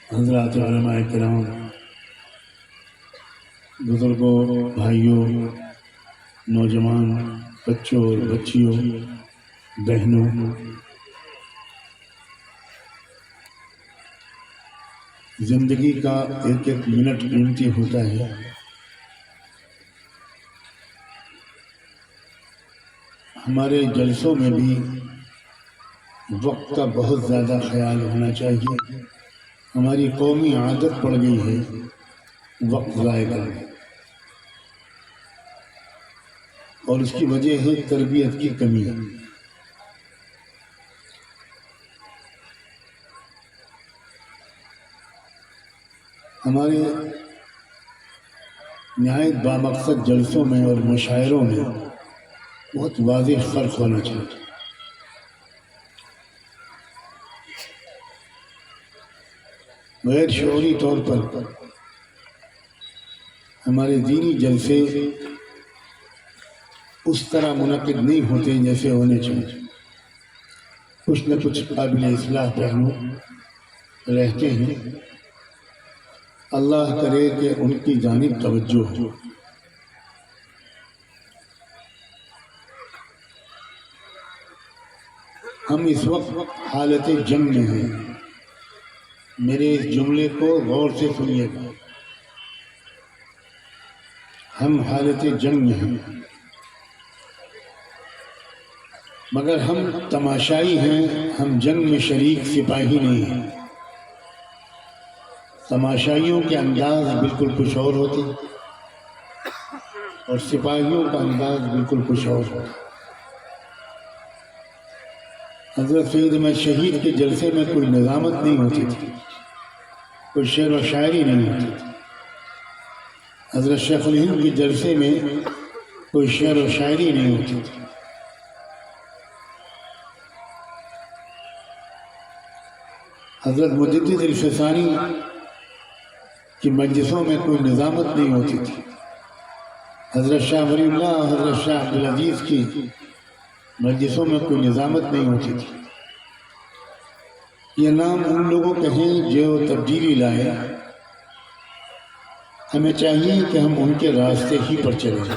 حضرات علماء کرام، بزرگوں، بھائیوں، نوجوان، بچوں اور بچیوں، بہنوں، زندگی کا ایک ایک منٹ قیمتی ہوتا ہے۔ ہمارے جلسوں میں بھی وقت کا بہت زیادہ خیال ہونا چاہیے۔ ہماری قومی عادت پڑ گئی ہے وقت ضائع کرنا، اور اس کی وجہ ہے تربیت کی کمی۔ ہمارے نہایت بامقصد جلسوں میں اور مشاعروں میں بہت واضح فرق ہونا چاہیے۔ غیر شعوری طور پر ہمارے دینی جلسے اس طرح منعقد نہیں ہوتے جیسے ہونے چاہیے۔ کچھ نہ کچھ قابل اصلاح پہلو رہتے ہیں۔ اللہ کرے کہ ان کی جانب توجہ ہو۔ ہم اس وقت حالت جنگ میں ہیں۔ میرے اس جملے کو غور سے سنیے گا۔ ہم حالت جنگ میں ہیں، مگر ہم تماشائی ہیں، ہم جنگ میں شریک سپاہی نہیں ہیں۔ تماشائیوں کے انداز بالکل کچھ اور ہوتے اور سپاہیوں کا انداز بالکل کچھ اور ہوتا۔ حضرت سید احمد شہید کے جلسے میں کوئی نظامت نہیں ہوتی تھی، کوئی شعر و شاعری نہیں ہوتی تھی۔ حضرت شیخ الہند کے جلسے میں کوئی شعر و شاعری نہیں ہوتی تھی۔ حضرت مجدد الفسانی کی مجلسوں میں کوئی نظامت نہیں ہوتی تھی۔ حضرت شاہ ولی اللہ، حضرت شاہ عبدالعزیز کی مجلسوں میں کوئی نظامت نہیں ہوتی تھی۔ یہ نام ان لوگوں کے ہیں جو تبدیلی لائے۔ ہمیں چاہیے کہ ہم ان کے راستے ہی پر چلیں،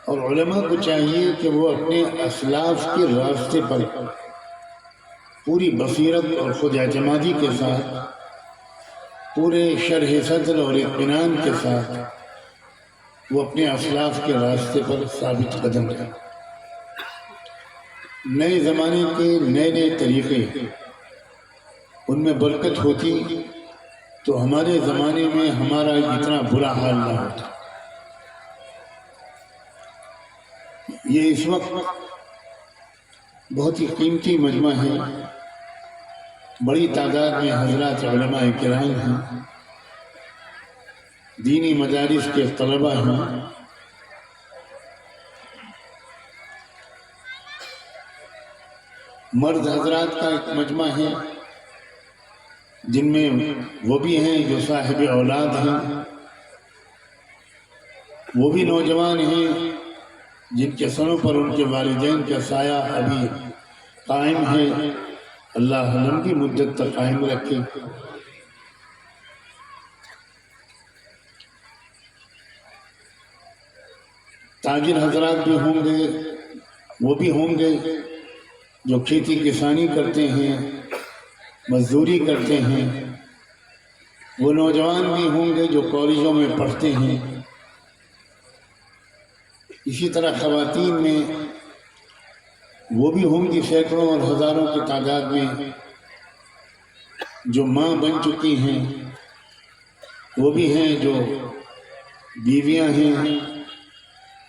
اور علماء کو چاہیے کہ وہ اپنے اسلاف کے راستے پر پوری بصیرت اور خود اعتمادی کے ساتھ، پورے شرح صدر اور اطمینان کے ساتھ وہ اپنے اسلاف کے راستے پر ثابت قدم رہیں۔ نئے زمانے کے نئے نئے طریقے، ان میں برکت ہوتی تو ہمارے زمانے میں ہمارا اتنا برا حال نہ ہوتا۔ یہ اس وقت بہت ہی قیمتی مجمع ہے، بڑی تعداد میں حضرات علماء کرام ہیں، دینی مدارس کے طلباء ہیں۔ مرد حضرات کا ایک مجمع ہے جن میں وہ بھی ہیں جو صاحب اولاد ہیں، وہ بھی نوجوان ہیں جن کے سروں پر ان کے والدین کا سایہ ابھی قائم ہے۔ اللہ لمبی مدت تک قائم رکھے۔ تاجر حضرات بھی ہوں گے، وہ بھی ہوں گے جو کھیتی کسانی کرتے ہیں، مزدوری کرتے ہیں۔ وہ نوجوان بھی ہوں گے جو کالجوں میں پڑھتے ہیں۔ اسی طرح خواتین میں وہ بھی ہوں گی سینکڑوں اور ہزاروں کی تعداد میں جو ماں بن چکی ہیں، وہ بھی ہیں جو بیویاں ہیں،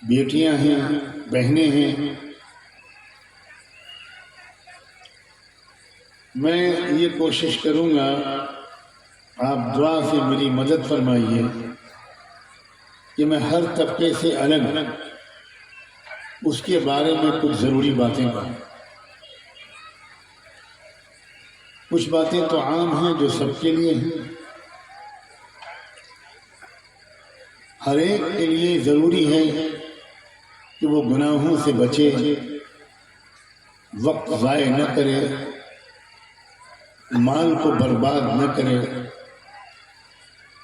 بیٹیاں ہیں، بہنیں ہیں۔ میں یہ کوشش کروں گا، آپ دعا سے میری مدد فرمائیے کہ میں ہر طبقے سے الگ اس کے بارے میں کچھ ضروری باتیں کہوں۔ کچھ باتیں تو عام ہیں جو سب کے لیے ہیں، ہر ایک کے لیے ضروری ہے کہ وہ گناہوں سے بچے، وقت ضائع نہ کرے، مال کو برباد نہ کرے،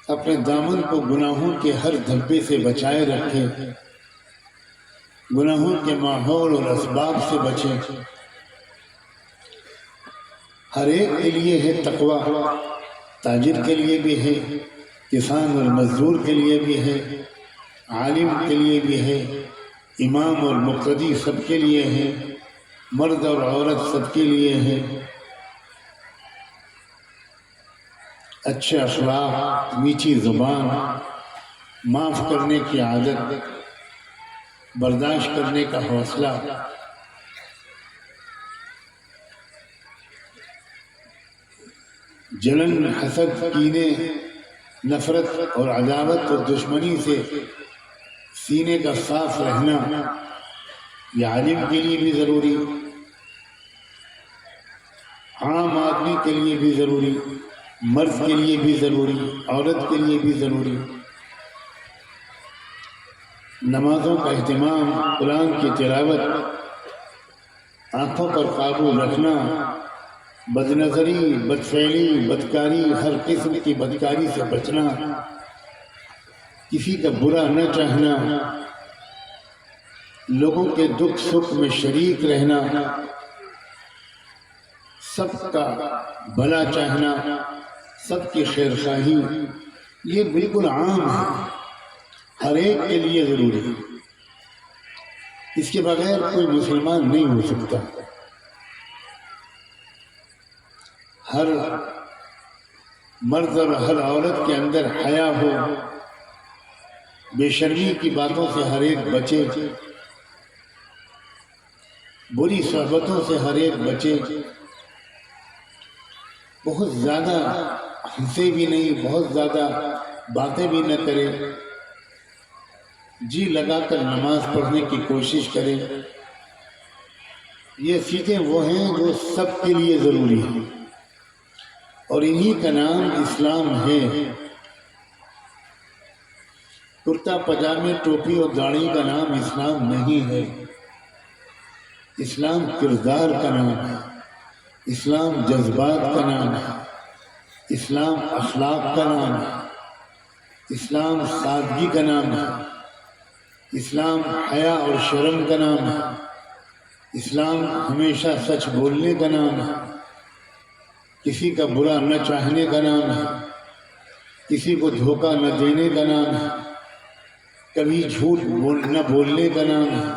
اپنے دامن کو گناہوں کے ہر دھبے سے بچائے رکھے، گناہوں کے ماحول اور اسباب سے بچے۔ ہر ایک کے لیے ہے تقوی، تاجر کے لیے بھی ہے، کسان اور مزدور کے لیے بھی ہے، عالم کے لیے بھی ہے، امام اور مقتدی سب کے لیے ہے، مرد اور عورت سب کے لیے ہے۔ اچھے اخلاق، میٹھی زبان، معاف کرنے کی عادت، برداشت کرنے کا حوصلہ، جلن، حسد، کینے، نفرت اور عداوت اور دشمنی سے سینے کا صاف رہنا، یہ عالم کے لیے بھی ضروری، عام آدمی کے لیے بھی ضروری، مرد کے لیے بھی ضروری، عورت کے لیے بھی ضروری۔ نمازوں کا اہتمام، قرآن کی تلاوت، آنکھوں پر قابو رکھنا، بد نظری، بدفعلی، بدکاری، ہر قسم کی بدکاری سے بچنا، کسی کا برا نہ چاہنا، لوگوں کے دکھ سکھ میں شریک رہنا، سب کا بھلا چاہنا، سب کی خیر خواہی، یہ بالکل عام ہے، ہر ایک کے لیے ضروری ہے۔ اس کے بغیر کوئی مسلمان نہیں ہو سکتا۔ ہر مرد اور ہر عورت کے اندر حیا ہو، بے شرمی کی باتوں سے ہر ایک بچے، بری صحبتوں سے ہر ایک بچے، بہت زیادہ ہنسے بھی نہیں، بہت زیادہ باتیں بھی نہ کرے، جی لگا کر نماز پڑھنے کی کوشش کرے۔ یہ چیزیں وہ ہیں جو سب کے لیے ضروری ہیں، اور انہی کا نام اسلام ہے۔ کرتا پاجامے، ٹوپی اور داڑھی کا نام اسلام نہیں ہے۔ اسلام کردار کا نام ہے، اسلام جذبات کا نام ہے، اسلام اخلاق کا نام ہے، اسلام سادگی کا نام ہے، اسلام حیا اور شرم کا نام ہے، اسلام ہمیشہ سچ بولنے کا نام ہے، کسی کا برا نہ چاہنے کا نام ہے، کسی کو دھوکہ نہ دینے کا نام ہے، کبھی جھوٹ نہ بولنے کا نام ہے۔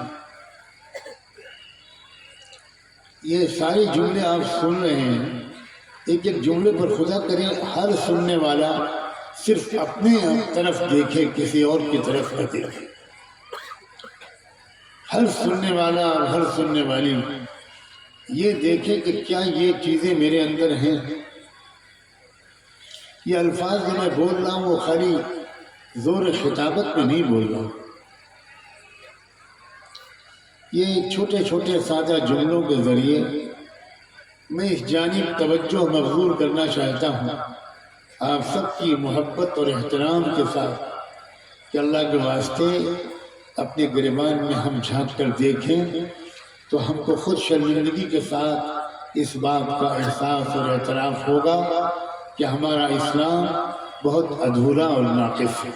یہ سارے جملے آپ سن رہے ہیں، ایک ایک جملے پر خدا کرے ہر سننے والا صرف اپنے طرف دیکھے، کسی اور کی طرف نہ دیکھے۔ ہر سننے والا اور ہر سننے والی یہ دیکھے کہ کیا یہ چیزیں میرے اندر ہیں۔ یہ الفاظ جو میں بول رہا ہوں وہ خالی زور خطابت میں نہیں بول رہا ہوں، یہ چھوٹے چھوٹے سادہ جملوں کے ذریعے میں اس جانب توجہ مبذول کرنا چاہتا ہوں، آپ سب کی محبت اور احترام کے ساتھ، کہ اللہ کے واسطے اپنے گریبان میں ہم جھانک کر دیکھیں تو ہم کو خود شرمندگی کے ساتھ اس بات کا احساس اور اعتراف ہوگا کہ ہمارا اسلام بہت ادھورا اور ناقص ہے۔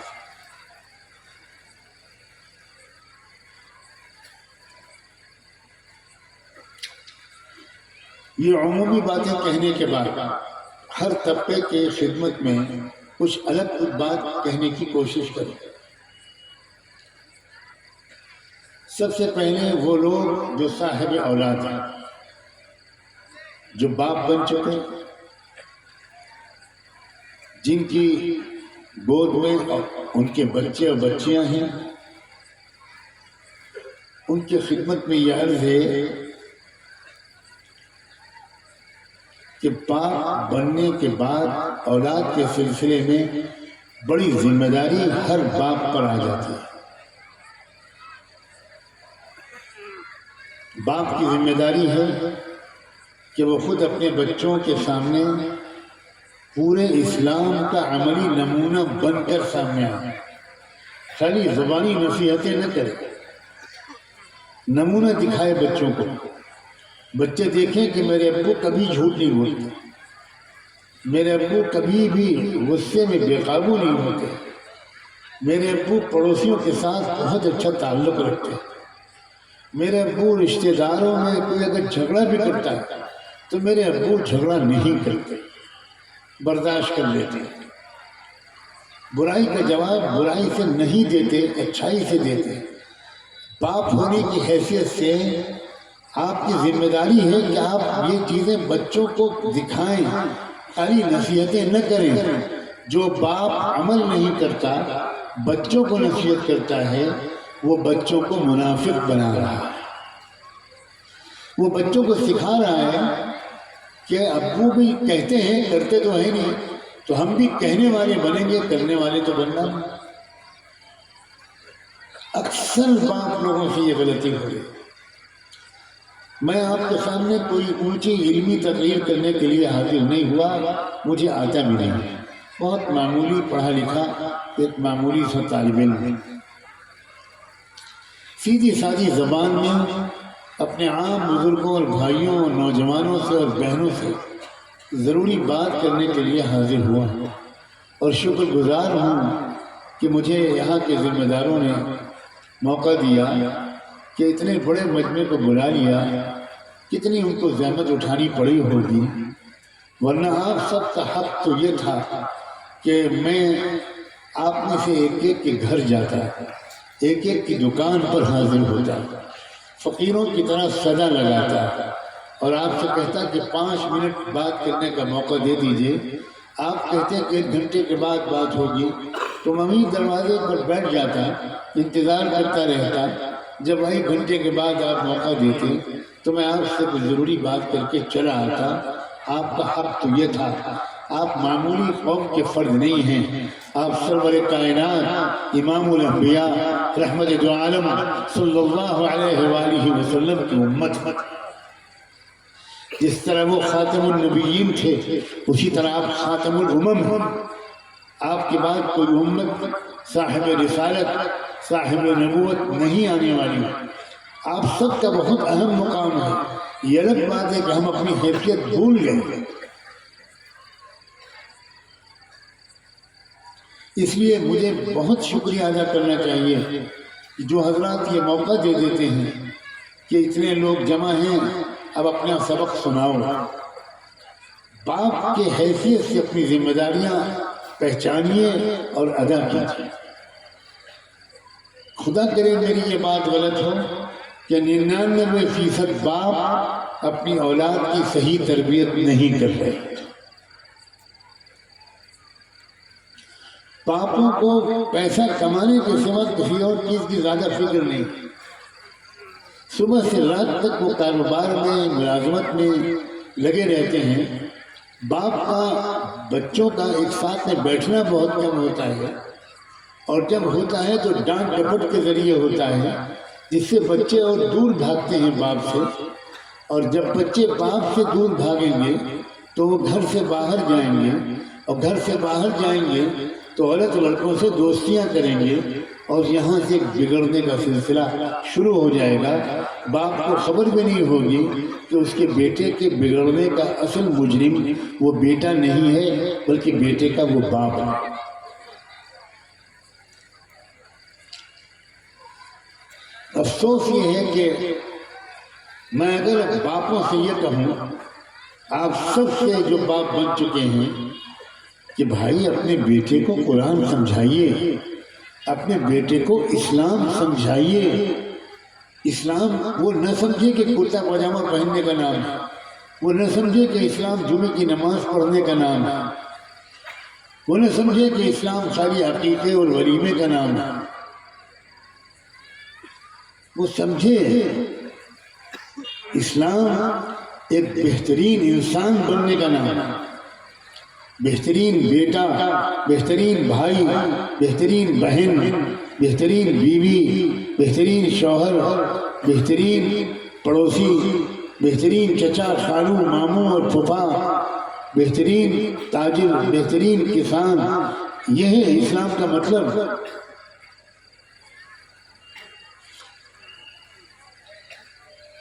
یہ عمومی باتیں کہنے کے بعد ہر طبقے کے خدمت میں کچھ الگ بات کہنے کی کوشش کریں۔ سب سے پہلے وہ لوگ جو صاحب اولاد ہیں، جو باپ بن چکے، جن کی گود میں ان کے بچے اور بچیاں ہیں، ان کی خدمت میں یہ عرض ہے کہ باپ بننے کے بعد اولاد کے سلسلے میں بڑی ذمہ داری ہر باپ پر آ جاتی ہے۔ باپ کی ذمہ داری ہے کہ وہ خود اپنے بچوں کے سامنے پورے اسلام کا عملی نمونہ بن کر سامنے آئے، خالی زبانی نصیحتیں نہ کرے، نمونہ دکھائے بچوں کو۔ بچے دیکھیں کہ میرے ابو کبھی جھوٹ نہیں بولتے، میرے ابو کبھی بھی غصے میں بے قابو نہیں ہوتے. میرے ابو پڑوسیوں کے ساتھ بہت اچھا تعلق رکھتے. میرے ابو رشتہ داروں میں کوئی اگر جھگڑا بھی کرتا ہے تو میرے ابو جھگڑا نہیں کرتے، برداشت کر لیتے. برائی کا جواب برائی سے نہیں دیتے، اچھائی سے دیتے. باپ ہونے کی حیثیت سے آپ کی ذمہ داری ہے کہ آپ یہ چیزیں بچوں کو دکھائیں، خالی نصیحتیں نہ کریں. جو باپ عمل نہیں کرتا، بچوں کو نصیحت کرتا ہے، وہ بچوں کو منافق بنا رہا ہے. وہ بچوں کو سکھا رہا ہے کہ ابو بھی کہتے ہیں، کرتے تو ہیں نہیں، تو ہم بھی کہنے والے بنیں گے، کرنے والے تو بننا نہیں. اکثر باپ لوگوں سے یہ غلطی ہو رہی. میں آپ کے سامنے کوئی اونچی علمی تقریر کرنے کے لیے حاضر نہیں ہوا، مجھے آتا بھی نہیں. بہت معمولی پڑھا لکھا ایک معمولی سا طالب علم، سیدھی سادی زبان میں اپنے عام بزرگوں اور بھائیوں اور نوجوانوں سے اور بہنوں سے ضروری بات کرنے کے لیے حاضر ہوا. اور شکر گزار ہوں کہ مجھے یہاں کے ذمہ داروں نے موقع دیا کہ اتنے بڑے مجمع کو بلا لیا. کتنی ان کو زحمت اٹھانی پڑی ہوگی، ورنہ آپ سب کا حق تو یہ تھا کہ میں آپ میں سے ایک ایک کے گھر جاتا، ایک ایک کی دکان پر حاضر ہوتا، فقیروں کی طرح صدا لگاتا اور آپ سے کہتا کہ 5 منٹ بات کرنے کا موقع دے دیجئے. آپ کہتے کہ 1 گھنٹے کے بعد بات ہوگی، تو میں وہیں دروازے پر بیٹھ جاتا، انتظار کرتا رہتا. جب 1 گھنٹے کے بعد آپ موقع دیتے تو میں آپ سے کچھ ضروری بات کر کے چلا آتا. آپ کا حق تو یہ تھا. آپ معمولی قوم کے فرد نہیں ہیں، آپ سرور کائنات امام الانبیاء رحمت دو عالم صلی اللہ علیہ وآلہ وسلم کی امت. جس طرح وہ خاتم النبیین تھے اسی طرح آپ خاتم الامم ہیں. آپ کے بعد کوئی امت صاحب رسالت صاحب نبوت نہیں آنے والی. آپ سب کا بہت اہم مقام ہے. یہ الگ بات ہے کہ ہم اپنی حیثیت بھول گئے. اس لیے مجھے بہت شکریہ ادا کرنا چاہیے کہ جو حضرات یہ موقع دے دیتے ہیں کہ اتنے لوگ جمع ہیں، اب اپنا سبق سناؤ. باپ کے حیثیت سے اپنی ذمہ داریاں پہچانیے اور ادا کیجیے. خدا کرے میری یہ بات غلط ہو کہ 99% باپ اپنی اولاد کی صحیح تربیت نہیں کر رہے. باپوں کو پیسہ کمانے کے سوا کسی اور چیز کی زیادہ فکر نہیں. صبح سے رات تک وہ کاروبار میں ملازمت میں لگے رہتے ہیں. باپ کا بچوں کا ایک ساتھ میں بیٹھنا بہت کم ہوتا ہے، اور جب ہوتا ہے تو ڈانٹ ڈپٹ کے ذریعے ہوتا ہے، جس سے بچے اور دور بھاگتے ہیں باپ سے. اور جب بچے باپ سے دور بھاگیں گے تو وہ گھر سے باہر جائیں گے، اور گھر سے باہر جائیں گے تو غلط لڑکوں سے دوستیاں کریں گے، اور یہاں سے بگڑنے کا سلسلہ شروع ہو جائے گا. باپ کو خبر بھی نہیں ہوگی کہ اس کے بیٹے کے بگڑنے کا اصل مجرم وہ بیٹا نہیں ہے بلکہ بیٹے کا وہ باپ ہے. افسوس یہ ہے کہ میں اگر باپوں سے یہ کہوں، آپ سب سے جو باپ بن چکے ہیں، کہ بھائی اپنے بیٹے کو قرآن سمجھائیے، اپنے بیٹے کو اسلام سمجھائیے. اسلام وہ نہ سمجھے کہ کرتا پاجامہ پہننے کا نام ہے، وہ نہ سمجھے کہ اسلام جمعے کی نماز پڑھنے کا نام ہے، وہ نہ سمجھے کہ اسلام خالی عقیقے اور ولیمے کا نام ہے. وہ سمجھے اسلام ایک بہترین انسان بننے کا نام ہے. بہترین بیٹا، بہترین بھائی، بہترین بہن، بہترین بیوی، بہترین شوہر، بہترین پڑوسی، بہترین چچا خالو ماموں اور پھوپھا، بہترین تاجر، بہترین کسان. یہ ہے اسلام کا مطلب.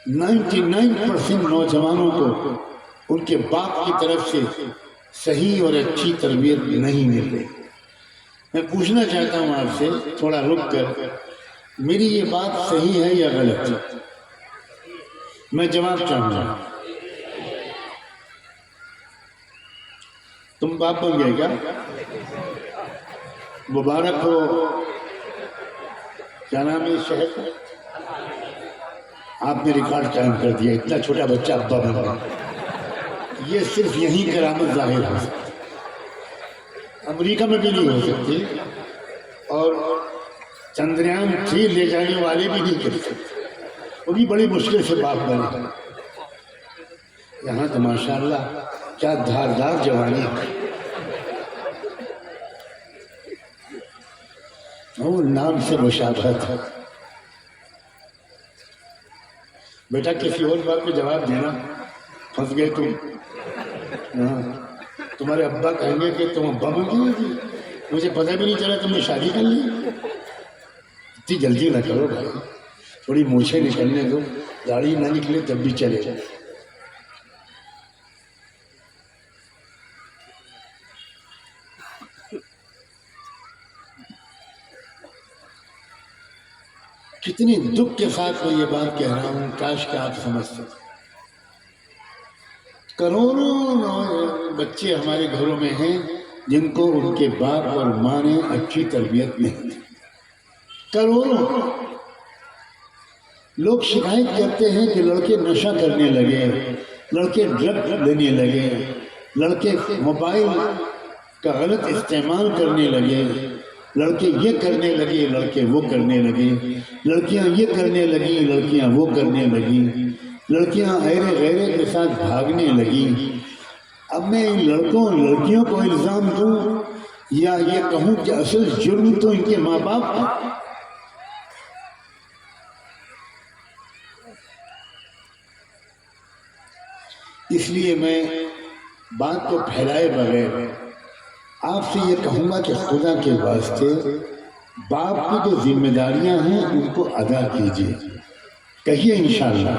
99% نوجوانوں کو ان کے باپ کی طرف سے صحیح اور اچھی تربیت نہیں مل رہی۔ میں پوچھنا چاہتا ہوں آپ سے تھوڑا رک کر، میری یہ بات صحیح ہے یا غلط؟ میں جواب چاہوں گا۔ تم باپ بن گئے کیا؟ مبارک ہو۔ کیا نام ہے اس شہر کا؟ آپ نے ریکارڈ قائم کر دیا، اتنا چھوٹا بچہ ابا بن گیا۔ یہ صرف یہیں کرامت ظاہر ہو سکتی، امریکہ میں بھی نہیں ہو سکتی، اور چندریان 3 لے جانے والے بھی نہیں کر سکتے، وہ بھی بڑی مشکل سے باپ بنے۔ یہاں تو ماشاءاللہ کیا دھاردار جوانی ہے۔ وہ نام سے مشابہت ہے۔ بیٹا کسی اور بات پہ جواب دینا، پھنس گئے تم۔ تمہارے ابا کہیں گے کہ تم ابا بن گئے تھی، مجھے پتہ بھی نہیں چلا تم نے شادی کر لی۔ اتنی جلدی نہ کرو بھائی، تھوڑی مونچھیں نکلنے دو، داڑھی نہ نکلے تب بھی چلے جائے۔ کتنی دکھ کے ساتھ میں یہ بات کہہ رہا ہوں، کاش کہ آپ سمجھ سکتے۔ کروڑوں بچے ہمارے گھروں میں ہیں جن کو ان کے باپ اور ماں نے اچھی تربیت نہیں دی۔ کروڑوں لوگ شکایت کرتے ہیں کہ لڑکے نشہ کرنے لگے، لڑکے ڈرگ لینے لگے، لڑکے موبائل کا غلط استعمال کرنے لگے، لڑکے یہ کرنے لگے، لڑکے وہ کرنے لگے، لڑکیاں یہ کرنے لگیں، لڑکیاں وہ کرنے لگیں، لڑکیاں ایرے غیرے کے ساتھ بھاگنے لگیں۔ اب میں ان لڑکوں لڑکیوں کو الزام دوں یا یہ کہوں کہ اصل جرم تو ان کے ماں باپ کا؟ اس لیے میں بات کو پھیلائے بغیر آپ سے یہ کہوں گا کہ خدا کے واسطے باپ کی جو ذمہ داریاں ہیں ان کو ادا کیجیے۔ کہیے انشاءاللہ۔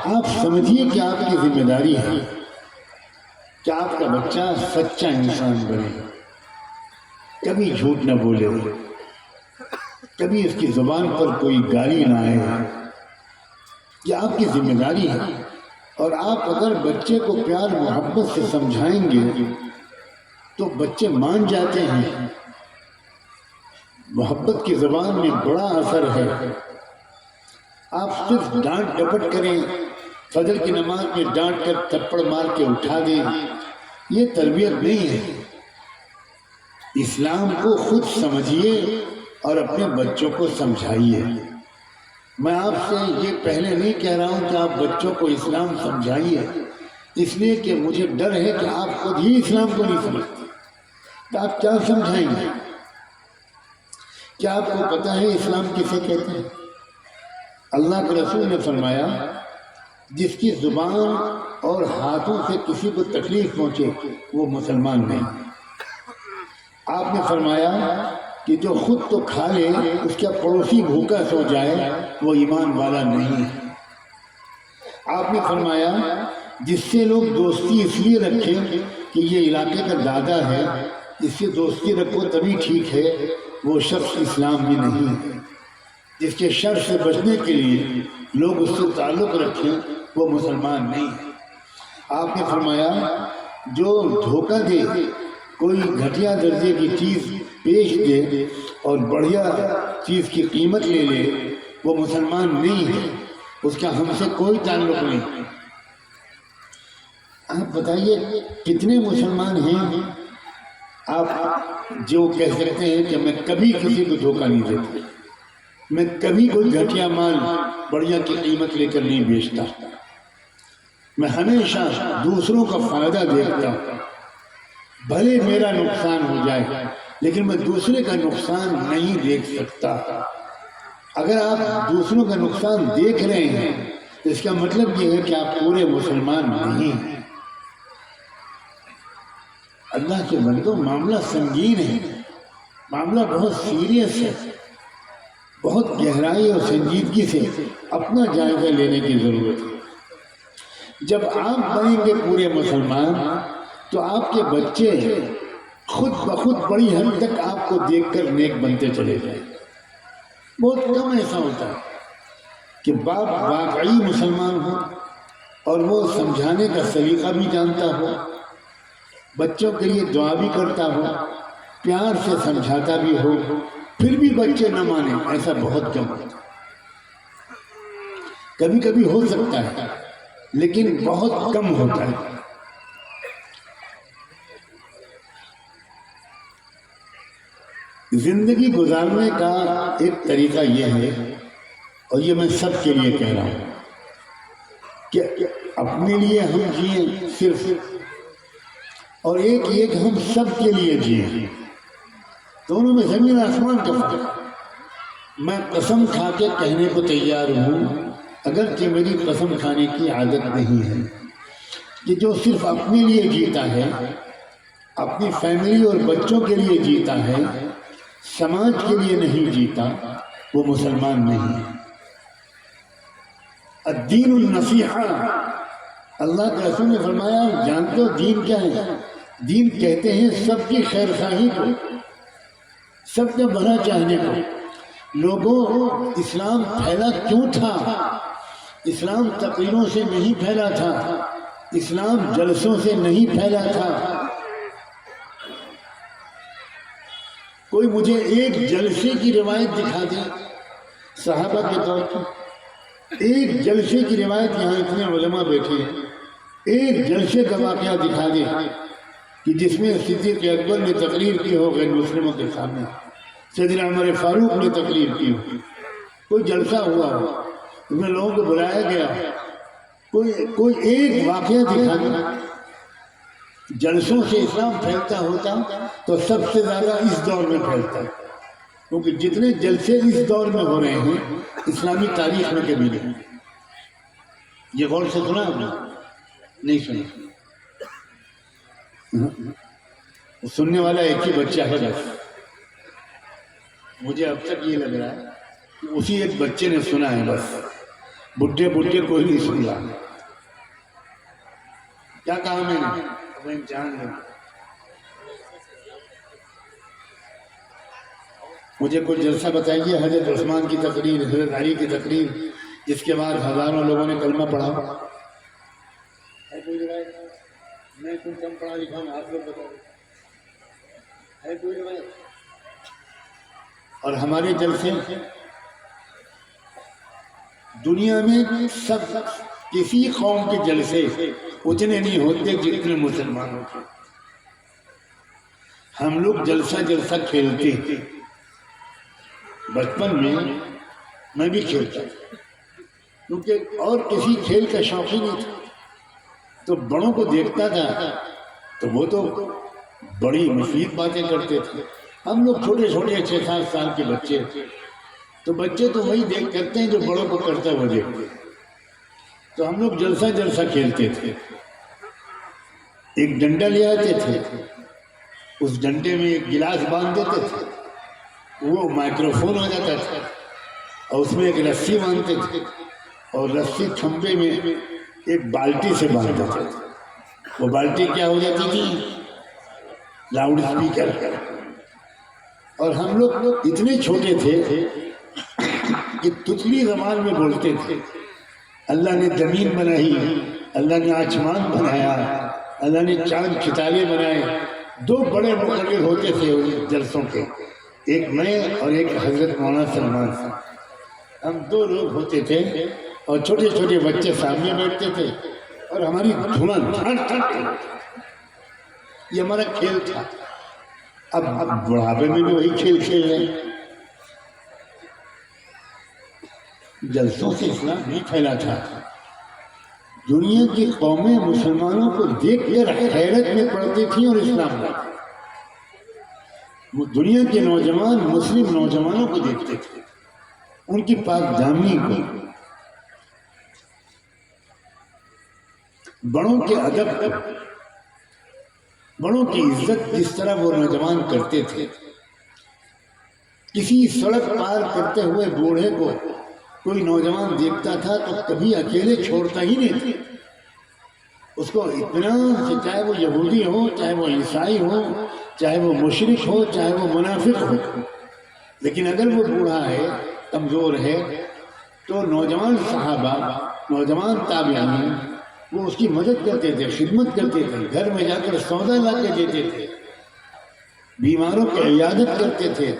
آپ سمجھیے کہ آپ کی ذمہ داری ہے کہ آپ کا بچہ سچا انسان بنے، کبھی جھوٹ نہ بولے، کبھی اس کی زبان پر کوئی گالی نہ آئے۔ یہ آپ کی ذمہ داری ہے، اور آپ اگر بچے کو پیار محبت سے سمجھائیں گے تو بچے مان جاتے ہیں۔ محبت کی زبان میں بڑا اثر ہے۔ آپ صرف ڈانٹ ڈپٹ کریں، فجر کی نماز میں ڈانٹ کر تھپڑ مار کے اٹھا دیں، یہ تربیت نہیں ہے۔ اسلام کو خود سمجھیے اور اپنے بچوں کو سمجھائیے۔ میں آپ سے یہ پہلے نہیں کہہ رہا ہوں کہ آپ بچوں کو اسلام سمجھائیے، اس لیے کہ مجھے ڈر ہے کہ آپ خود ہی اسلام کو نہیں سمجھتے تو آپ کیا سمجھائیں گے؟ کیا آپ کو پتہ ہے اسلام کسے کہتے ہیں؟ اللہ کے رسول نے فرمایا جس کی زبان اور ہاتھوں سے کسی کو تکلیف پہنچے وہ مسلمان نہیں۔ آپ نے فرمایا کہ جو خود تو کھا لے اس کا پڑوسی بھوکا سو جائے وہ ایمان والا نہیں ہے۔ آپ نے فرمایا جس سے لوگ دوستی اس لیے رکھیں کہ یہ علاقے کا دادا ہے، اس سے دوستی رکھو تبھی ٹھیک ہے، وہ شخص اسلام بھی نہیں ہے۔ جس کے شر سے بچنے کے لیے لوگ اس سے تعلق رکھیں وہ مسلمان نہیں ہے۔ آپ نے فرمایا جو دھوکہ دے، کوئی گھٹیا درجے کی چیز پیش دے اور بڑھیا چیز کی قیمت لے لے وہ مسلمان نہیں ہے، اس کا ہم سے کوئی تعلق نہیں۔ آپ بتائیے کتنے مسلمان ہیں آپ جو کہہ سکتے ہیں کہ میں کبھی کسی کو دھوکہ نہیں دیتا، میں کبھی کوئی گھٹیا مال بڑھیا کی قیمت لے کر نہیں بیچتا، میں ہمیشہ دوسروں کا فائدہ دیکھتا ہوں، بھلے میرا نقصان ہو جائے لیکن میں دوسرے کا نقصان نہیں دیکھ سکتا۔ اگر آپ دوسروں کا نقصان دیکھ رہے ہیں تو اس کا مطلب یہ ہے کہ آپ پورے مسلمان نہیں ہیں۔ اللہ کے بندو معاملہ سنگین ہے، معاملہ بہت سیریس ہے، بہت گہرائی اور سنجیدگی سے اپنا جائزہ لینے کی ضرورت ہے۔ جب آپ بنیں گے پورے مسلمان تو آپ کے بچے خود بخود بڑی حد تک آپ کو دیکھ کر نیک بنتے چلے جائیں۔ بہت کم ایسا ہوتا ہے کہ باپ واقعی مسلمان ہو اور وہ سمجھانے کا سلیقہ بھی جانتا ہو، بچوں کے لیے دعا بھی کرتا ہو، پیار سے سمجھاتا بھی ہو، پھر بھی بچے نہ مانیں، ایسا بہت کم ہوتا ہے۔ کبھی کبھی ہو سکتا ہے لیکن بہت کم ہوتا ہے۔ زندگی گزارنے کا ایک طریقہ یہ ہے، اور یہ میں سب کے لیے کہہ رہا ہوں، کہ اپنے لیے ہم جئیں صرف، اور ایک یہ کہ ہم سب کے لیے جئیں۔ دونوں میں زمین آسمان کا فرق۔ میں قسم کھا کے کہنے کو تیار ہوں، اگرچہ میری قسم کھانے کی عادت نہیں ہے، کہ جو صرف اپنے لیے جیتا ہے، اپنی فیملی اور بچوں کے لیے جیتا ہے، سماج کے لیے نہیں جیتا، وہ مسلمان نہیں ہے۔ الدین النصیحہ، اللہ کے رسول نے فرمایا، جانتے ہو دین کیا ہے؟ دین کہتے ہیں سب کی خیر خواہی کو، سب کا بھلا چاہنے کو۔ لوگوں، اسلام پھیلا کیوں تھا؟ اسلام تقریروں سے نہیں پھیلا تھا، اسلام جلسوں سے نہیں پھیلا تھا۔ کوئی مجھے ایک جلسے کی روایت دکھا دے صحابہ کے طور پر، ایک جلسے کی روایت، یہاں اتنے علماء بیٹھے ہیں، ایک جلسے کا واقعہ دکھا دے کہ جس میں صدیق اکبر نے تقریر کی ہو غیر مسلموں کے سامنے، سیدنا عمر فاروق نے تقریر کی ہو، کوئی جلسہ ہوا ہو، اس میں لوگوں کو بلایا گیا، کوئی ایک واقعہ دکھا دے۔ جلسوں سے اسلام پھیلتا ہوتا تو سب سے زیادہ اس دور میں پھیلتا ہے، کیونکہ جتنے جلسے اس دور میں ہو رہے ہیں اسلامی تاریخ میں کبھی نہیں۔ یہ غور سے سنا آپ نے؟ نہیں سنا؟ سننے والا ایک ہی بچہ ہے بس۔ مجھے اب تک یہ لگ رہا ہے کہ اسی ایک بچے نے سنا ہے بس، بڈھے کوئی نہیں سن رہا۔ کیا کہا میں نے؟ جان لیں، مجھے کوئی جلسہ بتائیے حضرت عثمان کی تقریر، حضرت علی کی تقریر، جس کے بعد ہزاروں لوگوں نے کلمہ پڑھا۔ میں کوئی کم پڑھا لکھا ہوں، آپ لوگ بتاؤ، ہے کوئی روایت؟ اور ہمارے جلسے دنیا میں سب کسی قوم کے جلسے اتنے نہیں ہوتے جتنے مسلمانوں کے۔ ہم لوگ جلسہ کھیلتے تھے بچپن میں بھی کھیلتا تھا، کیونکہ اور کسی کھیل کا شوق ہی نہیں تھا، تو بڑوں کو دیکھتا تھا تو وہ تو بڑی مفید باتیں کرتے تھے، ہم لوگ چھوٹے 6-7 سال کے بچے تھے، تو بچے تو وہی دیکھ کرتے ہیں جو بڑوں کو کرتا ہے وہ دیکھتے، تو ہم لوگ جلسہ کھیلتے تھے۔ ایک ڈنڈا لے آتے تھے، اس ڈنڈے میں ایک گلاس باندھ دیتے تھے، وہ مائکروفون ہو جاتا تھا، اور اس میں ایک رسی باندھتے تھے، اور رسی کھمبے میں ایک بالٹی سے باندھ دیتے تھے، وہ بالٹی کیا ہو جاتی تھی؟ Loud speaker. اور ہم لوگ اتنے چھوٹے تھے کہ تتلی زبان میں بولتے تھے، اللہ نے زمین بنائی، اللہ نے آسمان بنایا، اللہ نے چاند ستارے بنائے۔ 2 بڑے مقرر ہوتے تھے ان جلسوں کے، ایک میں اور ایک حضرت مولانا سلمان صاحب، ہم 2 لوگ ہوتے تھے، اور چھوٹے چھوٹے بچے سامنے بیٹھتے تھے، اور ہماری دھڑ، یہ ہمارا کھیل تھا۔ اب بڑھاپے میں بھی وہی کھیل کھیل رہے ہیں۔ جلسوں سے اسلام نہیں پھیلا تھا، دنیا کی قومیں مسلمانوں کو دیکھ کر حیرت میں پڑتی تھیں اور اسلام لاتے۔ دنیا کے نوجوان مسلم نوجوانوں کو دیکھتے تھے، ان کی پاک دامنی کو، بڑوں کے ادب کو، بڑوں کی عزت جس طرح وہ نوجوان کرتے تھے۔ کسی سڑک پار کرتے ہوئے بوڑھے کو کوئی نوجوان دیکھتا تھا تو کبھی اکیلے چھوڑتا ہی نہیں تھا، اس کو اطمینان سے، چاہے وہ یہودی ہو، چاہے وہ عیسائی ہو، چاہے وہ مشرک ہو، چاہے وہ منافق ہو، لیکن اگر وہ بوڑھا ہے، کمزور ہے، تو نوجوان صحابہ، نوجوان تابعین وہ اس کی مدد کرتے تھے، خدمت کرتے تھے، گھر میں جا کر سودا لا کے دیتے تھے، بیماروں کی عیادت کرتے تھے،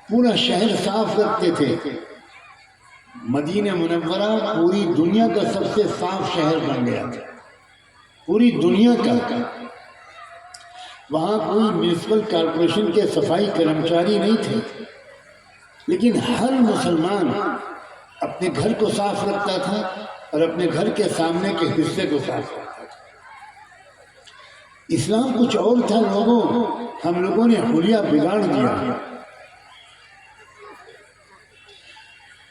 پورا شہر صاف رکھتے تھے۔ مدینہ منورہ پوری دنیا کا سب سے صاف شہر بن گیا تھا، پوری دنیا کا۔ وہاں کوئی میونسپل کارپوریشن کے صفائی کرمچاری نہیں تھے، لیکن ہر مسلمان اپنے گھر کو صاف رکھتا تھا اور اپنے گھر کے سامنے کے حصے کو صاف رکھتا تھا۔ اسلام کچھ اور تھا لوگوں، ہم لوگوں نے حلیہ بگاڑ دیا۔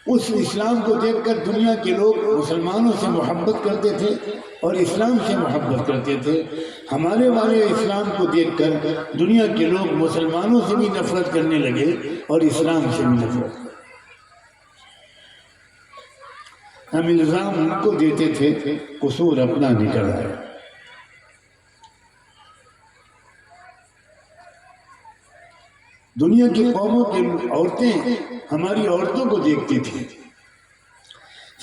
اس اسلام کو دیکھ کر دنیا کے لوگ مسلمانوں سے محبت کرتے تھے اور اسلام سے محبت کرتے تھے۔ ہمارے والے اسلام کو دیکھ کر دنیا کے لوگ مسلمانوں سے بھی نفرت کرنے لگے اور اسلام سے بھی نفرت۔ ہم الزام ان کو دیتے تھے، قصور اپنا نکل آیا۔ دنیا کی قوموں کی عورتیں ہماری عورتوں کو دیکھتی تھی،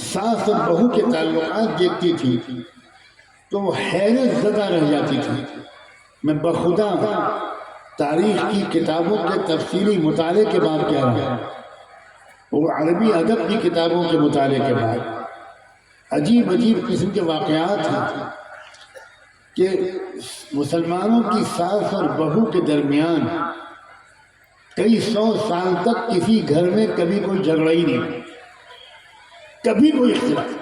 ساس اور بہو کے تعلقات دیکھتی تھی تو وہ حیرت زدہ رہ جاتی تھی۔ میں بخدا تاریخ کی کتابوں کے تفصیلی مطالعے کے بعد کہہ رہا ہوں، وہ عربی ادب کی کتابوں کے مطالعے کے بعد عجیب عجیب قسم کے واقعات ہیں کہ مسلمانوں کی ساس اور بہو کے درمیان کئی 100 سال تک کسی گھر میں کبھی کوئی جھگڑا ہی نہیں، کبھی کوئی اختلاف۔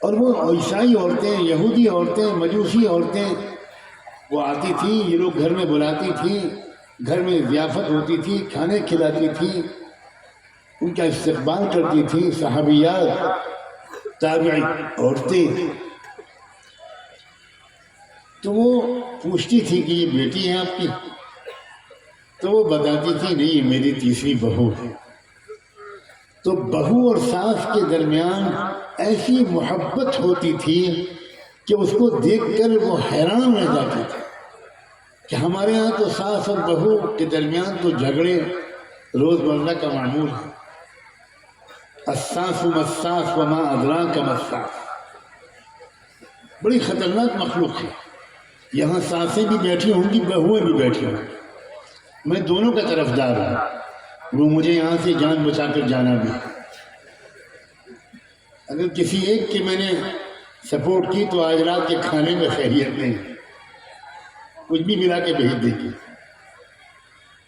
اور وہ عیسائی عورتیں، یہودی عورتیں، مجوسی عورتیں وہ آتی تھیں، یہ لوگ گھر میں بلاتی تھیں، گھر میں ضیافت ہوتی تھی، کھانے کھلاتی تھی، ان کا استقبال کرتی تھی۔ صحابیات، تابعی عورتیں، تو وہ پوچھتی تھی کہ یہ بیٹی ہے آپ کی؟ تو وہ بتاتی تھی نہیں، یہ میری تیسری بہو ہے۔ تو بہو اور ساس کے درمیان ایسی محبت ہوتی تھی کہ اس کو دیکھ کر وہ حیران رہ جاتی تھی کہ ہمارے ہاں تو ساس اور بہو کے درمیان تو جھگڑے روز مرہ کا معمول ہے۔ الساس مساس وما ادراک مساس، بڑی خطرناک مخلوق ہے۔ یہاں ساسیں بھی بیٹھی ہوں گی، بہویں بھی بیٹھی ہوں گی، میں دونوں کا طرفدار ہوں، وہ مجھے یہاں سے جان بچا کر جانا بھی۔ اگر کسی ایک کی میں نے سپورٹ کی تو آج رات کے کھانے میں خیریت نہیں، کچھ بھی ملا کے بھیج دیں گے،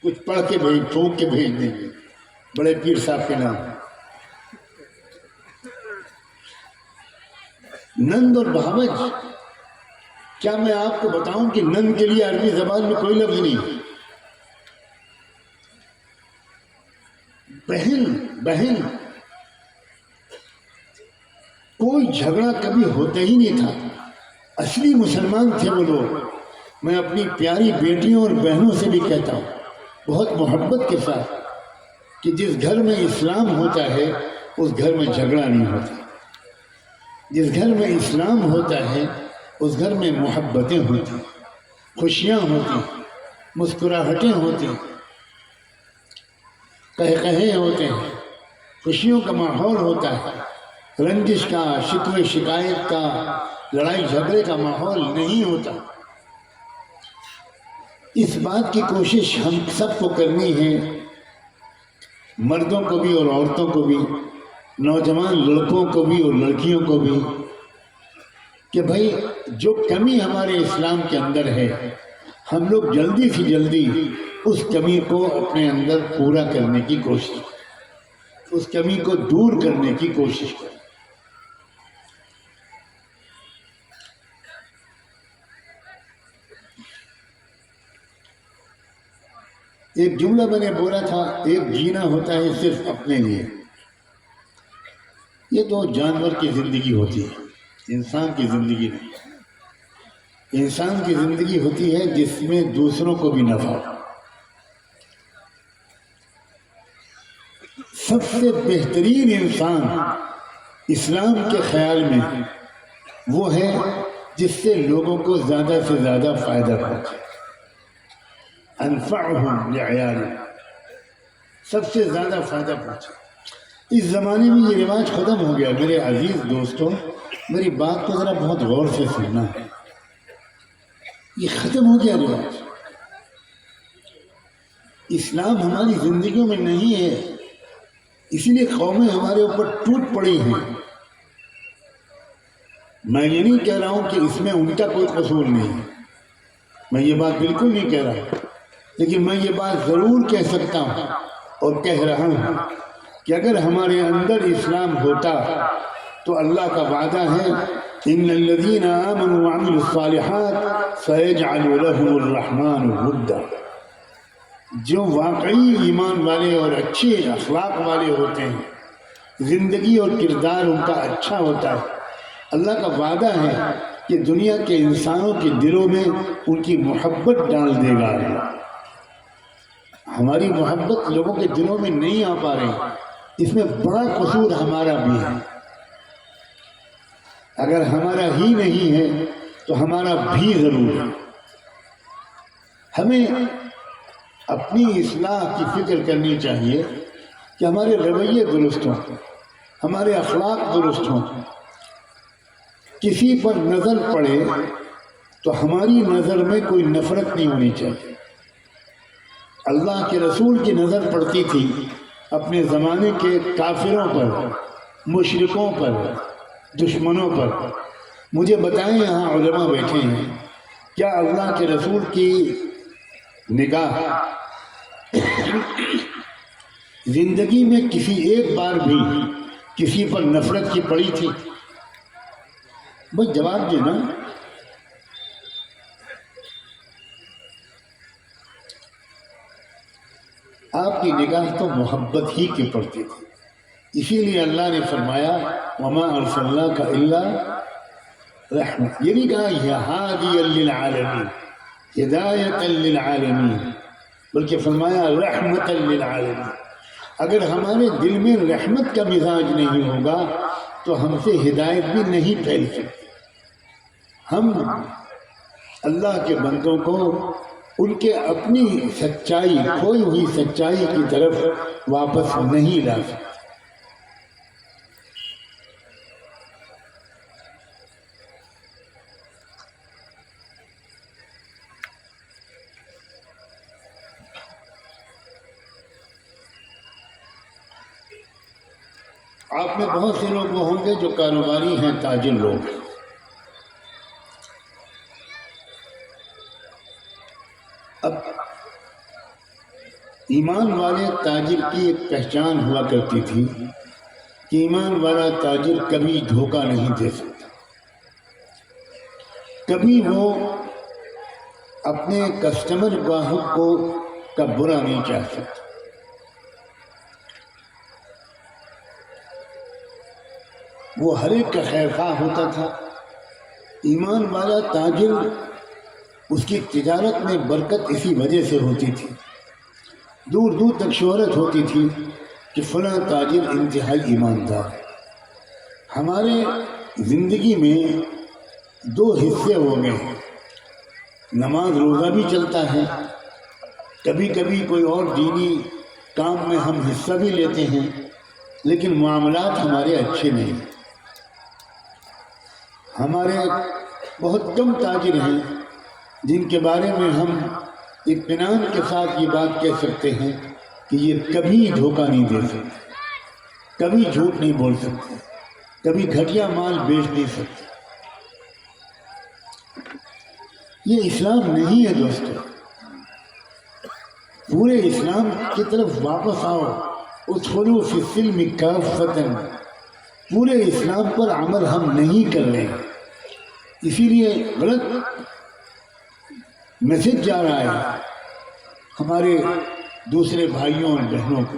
کچھ پڑھ کے پھونک کے بھیج دیں گے، بڑے پیر صاحب کے نام۔ نند اور بہاوج، کیا میں آپ کو بتاؤں کہ نند کے لیے عربی زبان میں کوئی لفظ نہیں، بہن بہن، کوئی جھگڑا کبھی ہوتا ہی نہیں تھا۔ اصلی مسلمان تھے وہ لوگ۔ میں اپنی پیاری بیٹیوں اور بہنوں سے بھی کہتا ہوں بہت محبت کے ساتھ کہ جس گھر میں اسلام ہوتا ہے اس گھر میں جھگڑا نہیں ہوتا، جس گھر میں اسلام ہوتا ہے اس گھر میں محبتیں ہوتی، خوشیاں ہوتی، مسکراہٹیں ہوتی، قہقہے ہوتے ہیں، خوشیوں کا ماحول ہوتا ہے، رنجش کا، شکوے شکایت کا، لڑائی جھگڑے کا ماحول نہیں ہوتا۔ اس بات کی کوشش ہم سب کو کرنی ہے، مردوں کو بھی اور عورتوں کو بھی، نوجوان لڑکوں کو بھی اور لڑکیوں کو بھی، کہ بھائی جو کمی ہمارے اسلام کے اندر ہے ہم لوگ جلدی سے جلدی اس کمی کو اپنے اندر پورا کرنے کی کوشش کریں، اس کمی کو دور کرنے کی کوشش کریں۔ ایک جملہ میں نے بولا تھا، ایک جینا ہوتا ہے صرف اپنے لیے۔ یہ تو جانور کی زندگی ہوتی ہے، انسان کی زندگی نہیں۔ انسان کی زندگی ہوتی ہے جس میں دوسروں کو بھی نفع ہو۔ سب سے بہترین انسان اسلام کے خیال میں وہ ہے جس سے لوگوں کو زیادہ سے زیادہ فائدہ پہنچے، انفعہم لعیالہم، سب سے زیادہ فائدہ پہنچے۔ اس زمانے میں یہ رواج ختم ہو گیا میرے عزیز دوستوں، میری بات کو ذرا بہت غور سے سننا، یہ ختم ہو گیا رواج۔ اسلام ہماری زندگیوں میں نہیں ہے، اسی لیے قومیں ہمارے اوپر ٹوٹ پڑی ہیں۔ میں یہ نہیں کہہ رہا ہوں کہ اس میں ان کا کوئی قصور نہیں ہے، میں یہ بات بالکل نہیں کہہ رہا، لیکن میں یہ بات ضرور کہہ سکتا ہوں اور کہہ رہا ہوں کہ اگر ہمارے اندر اسلام ہوتا تو اللہ کا وعدہ ہے ان الذین آمنوا وعملوا الصالحات سیجعل لهم الرحمن ودا، جو واقعی ایمان والے اور اچھے اخلاق والے ہوتے ہیں، زندگی اور کردار ان کا اچھا ہوتا ہے، اللہ کا وعدہ ہے کہ دنیا کے انسانوں کے دلوں میں ان کی محبت ڈال دے گا۔ ہماری محبت لوگوں کے دلوں میں نہیں آ پا رہی، اس میں بڑا قصور ہمارا بھی ہے۔ اگر ہمارا ہی نہیں ہے تو ہمارا بھی ضرور ہے۔ ہمیں اپنی اصلاح کی فکر کرنی چاہیے کہ ہمارے رویے درست ہوں، ہمارے اخلاق درست ہوں۔ کسی پر نظر پڑے تو ہماری نظر میں کوئی نفرت نہیں ہونی چاہیے۔ اللہ کے رسول کی نظر پڑتی تھی اپنے زمانے کے کافروں پر، مشرکوں پر، دشمنوں پر۔ مجھے بتائیں، یہاں علماء بیٹھے ہیں، کیا اللہ کے رسول کی نگاہ زندگی میں کسی ایک بار بھی کسی پر نفرت کی پڑی تھی؟ بس جواب دینا۔ آپ کی نگاہ تو محبت ہی کی پڑتی تھی، اسی لیے اللہ نے فرمایا وما ارسلناک الا رحمت، یہ نہیں کہا یا ہادیا للعالمین، ہدایتا للعالمین، بلکہ فرمایا رحمتا للعالمین۔ اگر ہمارے دل میں رحمت کا مزاج نہیں ہوگا تو ہم سے ہدایت بھی نہیں پھیل سکتی۔ ہم اللہ کے بندوں کو ان کے اپنی سچائی، کھوئی ہوئی سچائی کی طرف واپس نہیں لا سکتے۔ آپ میں بہت سے لوگ وہ ہوں گے جو کاروباری ہیں، تاجر لوگ۔ اب ایمان والے تاجر کی ایک پہچان ہوا کرتی تھی کہ ایمان والا تاجر کبھی دھوکہ نہیں دے سکتا، کبھی وہ اپنے کسٹمر گاہک کو کا برا نہیں چاہ سکتا۔ وہ ہر ایک کا خیر خواہ ہوتا تھا۔ ایمان والا تاجر، اس کی تجارت میں برکت اسی وجہ سے ہوتی تھی، دور دور تک شہرت ہوتی تھی کہ فلاں تاجر انتہائی ایماندار ہے۔ ہمارے زندگی میں دو حصے ہو گئے ہیں، نماز روزہ بھی چلتا ہے، کبھی کبھی کوئی اور دینی کام میں ہم حصہ بھی لیتے ہیں، لیکن معاملات ہمارے اچھے نہیں۔ ہمارے بہت کم تاجر ہیں جن کے بارے میں ہم اطمینان کے ساتھ یہ بات کہہ سکتے ہیں کہ یہ کبھی دھوکہ نہیں دے سکتے، کبھی جھوٹ نہیں بول سکتے، کبھی گھٹیا مال بیچ نہیں سکتے۔ یہ اسلام نہیں ہے دوستو۔ پورے اسلام کی طرف واپس آؤ، ادخلوا فی السلم کافۃ۔ پورے اسلام پر عمل ہم نہیں کر رہے، اسی لیے غلط میسج جا رہا ہے ہمارے دوسرے بھائیوں اور بہنوں کو۔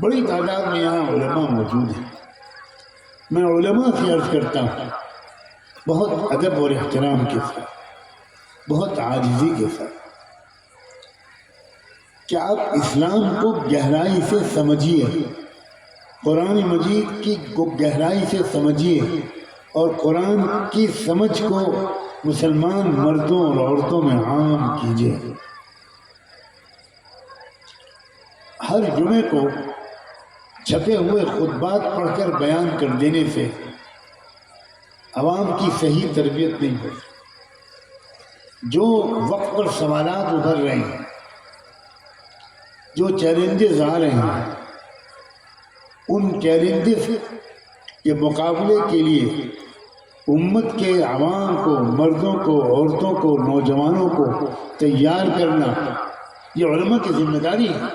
بڑی تعداد میں یہاں علماء موجود ہیں، میں علماء سے عرض کرتا ہوں بہت ادب اور احترام کے ساتھ، بہت عاجزی کے ساتھ، کہ آپ اسلام کو گہرائی سے سمجھیے، قرآن مجید کی گہرائی سے سمجھیے، اور قرآن کی سمجھ کو مسلمان مردوں اور عورتوں میں عام کیجیے۔ ہر جمعے کو چھپے ہوئے خطبات پڑھ کر بیان کر دینے سے عوام کی صحیح تربیت نہیں ہوتی۔ جو وقت پر سوالات ابھر رہے ہیں، جو چیلنجز آ رہے ہیں، ان چیلنجز کے مقابلے کے لیے امت کے عوام کو، مردوں کو، عورتوں کو، نوجوانوں کو تیار کرنا یہ علماء کی ذمہ داری ہے۔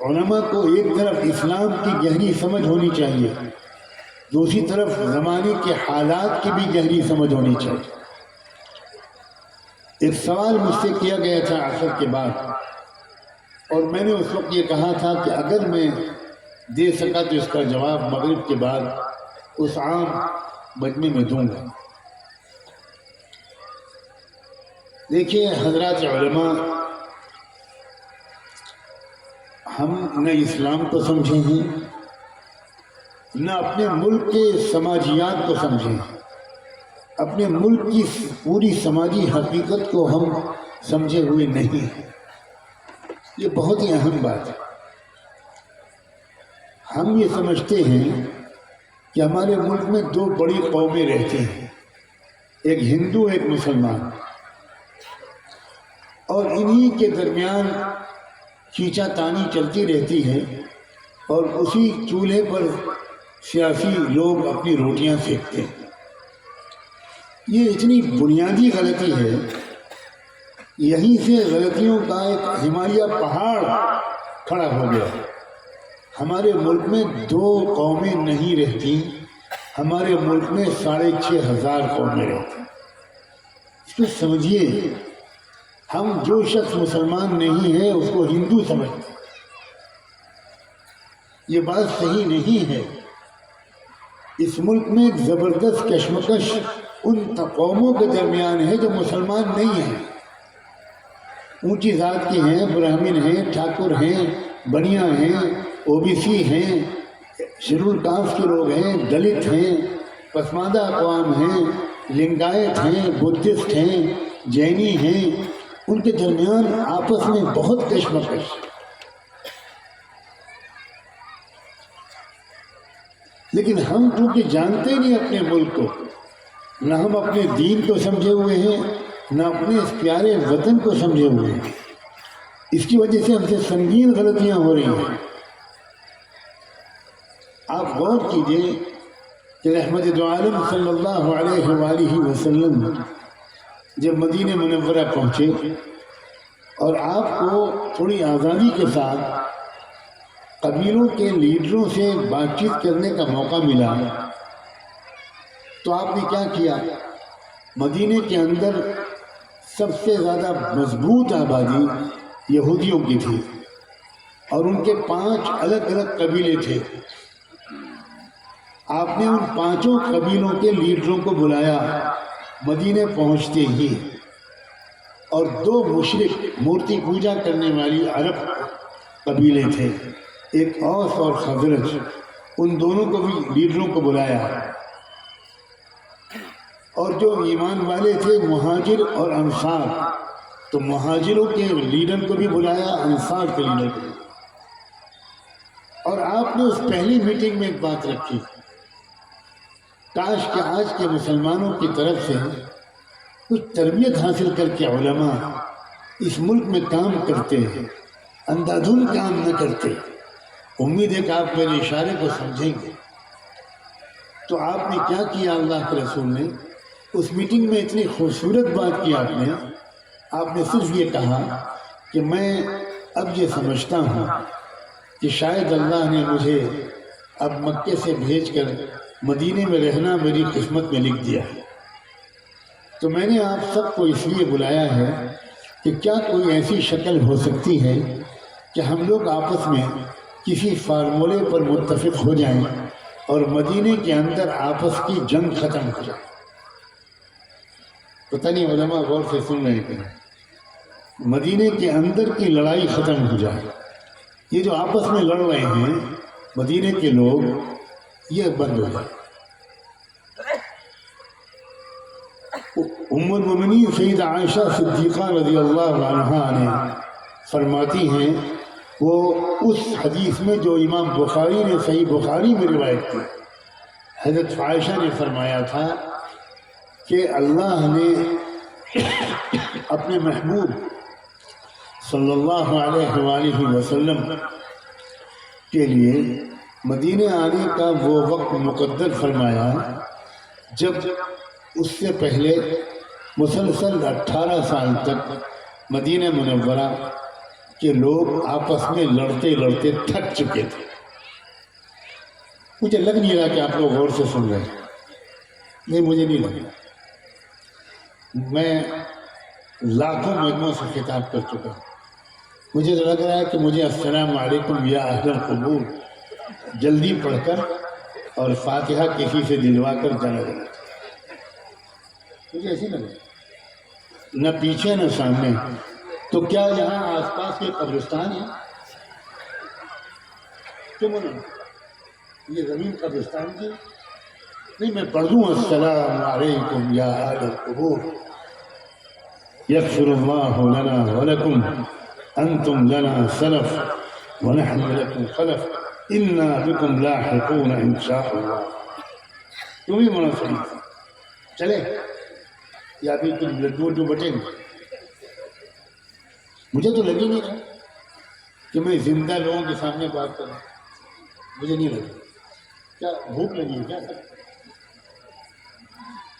علماء کو ایک طرف اسلام کی گہری سمجھ ہونی چاہیے، دوسری طرف زمانے کے حالات کی بھی گہری سمجھ ہونی چاہیے۔ ایک سوال مجھ سے کیا گیا تھا عصر کے بعد، اور میں نے اس وقت یہ کہا تھا کہ اگر میں دے سکا تو اس کا جواب مغرب کے بعد اس عام مجمع میں دوں گا۔ دیکھیے حضرات علماء، ہم نہ اسلام کو سمجھے ہیں، نہ اپنے ملک کے سماجیات کو سمجھیں، اپنے ملک کی پوری سماجی حقیقت کو ہم سمجھے ہوئے نہیں ہیں۔ یہ بہت ہی اہم بات ہے۔ ہم یہ سمجھتے ہیں کہ ہمارے ملک میں دو بڑی قومیں رہتی ہیں، ایک ہندو، ایک مسلمان، اور انہی کے درمیان کھینچا تانی چلتی رہتی ہے، اور اسی چولہے پر سیاسی لوگ اپنی روٹیاں سیکتے ہیں۔ یہ اتنی بنیادی غلطی ہے، یہیں سے غلطیوں کا ایک ہمالیہ پہاڑ کھڑا ہو گیا۔ ہمارے ملک میں دو قومیں نہیں رہتی، ہمارے ملک میں 6500 قومیں رہتی۔ اس کو سمجھیے، ہم جو شخص مسلمان نہیں ہے اس کو ہندو سمجھتے ہیں، یہ بات صحیح نہیں ہے۔ اس ملک میں ایک زبردست کشمکش ان قوموں کے درمیان ہے جو مسلمان نہیں ہیں، اونچی ذات کے ہیں، برہمن ہیں، ٹھاکر ہیں، بنیا ہیں، او بی سی ہیں، شیڈول کاسٹ کے لوگ ہیں، دلت ہیں، پسماندہ اقوام ہیں، لنگایت ہیں، بدھسٹ ہیں، جینی ہیں، ان کے درمیان آپس میں بہت کشمکش۔ لیکن ہم چونکہ جانتے نہیں اپنے ملک کو، نہ ہم اپنے دین کو سمجھے ہوئے ہیں، نہ اپنے اس پیارے وطن کو سمجھے ہوئے ہیں، اس کی وجہ سے ہم سے سنگین غلطیاں ہو رہی ہیں۔ آپ غور کیجئے کہ رحمت دو عالم صلی اللہ علیہ وآلہ وسلم جب مدینہ منورہ پہنچے اور آپ کو تھوڑی آزادی کے ساتھ قبیلوں کے لیڈروں سے بات چیت کرنے کا موقع ملا، تو آپ نے کیا کیا؟ مدینہ کے اندر سب سے زیادہ مضبوط آبادی یہودیوں کی تھی، اور ان کے 5 الگ الگ قبیلے تھے۔ آپ نے ان 5 قبیلوں کے لیڈروں کو بلایا مدینہ پہنچتے ہی، اور 2 مشرک مورتی پوجا کرنے والی عرب قبیلے تھے، ایک اوس اور خزرج، ان دونوں کو بھی لیڈروں کو بلایا، اور جو ایمان والے تھے مہاجر اور انصار، تو مہاجروں کے لیڈر کو بھی بلایا، انصار کے لیڈر کو بھی۔ اور آپ نے اس پہلی میٹنگ میں ایک بات رکھی، کاش کہ آج کے مسلمانوں کی طرف سے کچھ تربیت حاصل کر کے علماء اس ملک میں کام کرتے ہیں، اندھا دھند کام نہ کرتے۔ امید ہے کہ آپ میرے اشارے کو سمجھیں گے۔ تو آپ نے کیا کیا؟ اللہ کے رسول نے اس میٹنگ میں اتنی خوبصورت بات کی، آپ نے صرف یہ کہا کہ میں اب یہ سمجھتا ہوں کہ شاید اللہ نے مجھے اب مکے سے بھیج کر مدینے میں رہنا میری قسمت میں لکھ دیا ہے، تو میں نے آپ سب کو اس لیے بلایا ہے کہ کیا کوئی ایسی شکل ہو سکتی ہے کہ ہم لوگ آپس میں کسی فارمولے پر متفق ہو جائیں اور مدینے کے اندر آپس کی جنگ ختم ہو جائے۔ پتہ نہیں علماء غور سے سن رہے ہیں، مدینے کے اندر کی لڑائی ختم ہو جائے. یہ جو آپس میں لڑ رہے ہیں مدینے کے لوگ، یہ بند ہو جائے. ام المؤمنین سیدہ عائشہ صدیقہ رضی اللہ عنہا نے فرماتی ہیں، وہ اس حدیث میں جو امام بخاری نے صحیح بخاری میں روایت کی، حضرت عائشہ نے فرمایا تھا کہ اللہ نے اپنے محبوب صلی اللہ علیہ وآلہ وسلم کے لیے مدینے آنے کا وہ وقت مقدر فرمایا جب اس سے پہلے مسلسل 18 سال تک مدینہ منورہ کے لوگ آپس میں لڑتے لڑتے تھک چکے تھے. مجھے لگ نہیں رہا کہ آپ لوگ غور سے سن رہے ہیں. نہیں، مجھے نہیں لگا. میں لاکھوں مجموعوں سے خطاب کر چکا ہوں. مجھے تو لگ رہا ہے کہ مجھے السلام علیکم یا اہل القبور جلدی پڑھ کر اور فاتحہ کسی سے دلوا کر جانا جانا. مجھے ایسی لگا، نہ پیچھے نہ سامنے. تو کیا یہاں آس پاس کے قبرستان ہے؟ کیوں بولے یہ زمین قبرستان کی نہیں؟ میں پڑھ دوں السلام علیکم یا اہل القبور یغفر اللہ لنا ولکم انتم لنا سلف ونحن لکم خلف انا بکم لاحقون انشاء اللہ. تم ہی مناسب چلے یا بھی کچھ لڈو بٹیں گے؟ مجھے تو لگی نہیں رہا کہ میں زندہ لوگوں کے سامنے بات کروں. مجھے نہیں لگا. کیا بھوک لگی ہے کیا؟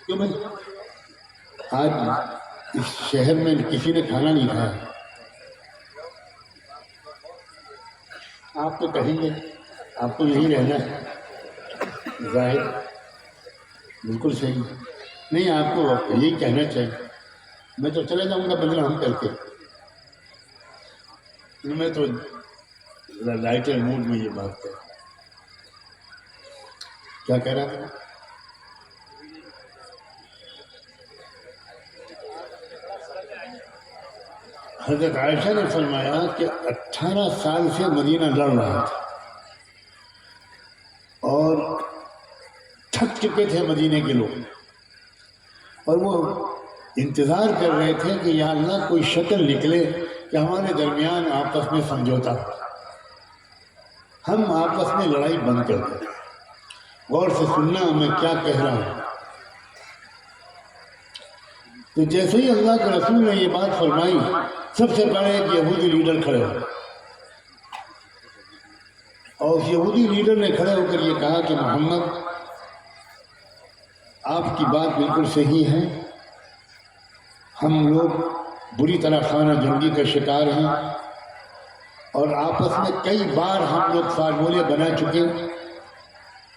کیوں بھائی آج اس شہر میں کسی نے کھانا نہیں کھایا؟ آپ تو کہیں گے آپ کو یہیں رہنا ہے. ظاہر بالکل صحیح نہیں، آپ کو یہی کہنا چاہیے. میں تو چلے جاؤں گا بدلا ہم کر کے. میں تو لائٹر موڈ میں یہ بات کر. کیا کہہ رہا تھا؟ حضرت عائشہ نے فرمایا کہ 18 سال سے مدینہ لڑ رہا تھا اور تھک چکے تھے مدینے کے لوگ، اور وہ انتظار کر رہے تھے کہ یا اللہ کوئی شکل نکلے کہ ہمارے درمیان آپس میں سمجھوتا ہو، ہم آپس میں لڑائی بند کر دیں. غور سے سننا میں کیا کہہ رہا ہوں. تو جیسے ہی اللہ کے رسول نے یہ بات فرمائی، سب سے پہلے ایک یہودی لیڈر کھڑے ہو، اور اس یہودی لیڈر نے کھڑے ہو کر یہ کہا کہ محمد آپ کی بات بالکل صحیح ہے، ہم لوگ بری طرح خانہ جنگی کا شکار ہیں اور آپس میں کئی بار ہم لوگ فارمولے بنا چکے.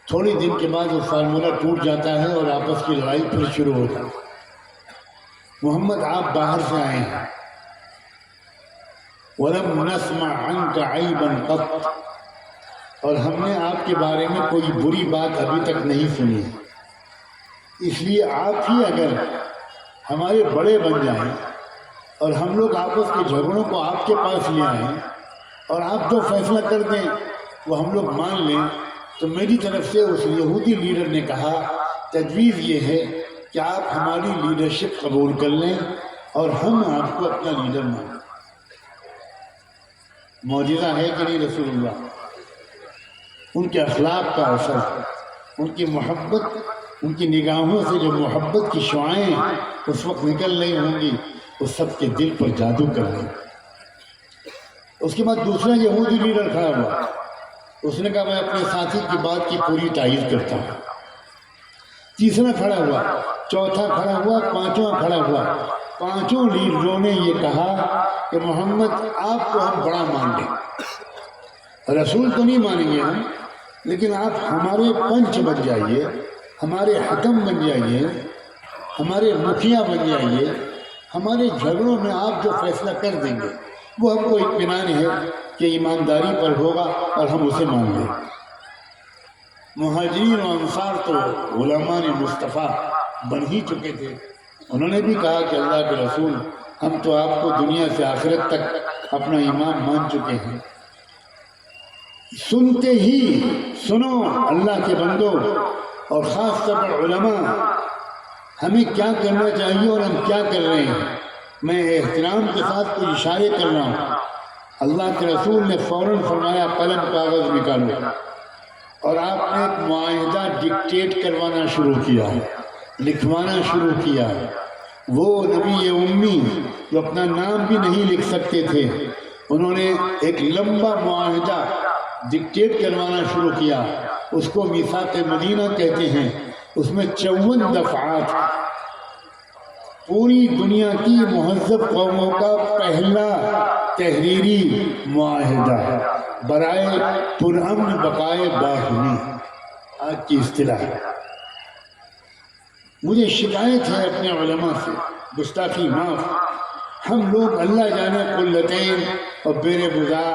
تھوڑی دن کے بعد وہ فارمولہ ٹوٹ جاتا ہے اور آپس کی لڑائی پھر شروع ہو جاتی ہے. محمد آپ باہر سے آئے ہیں، وَلَمْ نَسْمَعْ عَنْكَ عَيْبًا قَطْ، اور ہم نے آپ کے بارے میں کوئی بری بات ابھی تک نہیں سنی. اس لیے آپ ہی اگر ہمارے بڑے بن جائیں اور ہم لوگ آپس کے جھگڑوں کو آپ کے پاس لے آئیں اور آپ جو فیصلہ کر دیں وہ ہم لوگ مان لیں، تو میری طرف سے اس یہودی لیڈر نے کہا تجویز یہ ہے کہ آپ ہماری لیڈرشپ قبول کر لیں اور ہم آپ کو اپنا لیڈر مانیں. معجزہ ہے کہ نہیں رسول اللہ؟ ان کے اخلاق کا اثر، ان کی محبت، ان کی نگاہوں سے جو محبت کی شعائیں اس وقت نکل رہی ہوں گی، وہ سب کے دل پر جادو کر رہی. اس کے بعد دوسرا یہودی لیڈر کھڑا ہوا، اس نے کہا میں اپنے ساتھی کی بات کی پوری تائید کرتا ہوں. تیسرا کھڑا ہوا، چوتھا کھڑا ہوا، پانچواں کھڑا ہوا. پانچوں لیڈروں نے یہ کہا کہ محمد آپ کو ہم بڑا مان لیں، رسول تو نہیں مانیں گے ہم، لیکن آپ ہمارے پنچ بن جائیے، ہمارے حکم بن جائیے، ہمارے مکھیا بن جائیے، ہمارے جھگڑوں میں آپ جو فیصلہ کر دیں گے وہ ہم کو اطمینان ہے کہ ایمانداری پر ہوگا اور ہم اسے مان لیں. مہاجرین و انصار تو غلامان مصطفیٰ بن ہی چکے تھے. انہوں نے بھی کہا کہ اللہ کے رسول ہم تو آپ کو دنیا سے آخرت تک اپنا امام مان چکے ہیں۔ سنتے ہی سنو اللہ کے بندوں، اور خاص طور پر علماء، ہمیں کیا کرنا چاہیے اور ہم کیا کر رہے ہیں۔ میں احترام کے ساتھ کچھ اشارے کر رہا ہوں۔ اللہ کے رسول نے فوراً فرمایا قلم کاغذ نکالو، اور آپ نے ایک معاہدہ ڈکٹیٹ کروانا شروع کیا، لکھوانا شروع کیا۔ وہ نبی امی جو اپنا نام بھی نہیں لکھ سکتے تھے، انہوں نے ایک لمبا معاہدہ ڈکٹیٹ کروانا شروع کیا، اس کو میثاق مدینہ کہتے ہیں۔ اس میں 54 دفعات، پوری دنیا کی مہذب قوموں کا پہلا تحریری معاہدہ برائے پرامن بقائے باہمی، آج کی اصطلاح ہے۔ مجھے شکایت ہے اپنے علماء سے، گستاخی معاف، ہم لوگ اللہ جانے قلتین اور بیر بضاع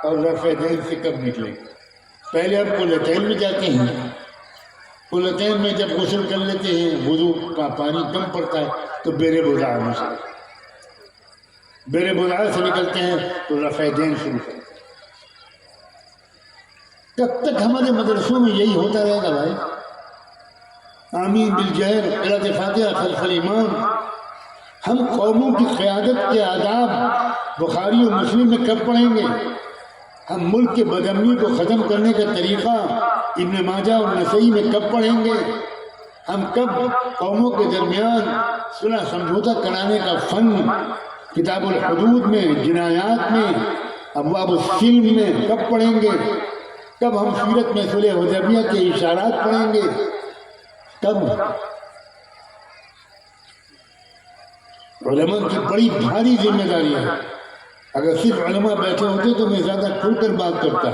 اور رفع دین سے کب نکلیں گے۔ پہلے ہم قلتین میں جاتے ہیں، قلتین میں جب غسل کر لیتے ہیں، وضو کا پانی کم پڑتا ہے تو بیر بضاع میں سے، بیر بضاع سے نکلتے ہیں تو رفع دین شروع کرتے ہیں۔ کب تک ہمارے مدرسوں میں یہی ہوتا رہے گا بھائی؟ آمین بالجہر، قرأت فاتحہ خلف الامام۔ ہم قوموں کی قیادت کے آداب بخاری و مسلم میں کب پڑھیں گے؟ ہم ملک کے بدامنی کو ختم کرنے کا طریقہ ابن ماجہ اور نسائی میں کب پڑھیں گے؟ ہم کب قوموں کے درمیان صلح سمجھوتہ کرانے کا فن کتاب الحدود میں، جنایات میں، ابواب السلم میں کب پڑھیں گے؟ کب ہم سیرت میں صلح حدیبیہ کے اشارات پڑھیں گے؟ کب؟ علماء کی بڑی بھاری ذمہ داری ہے۔ اگر صرف علماء بیٹھے ہوتے تو میں زیادہ کھل کر بات کرتا۔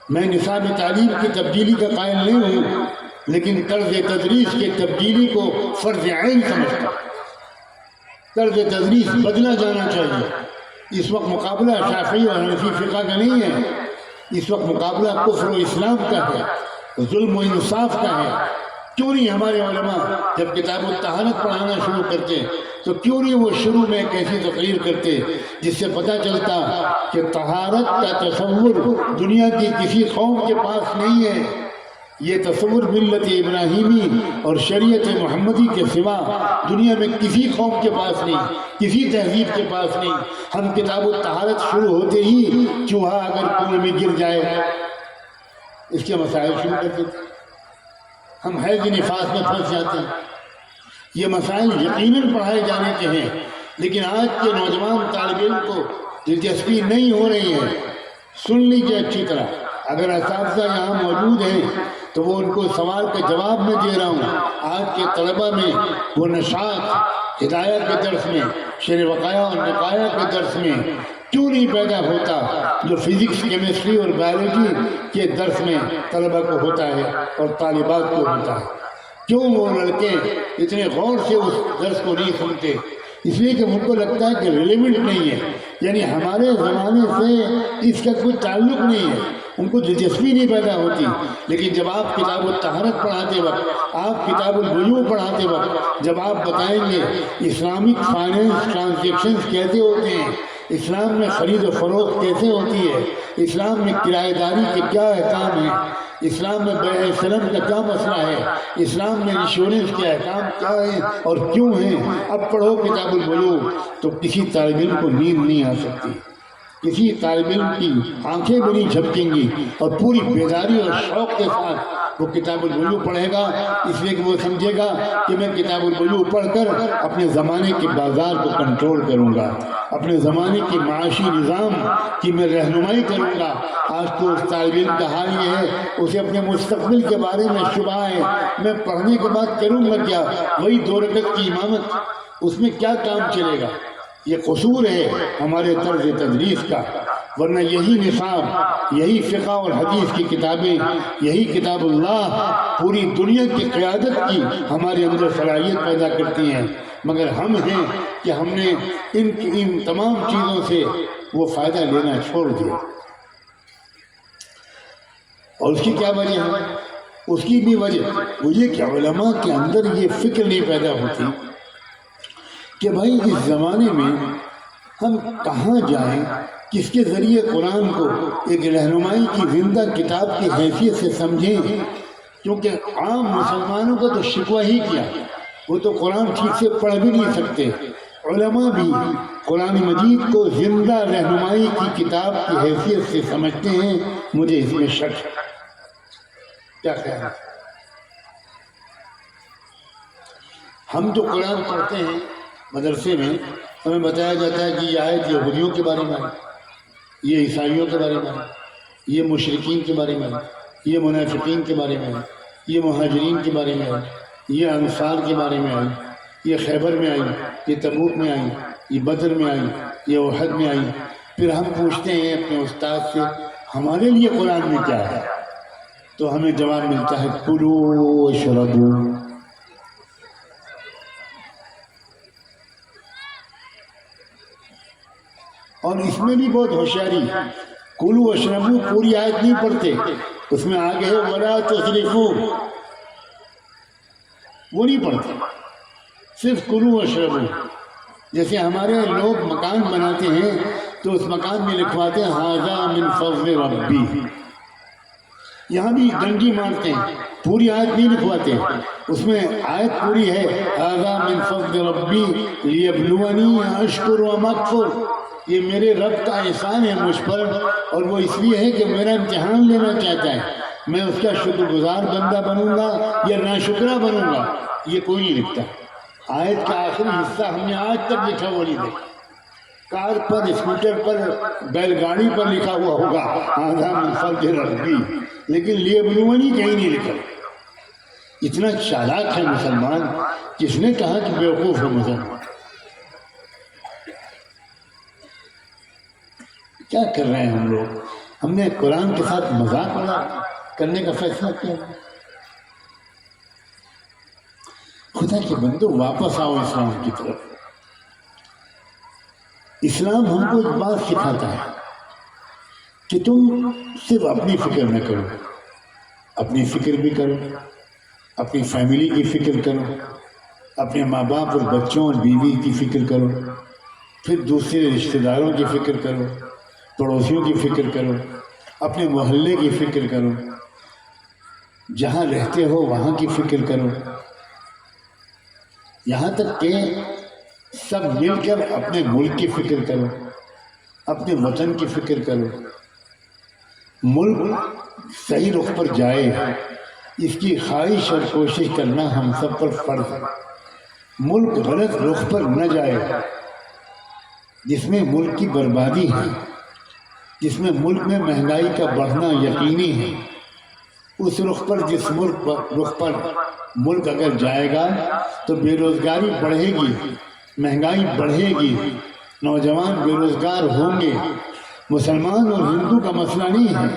میں نصاب تعلیم کی تبدیلی کا قائل نہیں ہوں، لیکن طرز تدریس کے تبدیلی کو فرض عین سمجھتا۔ طرز تدریس بدلا جانا چاہیے۔ اس وقت مقابلہ شافعی اور حنفی فقہ کا نہیں ہے، اس وقت مقابلہ کفر و اسلام کا ہے، ظلم و انصاف کا ہے۔ کیوں نہیں ہمارے علماء جب کتاب الطہارت پڑھانا شروع کرتے تو کیوں نہیں وہ شروع میں ایک ایسی تقریر کرتے جس سے پتہ چلتا کہ طہارت کا تصور دنیا کی کسی قوم کے پاس نہیں ہے، یہ تصور ملت ابراہیمی اور شریعت محمدی کے سوا دنیا میں کسی قوم کے پاس نہیں، کسی تہذیب کے پاس نہیں۔ ہم کتاب الطہارت شروع ہوتے ہی چوہا اگر کنویں میں گر جائے اس کے مسائل شروع کر دیتے، ہم حیض نفاس میں پھنس جاتے ہیں۔ یہ مسائل یقیناً پڑھائے جانے کے ہیں، لیکن آج کے نوجوان طالب علم کو دلچسپی نہیں ہو رہی ہے۔ سن لیجیے اچھی طرح، اگر اساتذہ یہاں موجود ہیں تو وہ ان کو سوال کا جواب میں دے رہا ہوں۔ آج کے طلبہ میں وہ نشاط ہدایہ کے درس میں، شرع وقایہ اور نقایہ کے درس میں کیوں نہیں پیدا ہوتا جو فزکس، کیمسٹری اور بایولوجی کے درس میں طلبہ کو ہوتا ہے اور طالبات کو ہوتا ہے؟ کیوں وہ لڑکے اتنے غور سے اس درس کو نہیں سنتے؟ اس لیے کہ ان کو لگتا ہے کہ ریلیونٹ نہیں ہے، یعنی ہمارے زمانے سے اس کا کوئی تعلق نہیں ہے، ان کو دلچسپی نہیں پیدا ہوتی۔ لیکن جب آپ کتاب الطہارت پڑھاتے وقت، آپ کتاب البیوع پڑھاتے وقت جب آپ بتائیں گے اسلامک فائنینس ٹرانزیکشنز کیسے ہوتے ہیں، اسلام میں خرید و فروخت کیسے ہوتی ہے، اسلام میں کرایہ داری کے کیا احکام ہیں، اسلام میں بیع سلم کا کیا مسئلہ ہے، اسلام میں انشورنس کے احکام کیا ہیں اور کیوں ہیں، اب پڑھو کتاب البیوع تو کسی طالب علم کو نیند نہیں آ سکتی، کسی طالب علم کی آنکھیں بھی نہیں جھپکیں گی، اور پوری بیداری اور شوق کے ساتھ وہ کتاب البیوع پڑھے گا، اس لیے کہ وہ سمجھے گا کہ میں کتاب البیوع پڑھ کر اپنے زمانے کے بازار کو کنٹرول کروں گا، اپنے زمانے کے معاشی نظام کی میں رہنمائی کروں گا۔ آج تو اس طالب علم کا حال یہ ہے، اسے اپنے مستقبل کے بارے میں شبہ ہے، میں پڑھنے کے بعد کروں گا کیا؟ وہی 2 رکعت کی امامت، اس میں کیا کام چلے گا؟ یہ قصور ہے ہمارے طرز تدریس کا، ورنہ یہی نصاب، یہی فقہ اور حدیث کی کتابیں، یہی کتاب اللہ پوری دنیا کی قیادت کی ہمارے اندر صلاحیت پیدا کرتی ہیں، مگر ہم ہیں کہ ہم نے ان تمام چیزوں سے وہ فائدہ لینا چھوڑ دیا۔ اور اس کی کیا وجہ ہے؟ اس کی بھی وجہ وہ یہ کہ علماء کے اندر یہ فکر نہیں پیدا ہوتی کہ بھائی اس زمانے میں ہم کہاں جائیں، کس کے ذریعے قرآن کو ایک رہنمائی کی زندہ کتاب کی حیثیت سے سمجھیں، کیونکہ عام مسلمانوں کو تو شکوہ ہی کیا، وہ تو قرآن ٹھیک سے پڑھ بھی نہیں سکتے۔ علماء بھی قرآن مجید کو زندہ رہنمائی کی کتاب کی حیثیت سے سمجھتے ہیں، مجھے اس میں شک ہے۔ کیا خیال ہے؟ ہم جو قرآن پڑھتے ہیں مدرسے میں، ہمیں بتایا جاتا ہے کہ یہ آیت یہودیوں کے بارے میں ہے، یہ عیسائیوں کے بارے میں ہے، یہ مشرکین کے بارے میں ہے، یہ منافقین کے بارے میں ہے، یہ مہاجرین کے بارے میں ہے، یہ انصار کے بارے میں آئی، یہ خیبر میں آئی، یہ تبوک میں آئی، یہ بدر میں آئی، یہ احد میں آئی۔ پھر ہم پوچھتے ہیں اپنے استاد سے ہمارے لیے قرآن میں کیا ہے، تو ہمیں جواب ملتا ہے کلوا واشربوا۔ اور اس میں بھی بہت ہوشیاری، کلوا واشربوا پوری آیت نہیں پڑھتے، اس میں آگے ہے ولا تسرفوا، وہ نہیں پڑھتے، صرف کلوا واشربوا۔ جیسے ہمارے لوگ مکان بناتے ہیں تو اس مکان میں لکھواتے ہیں ھذا من فضل ربی، یہاں بھی ڈنڈی مارتے ہیں، پوری آیت نہیں لکھواتے، اس میں آیت پوری ہے ھذا من فضل ربی لیبلونی اشکر ام اکفر، یہ میرے رب کا احسان ہے مجھ پر، اور وہ اس لیے ہے کہ میرا امتحان لینا چاہتا ہے، میں اس کا شکر گزار بندہ بنوں گا یا ناشکرہ بنوں گا، یہ کوئی نہیں لکھتا۔ آیت کا آخری حصہ ہم نے آج تک لکھا ہوا نہیں دیکھا، کار پر، اسکوٹر پر، بیل گاڑی پر لکھا ہوا ہوگا ھذا من فضل ربی، لیکن لیبلونی کہیں نہیں لکھا۔ اتنا چالاک ہے مسلمان، کس نے کہا کہ بیوقوف ہے مسلمان؟ کیا کر رہے ہیں ہم لوگ؟ ہم نے قرآن کے ساتھ مذاق کرنے کا فیصلہ کیا۔ خدا کے بندو واپس آؤ اسلام کی طرف۔ اسلام ہم کو ایک بات سکھاتا ہے کہ تم صرف اپنی فکر نہ کرو، اپنی فکر بھی کرو، اپنی فیملی کی فکر کرو، اپنے ماں باپ اور بچوں اور بیوی کی فکر کرو، پھر دوسرے رشتہ داروں کی فکر کرو، پڑوسیوں کی فکر کرو، اپنے محلے کی فکر کرو، جہاں رہتے ہو وہاں کی فکر کرو، یہاں تک کہ سب مل کر اپنے ملک کی فکر کرو، اپنے وطن کی فکر کرو۔ ملک صحیح رخ پر جائے، اس کی خواہش اور کوشش کرنا ہم سب پر فرض ہے۔ ملک غلط رخ پر نہ جائے، جس میں ملک کی بربادی ہے، جس میں ملک میں مہنگائی کا بڑھنا یقینی ہے، اس رخ پر جس رخ پر ملک اگر جائے گا تو بے روزگاری بڑھے گی، مہنگائی بڑھے گی، نوجوان بے روزگار ہوں گے۔ مسلمان اور ہندو کا مسئلہ نہیں ہے،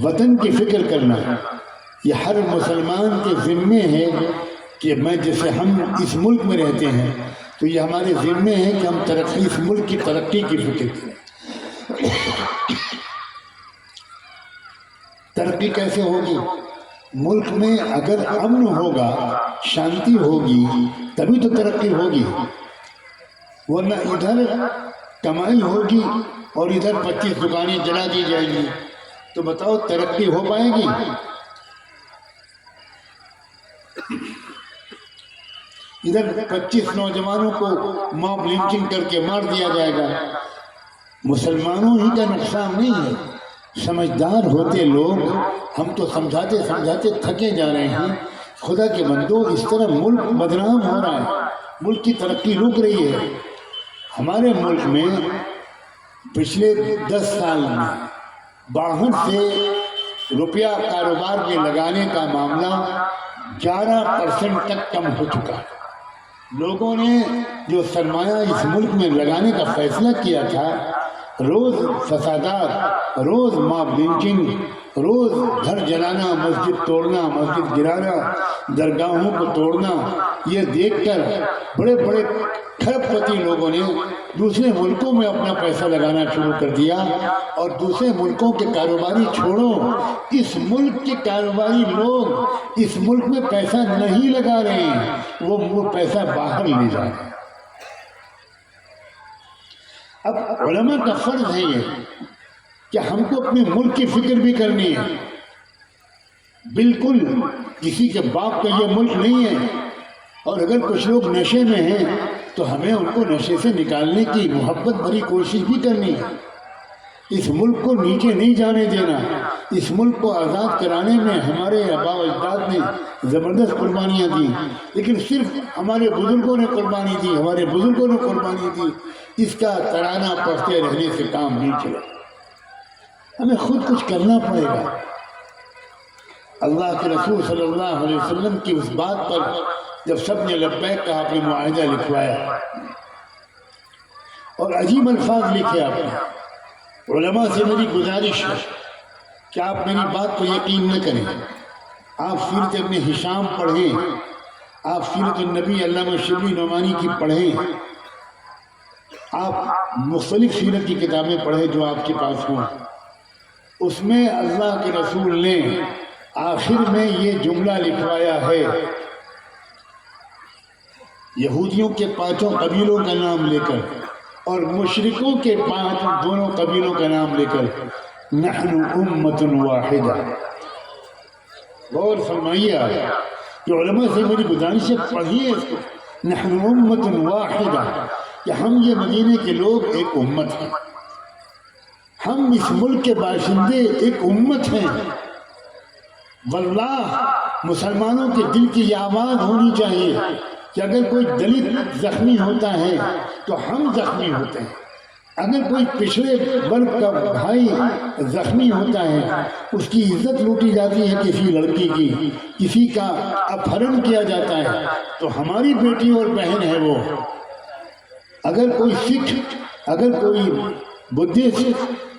وطن کی فکر کرنا یہ ہر مسلمان کے ذمے ہے کہ جیسے ہم اس ملک میں رہتے ہیں تو یہ ہمارے ذمے ہے کہ ہم ترقی، اس ملک کی ترقی کی فکر کریں۔ ترقی کیسے ہوگی؟ ملک میں اگر امن ہوگا، شانتی ہوگی، تبھی تو ترقی ہوگی، ورنہ ادھر کمائی ہوگی اور ادھر 25 دکانیں جلا دی جائیں گی تو بتاؤ ترقی ہو پائے گی؟ ادھر 25 نوجوانوں کو موب لنچنگ کر کے مار دیا جائے گا۔ مسلمانوں ہی کا نقصان نہیں ہے، سمجھدار ہوتے لوگ، ہم تو سمجھاتے سمجھاتے تھکے جا رہے ہیں۔ خدا کے بندو، اس طرح ملک بدنام ہو رہا ہے، ملک کی ترقی رک رہی ہے۔ ہمارے ملک میں پچھلے 10 سال میں باہر سے روپیہ کاروبار میں لگانے کا معاملہ 11% تک کم ہو چکا ہے۔ لوگوں نے جو سرمایہ اس ملک میں لگانے کا فیصلہ کیا تھا، روز فسادات، روز موب لنچنگ، روز گھر جلانا، مسجد توڑنا، مسجد گرانا، درگاہوں کو توڑنا، یہ دیکھ کر بڑے بڑے کھرب پتی لوگوں نے دوسرے ملکوں میں اپنا پیسہ لگانا شروع کر دیا۔ اور دوسرے ملکوں کے کاروباری چھوڑو، اس ملک کے کاروباری لوگ اس ملک میں پیسہ نہیں لگا رہے ہیں، وہ پیسہ باہر لے جا رہے ہیں۔ اب علماء کا فرض ہے یہ کہ ہم کو اپنے ملک کی فکر بھی کرنی ہے. بالکل کسی کے باپ کا یہ ملک نہیں ہے، اور اگر کچھ لوگ نشے میں ہیں تو ہمیں ان کو نشے سے نکالنے کی محبت بھری کوشش بھی کرنی ہے. اس ملک کو نیچے نہیں جانے دینا. اس ملک کو آزاد کرانے میں ہمارے آباء و اجداد نے زبردست قربانیاں دی، لیکن صرف ہمارے بزرگوں نے قربانی دی، ہمارے بزرگوں نے قربانی دی. اس کا ترانہ پڑھتے رہنے سے کام نہیں چلے، ہمیں خود کچھ کرنا پڑے گا. اللہ کے رسول صلی اللہ علیہ وسلم کی اس بات پر جب سب نے لبیک کہا، آپ نے معاہدہ لکھوایا اور عجیب الفاظ لکھے. آپ نے علماء سے میری گزارش ہے کہ آپ میری بات کو یقین نہ کریں. آپ سیرت ابن ہشام پڑھیں، آپ سیرت النبی علامہ شبلی نعمانی کی پڑھیں، آپ مختلف سیرت کی کتابیں پڑھیں جو آپ کے پاس ہوں. اس میں اللہ کے رسول نے آخر میں یہ جملہ لکھوایا ہے، یہودیوں کے 5 قبیلوں کا نام لے کر اور مشرکوں کے 5 دونوں قبیلوں کا نام لے کر، نحن امت واحدہ. غور فرمائیے آپ کہ علماء سے میری گزارش ہے، پڑھیے اس کو. نحن امت واحدہ، کہ ہم یہ مدینے کے لوگ ایک امت ہیں، ہم اس ملک کے باشندے ایک امت ہیں. واللہ مسلمانوں کے دل کی یہ آواز ہونی چاہیے کہ اگر کوئی دلت زخمی ہوتا ہے تو ہم زخمی ہوتے ہیں، اگر کوئی پچھڑے ورگ کا بھائی زخمی ہوتا ہے، اس کی عزت لوٹی جاتی ہے کسی لڑکی کی، کسی کا اپہرن کیا جاتا ہے، تو ہماری بیٹی اور بہن ہے وہ. اگر کوئی سکھ، اگر کوئی بدھسٹ،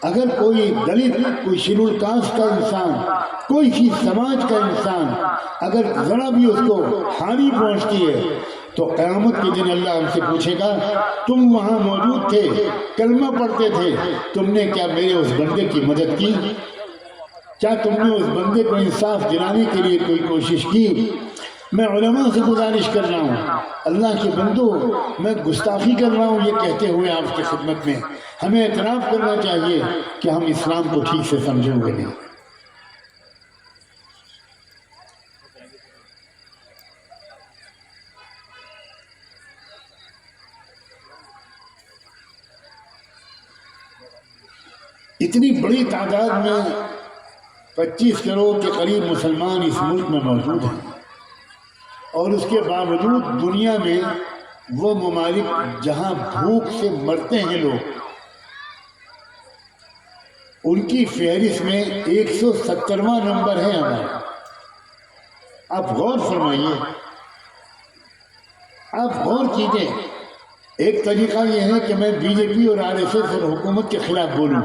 اگر کوئی دلت، کوئی شیڈول کاسٹ کا انسان، کوئی سی سماج کا انسان اگر ذرا بھی اس کو ہانی پہنچتی ہے تو قیامت کے دن اللہ ہم سے پوچھے گا، تم وہاں موجود تھے، کلمہ پڑھتے تھے، تم نے کیا میرے اس بندے کی مدد کی؟ کیا تم نے اس بندے کو انصاف دلانے کے لیے کوئی کوشش کی؟ میں علماء سے گزارش کر رہا ہوں، اللہ کے بندو، میں گستاخی کر رہا ہوں یہ کہتے ہوئے آپ کی خدمت میں، ہمیں اعتراف کرنا چاہیے کہ ہم اسلام کو ٹھیک سے سمجھے ہوئے نہیں. اتنی بڑی تعداد میں 25 کروڑ کے قریب مسلمان اس ملک میں موجود ہیں، اور اس کے باوجود دنیا میں وہ ممالک جہاں بھوک سے مرتے ہیں لوگ، ان کی فہرست میں 170واں نمبر ہے ہمارا. آپ غور فرمائیے، آپ غور کیجئے. ایک طریقہ یہ ہے کہ میں بی جے پی اور RSS اور حکومت کے خلاف بولوں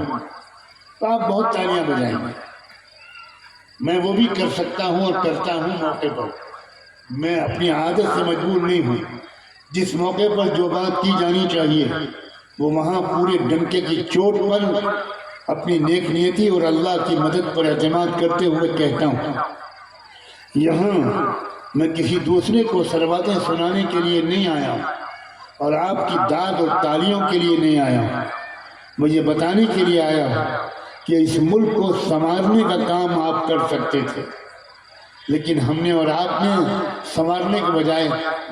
تو آپ بہت تالیاں بجائیں گے. میں وہ بھی کر سکتا ہوں اور کرتا ہوں موقع پر. میں اپنی عادت سے مجبور نہیں ہوں. جس موقع پر جو بات کی جانی چاہیے وہ وہاں پورے ڈنکے کی چوٹ پر اپنی نیک نیتی اور اللہ کی مدد پر اعتماد کرتے ہوئے کہتا ہوں. یہاں میں کسی دوسرے کو سرواتیں سنانے کے لیے نہیں آیا ہوں اور آپ کی داد اور تالیوں کے لیے نہیں آیا ہوں. میں یہ بتانے کے لیے آیا ہوں کہ اس ملک کو سنوارنے کا کام آپ کر سکتے تھے، لیکن ہم نے اور آپ نے سنوارنے کے بجائے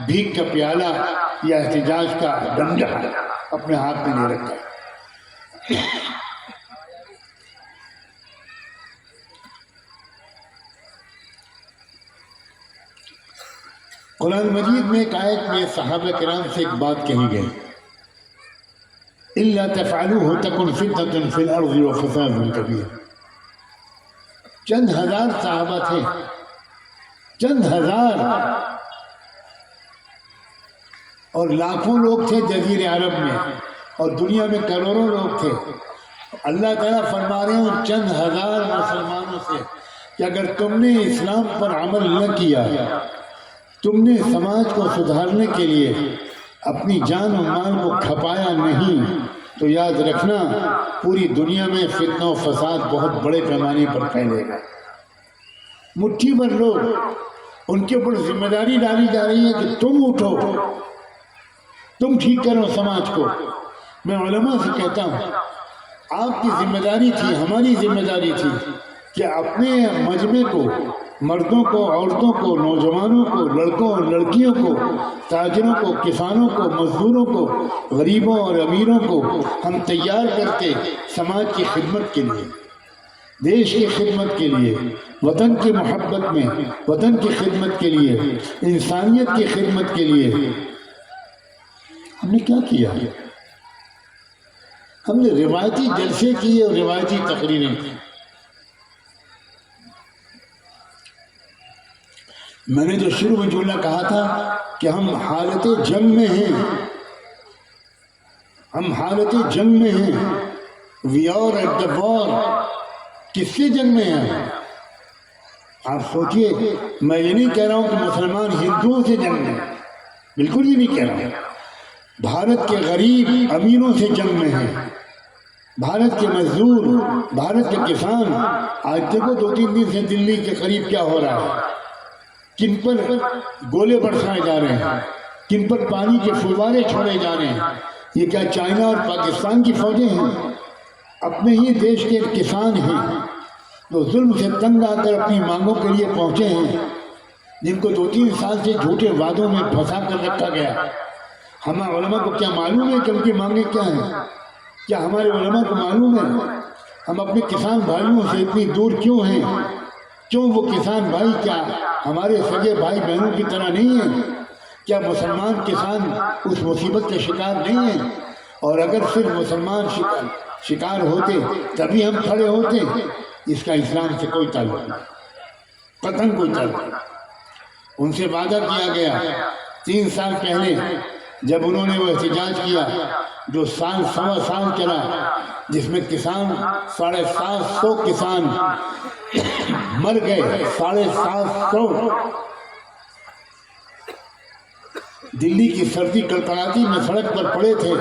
بھیک کا پیالہ یا احتجاج کا ڈنڈا اپنے ہاتھ میں لے رکھا. قرآن مجید میں ایک آیت میں صحابہ کرام سے ایک بات کہی گئی، إِلَّا تَفْعَلُوهُ تَكُنْ فِتْنَةٌ فِي الْأَرْضِ وَفَسَادٌ كَبِيرٌ. چند ہزار صحابہ تھے، چند ہزار، اور لاکھوں لوگ تھے جزیرے عرب میں، اور دنیا میں کروڑوں لوگ تھے. اللہ تعالیٰ فرما رہے ہیں چند ہزار مسلمانوں سے کہ اگر تم نے اسلام پر عمل نہ کیا، تم نے سماج کو سدھارنے کے لیے اپنی جان و مال کو کھپایا نہیں، تو یاد رکھنا پوری دنیا میں فتنہ و فساد بہت بڑے پیمانے پر پھیلے گا. مٹھی بھر لوگ، ان کے اوپر ذمہ داری ڈالی جا رہی ہے کہ تم اٹھو، تم ٹھیک کرو سماج کو. میں علماء سے کہتا ہوں آپ کی ذمہ داری تھی، ہماری ذمہ داری تھی کہ اپنے مجمع کو، مردوں کو، عورتوں کو، نوجوانوں کو، لڑکوں اور لڑکیوں کو، تاجروں کو، کسانوں کو، مزدوروں کو، غریبوں اور امیروں کو ہم تیار کرتے سماج کی خدمت کے لیے، دیش کی خدمت کے لیے، وطن کی محبت میں، وطن کی خدمت کے لیے، انسانیت کی خدمت کے لیے۔ ہم نے کیا کیا؟ ہم نے روایتی جلسے کیے اور روایتی تقریریں کی۔ میں نے جو شروع میں جملہ کہا تھا کہ ہم حالت جنگ میں ہیں، ہم حالت جنگ میں ہیں، وی آر ایٹ دا وار۔ کس سے جنگ میں ہیں؟ آپ سوچئے، میں یہ نہیں کہہ رہا ہوں کہ مسلمان ہندوؤں سے جنگ میں، بالکل یہ نہیں کہہ رہا ہوں۔ بھارت کے غریب امیروں سے جنگ میں ہیں، بھارت کے مزدور، بھارت کے کسان۔ آج دیکھو 2-3 دن سے دلی کے قریب کیا ہو رہا ہے، کن پر گولے برسائے جا رہے ہیں، کن پر پانی کے فوارے چھوڑے جا رہے ہیں۔ یہ کیا چائنا اور پاکستان کی فوجیں ہیں؟ اپنے ہی دیش کے کسان ہیں جو ظلم سے تنگ آ کر اپنی مانگوں کے لیے پہنچے ہیں، جن کو 2-3 سال سے جھوٹے وعدوں میں پھنسا کر رکھا گیا۔ ہمارے علماء کو کیا معلوم ہے کہ ان کی مانگیں کیا ہیں؟ کیا ہمارے علماء کو معلوم ہے ہم اپنے کسان بھائیوں سے اتنی دور کیوں ہیں؟ کیوں وہ کسان بھائی کیا ہمارے سگے بھائی بہنوں کی طرح نہیں ہیں؟ کیا مسلمان کسان اس مصیبت کے شکار نہیں ہیں؟ اور اگر صرف مسلمان شکار ہوتے تبھی ہم کھڑے ہوتے، اس کا اسلام سے کوئی تعلق نہیں، قطعاً کوئی تعلق نہیں۔ ان سے وعدہ کیا گیا 3 سال پہلے، جب انہوں نے وہ احتجاج کیا جو سوا سال چلا، جس میں کسان 750 کسان مر گئے، 750۔ دلی کی سردی کڑکڑاتی میں سڑک پر پڑے تھے،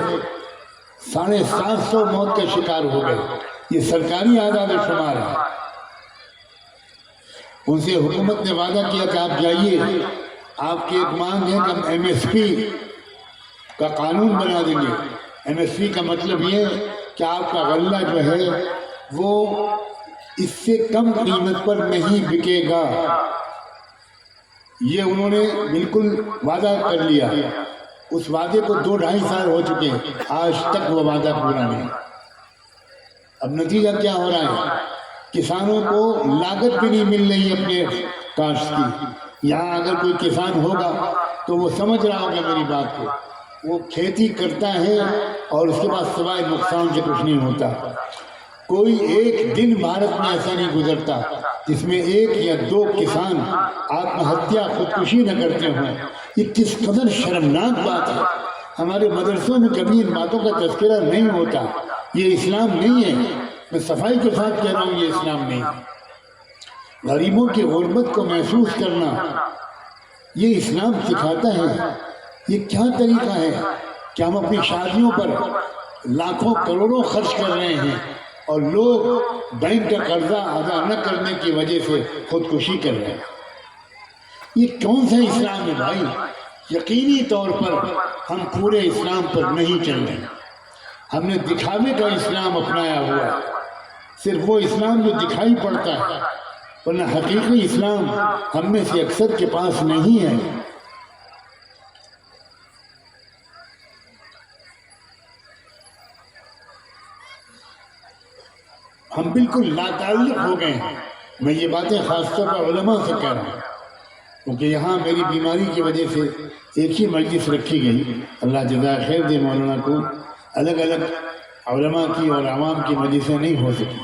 750 موت کے شکار ہو گئے۔ یہ سرکاری اعداد و شمار ہے۔ ان سے حکومت نے وعدہ کیا کہ آپ جائیے، آپ کی ایک مانگ ہے کہ ہم MSP کا قانون بنا دیں گے۔ MSP کا مطلب یہ ہے کہ آپ کا غلہ جو ہے وہ اس سے کم قیمت پر نہیں بکے گا۔ یہ انہوں نے بالکل وعدہ کر لیا۔ اس وعدے کو 2-2.5 سال ہو چکے ہیں، آج تک وہ وعدہ پورا نہیں۔ اب نتیجہ کیا ہو رہا ہے؟ کسانوں کو لاگت بھی نہیں مل رہی اپنے کاشت کی۔ یہاں اگر کوئی کسان ہوگا تو وہ سمجھ رہا ہوگا میری بات کو، وہ کھیتی کرتا ہے اور اس کے بعد سوائے نقصان سے کچھ نہیں ہوتا۔ کوئی ایک دن بھارت میں ایسا نہیں گزرتا جس میں 1 یا 2 کسان آتم ہتیا، خودکشی نہ کرتے ہوں۔ یہ کس قدر شرمناک بات ہے۔ ہمارے مدرسوں میں کبھی ان باتوں کا تذکرہ نہیں ہوتا۔ یہ اسلام نہیں ہے، میں صفائی کے ساتھ کہہ رہا ہوں، یہ اسلام نہیں۔ غریبوں کی غربت کو محسوس کرنا یہ اسلام سکھاتا ہے۔ یہ کیا طریقہ ہے کہ ہم اپنی شادیوں پر لاکھوں کروڑوں خرچ کر رہے ہیں اور لوگ بینک کا قرضہ ادا نہ کرنے کی وجہ سے خودکشی کر رہے ہیں؟ یہ کون سا اسلام ہے بھائی؟ یقینی طور پر ہم پورے اسلام پر نہیں چل رہے۔ ہم نے دکھاوے کا اسلام اپنایا ہوا ہے، صرف وہ اسلام جو دکھائی پڑتا ہے، ورنہ حقیقی اسلام ہم میں سے اکثر کے پاس نہیں ہے۔ ہم بالکل ناتعلق ہو گئے ہیں۔ میں یہ باتیں خاص طور پر علماء سے کہہ رہا ہوں، کیونکہ یہاں میری بیماری کی وجہ سے ایک ہی مجلس رکھی گئی۔ اللہ جزائے خیر دے مولانا کو، الگ الگ علماء کی اور عوام کی مجلسیں نہیں ہو سکی۔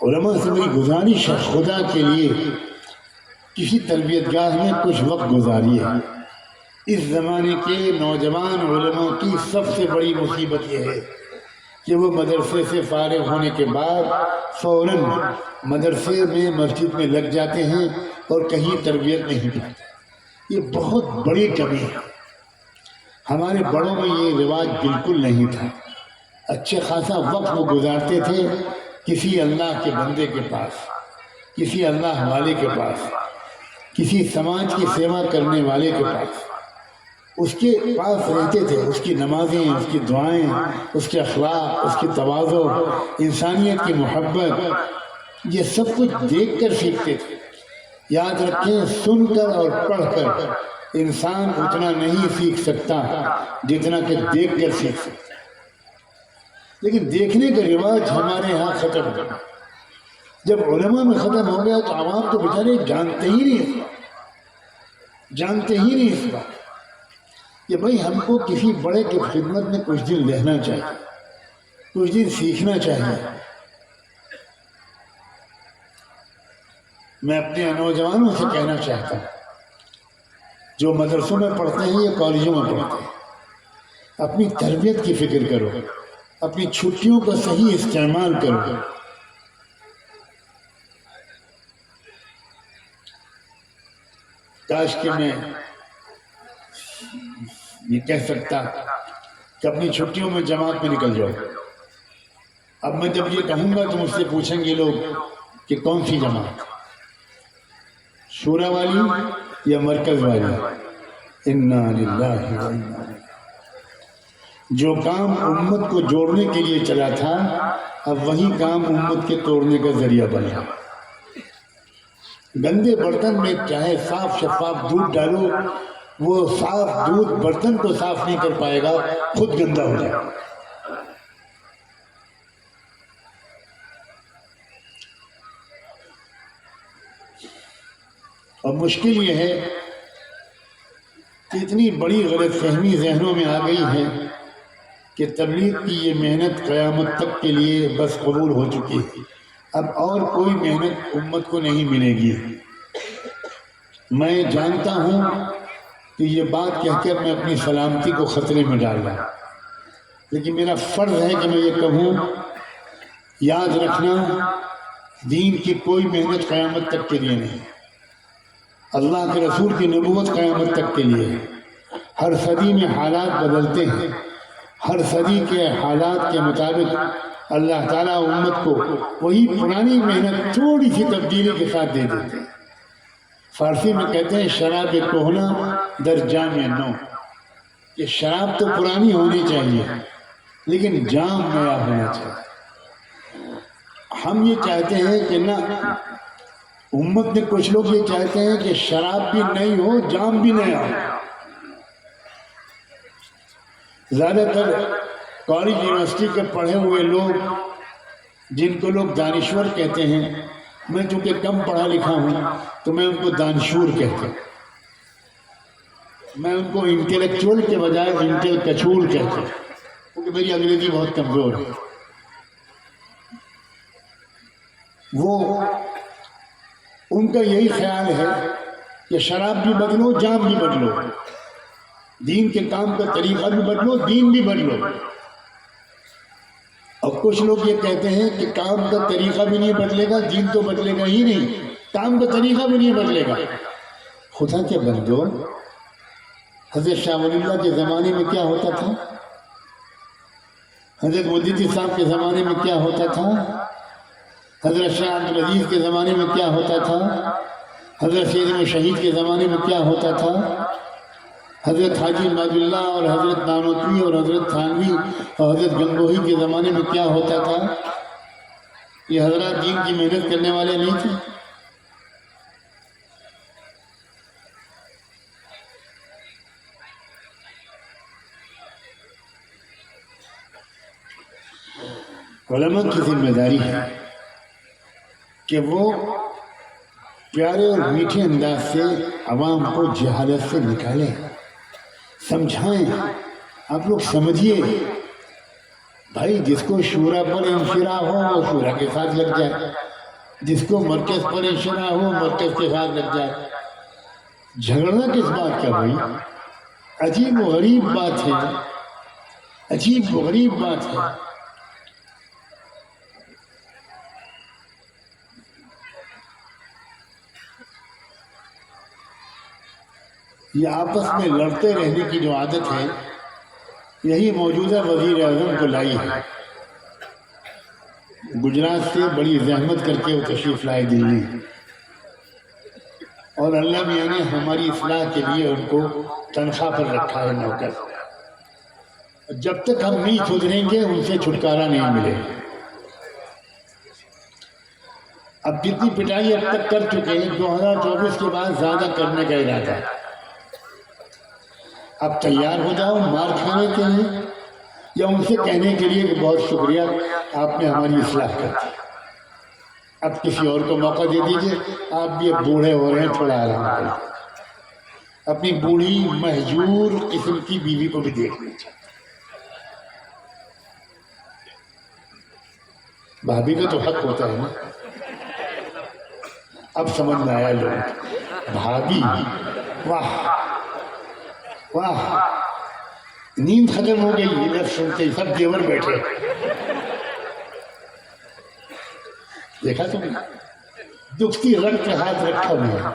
علماء سے میری گزارش ہے، خدا کے لیے کسی تربیت گاہ میں کچھ وقت گزاریے۔ اس زمانے کے نوجوان علماء کی سب سے بڑی مصیبت یہ ہے کہ وہ مدرسے سے فارغ ہونے کے بعد فوراً مدرسے میں، مسجد میں لگ جاتے ہیں اور کہیں تربیت نہیں پاتے۔ یہ بہت بڑی کمی ہے۔ ہمارے بڑوں میں یہ رواج بالکل نہیں تھا۔ اچھے خاصا وقت وہ گزارتے تھے کسی اللہ کے بندے کے پاس، کسی اللہ والے کے پاس، کسی سماج کی سیوا کرنے والے کے پاس۔ اس کے پاس رہتے تھے، اس کی نمازیں، اس کی دعائیں، اس کے اخلاق، اس کی تواضع، انسانیت کی محبت، یہ سب کچھ دیکھ کر سیکھتے تھے۔ یاد رکھیں، سن کر اور پڑھ کر انسان اتنا نہیں سیکھ سکتا جتنا کہ دیکھ کر سیکھ سکتا۔ لیکن دیکھنے کا رواج ہمارے ہاں ختم ہو گیا۔ جب علماء میں ختم ہو گیا تو عوام تو بیچارے جانتے ہی نہیں اس بات کہ بھائی ہم کو کسی بڑے کی خدمت میں کچھ دن رہنا چاہیے، کچھ دن سیکھنا چاہیے۔ میں اپنے نوجوانوں سے کہنا چاہتا ہوں جو مدرسوں میں پڑھتے ہیں یا کالجوں میں پڑھتے ہیں، اپنی تربیت کی فکر کرو، اپنی چھٹیوں کا صحیح استعمال کرو۔ کاش کہ میں یہ کہہ سکتا کہ اپنی چھٹیوں میں جماعت میں نکل جاؤ۔ اب میں جب یہ کہوں گا تو مجھ سے پوچھیں گے لوگ کہ کون سی جماعت، شورا والی یا مرکز والی؟ انا للہ و انا الیہ۔ جو کام امت کو جوڑنے کے لیے چلا تھا اب وہی کام امت کے توڑنے کا ذریعہ بنا۔ گندے برتن میں چاہے صاف شفاف دودھ ڈالو، وہ صاف دودھ برتن کو صاف نہیں کر پائے گا، خود گندا ہو جائے گا۔ اور مشکل یہ ہے کہ اتنی بڑی غلط فہمی ذہنوں میں آ گئی ہے کہ تبلیغ کی یہ محنت قیامت تک کے لیے بس قبول ہو چکی ہے، اب اور کوئی محنت امت کو نہیں ملے گی۔ میں جانتا ہوں کہ یہ بات کہہ کر میں اپنی سلامتی کو خطرے میں ڈال رہا ہوں، لیکن میرا فرض ہے کہ میں یہ کہوں، یاد رکھنا دین کی کوئی محنت قیامت تک کے لیے نہیں، اللہ کے رسول کی نبوت قیامت تک کے لیے ہے۔ ہر صدی میں حالات بدلتے ہیں، ہر صدی کے حالات کے مطابق اللہ تعالیٰ امت کو وہی پرانی محنت تھوڑی سی تبدیلی کے ساتھ دے دیتے ہیں۔ فارسی میں کہتے ہیں شراب کہنا در جام نو، کہ شراب تو پرانی ہونی چاہیے لیکن جام نیا ہونا چاہیے۔ ہم یہ چاہتے ہیں کہ نہ، امت میں کچھ لوگ یہ چاہتے ہیں کہ شراب بھی نئی ہو، جام بھی نیا ہو۔ زیادہ تر کالج یونیورسٹی کے پڑھے ہوئے لوگ، جن کو لوگ دانشور کہتے ہیں، میں چونکہ کم پڑھا لکھا ہوں تو میں ان کو دانشور کہتا ہوں، میں ان کو انٹلیکچوئل کے بجائے انٹلیکچول کہتا ہوں، کیونکہ میری انگریزی بہت کمزور ہے۔ وہ ان کا یہی خیال ہے کہ شراب بھی بدلو، جام بھی بدلو، دین کے کام کا طریقہ بھی بدلو، دین بھی بدلو۔ اور کچھ لوگ یہ کہتے ہیں کہ کام کا طریقہ بھی نہیں بدلے گا، دین تو بدلے گا ہی نہیں، کام کا طریقہ بھی نہیں بدلے گا۔ خدا کے بندو، حضرت شاہ ولی اللہ کے زمانے میں کیا ہوتا تھا؟ حضرت مودودی صاحب کے زمانے میں کیا ہوتا تھا؟ حضرت شاہ عبدالعزیز کے زمانے میں کیا ہوتا تھا؟ حضرت سید شہید کے زمانے میں کیا ہوتا تھا؟ حضرت حاجی عبد اللہ اور حضرت نانوتوی اور حضرت تھانوی اور حضرت گنگوہی کے زمانے میں کیا ہوتا تھا؟ یہ حضرات دین کی محنت کرنے والے نہیں تھے؟ علماء کی ذمہ داری ہے کہ وہ پیارے اور میٹھے انداز سے عوام کو جہالت سے نکالیں، سمجھائیں۔ آپ لوگ سمجھیے، بھائی جس کو شورا پر انشراح ہو وہ شورا کے ساتھ لگ جائے، جس کو مرکز پر انشراح ہو مرکز کے ساتھ لگ جائے۔ جھگڑنا کس بات کا بھائی؟ عجیب و غریب بات ہے، عجیب و غریب بات ہے۔ یہ آپس میں لڑتے رہنے کی جو عادت ہے، یہی موجودہ وزیر اعظم کو لائی ہے۔ گجرات سے بڑی زحمت کر کے وہ تشریف لائے دلی، اور اللہ میاں نے ہماری اصلاح کے لیے ان کو تنخواہ پر رکھا ہے نوکر. جب تک ہم نہیں سدھریں گے ان سے چھٹکارا نہیں ملے. اب جتنی پٹائی اب تک کر چکے ہیں 2024 کے بعد زیادہ کرنے کا ارادہ ہے. اب تیار ہو جاؤ مار کھانے کے لیے یا ان سے کہنے کے لیے کہ بہت شکریہ آپ نے ہماری اصلاح کر دی. اب کسی اور کو موقع دے دیجئے. آپ بھی اب بوڑھے ہو رہے ہیں, تھوڑا آرام کریں. اپنی بوڑھی مہجور قسم کی بیوی کو بھی دیکھ لیجیے. بھابھی کا تو حق ہوتا ہے نا. اب سمجھ میں آیا لوگ بھابھی, واہ واہ, نیند ختم ہو گئی. ادھر سنتے سب دیور بیٹھے. دیکھا تم نے دکھتی رنگ پہ ہاتھ رکھا ہوا.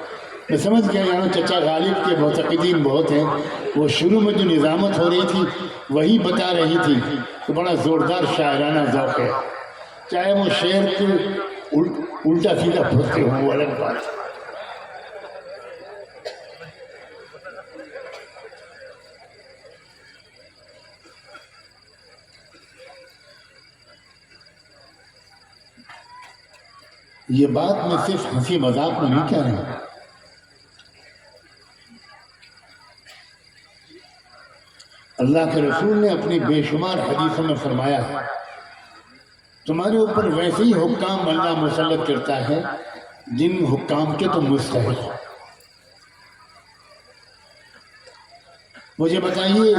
میں سمجھ گیا یہاں چچا غالب کے معتقدین بہت ہیں. وہ شروع میں جو نظامت ہو رہی تھی وہی بتا رہی تھی کہ بڑا زوردار شاعرانہ ذوق ہے. چاہے وہ شعر کو الٹا سیدھا پھرتے ہوں وہ الگ بات. یہ بات میں صرف ہنسی مذاق میں نہیں کہہ رہا ہوں. اللہ کے رسول نے اپنی بے شمار حدیثوں میں فرمایا ہے تمہارے اوپر ویسے ہی حکام اللہ مسلط کرتا ہے جن حکام کے تم مستحق ہو. مجھے بتائیے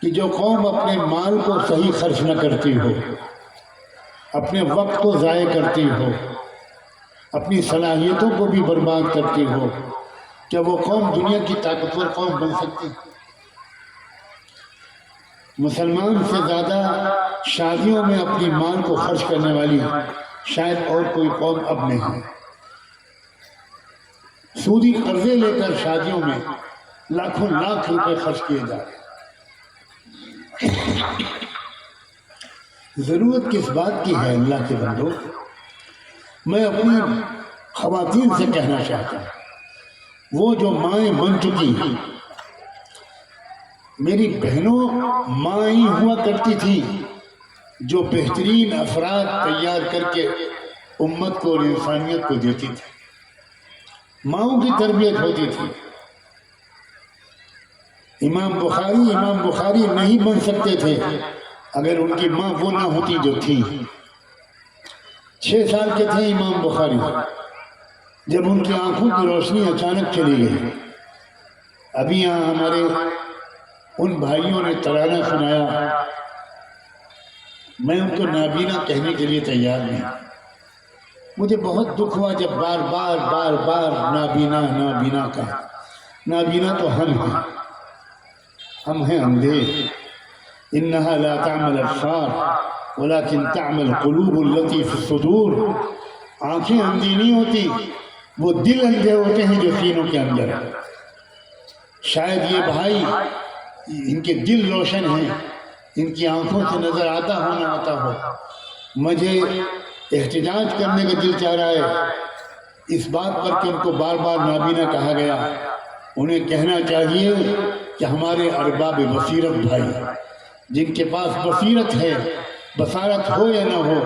کہ جو قوم اپنے مال کو صحیح خرچ نہ کرتی ہو, اپنے وقت کو ضائع کرتی ہو, اپنی صلاحیتوں کو بھی برباد کرتی ہو, کیا وہ قوم دنیا کی طاقتور قوم بن سکتی؟ مسلمان سے زیادہ شادیوں میں اپنی مال کو خرچ کرنے والی شاید اور کوئی قوم اب نہیں ہے. سودی قرضے لے کر شادیوں میں لاکھوں لاکھ روپے خرچ کیے جا رہے ہیں. ضرورت کس بات کی ہے اللہ کے بندو؟ میں اپنی خواتین سے کہنا چاہتا ہوں, وہ جو مائیں بن چکی ہیں, میری بہنوں ماں ہی ہوا کرتی تھی جو بہترین افراد تیار کر کے امت کو اور انسانیت کو دیتی تھی. ماؤں کی تربیت ہوتی تھی. امام بخاری نہیں بن سکتے تھے اگر ان کی ماں وہ نہ ہوتی جو تھی. 6 سال کے تھے امام بخاری جب ان کی آنکھوں کی روشنی اچانک چلی گئی. ابھی یہاں ہمارے ان بھائیوں نے ترانہ سنایا, میں ان کو نابینا کہنے کے لیے تیار نہیں. مجھے بہت دکھ ہوا جب بار بار نابینا کہا. نابینا تو ہم ہیں اندھے. انہا لا تعمل الابصار ولكن تعمل القلوب التي في الصدور. آنکھیں اندھی نہیں ہوتی, وہ دل اندھے ہوتے ہیں جو سینوں کے اندر ہیں. شاید یہ بھائی ان کے دل روشن ہیں, ان کی آنکھوں سے نظر آتا ہو. مجھے احتجاج کرنے کا دل چاہ رہا ہے اس بات پر کہ ان کو بار بار نابینا کہا گیا. انہیں کہنا چاہیے کہ ہمارے ارباب بصیرت بھائی جن کے پاس بصیرت ہے, بصارت ہو یا نہ ہو,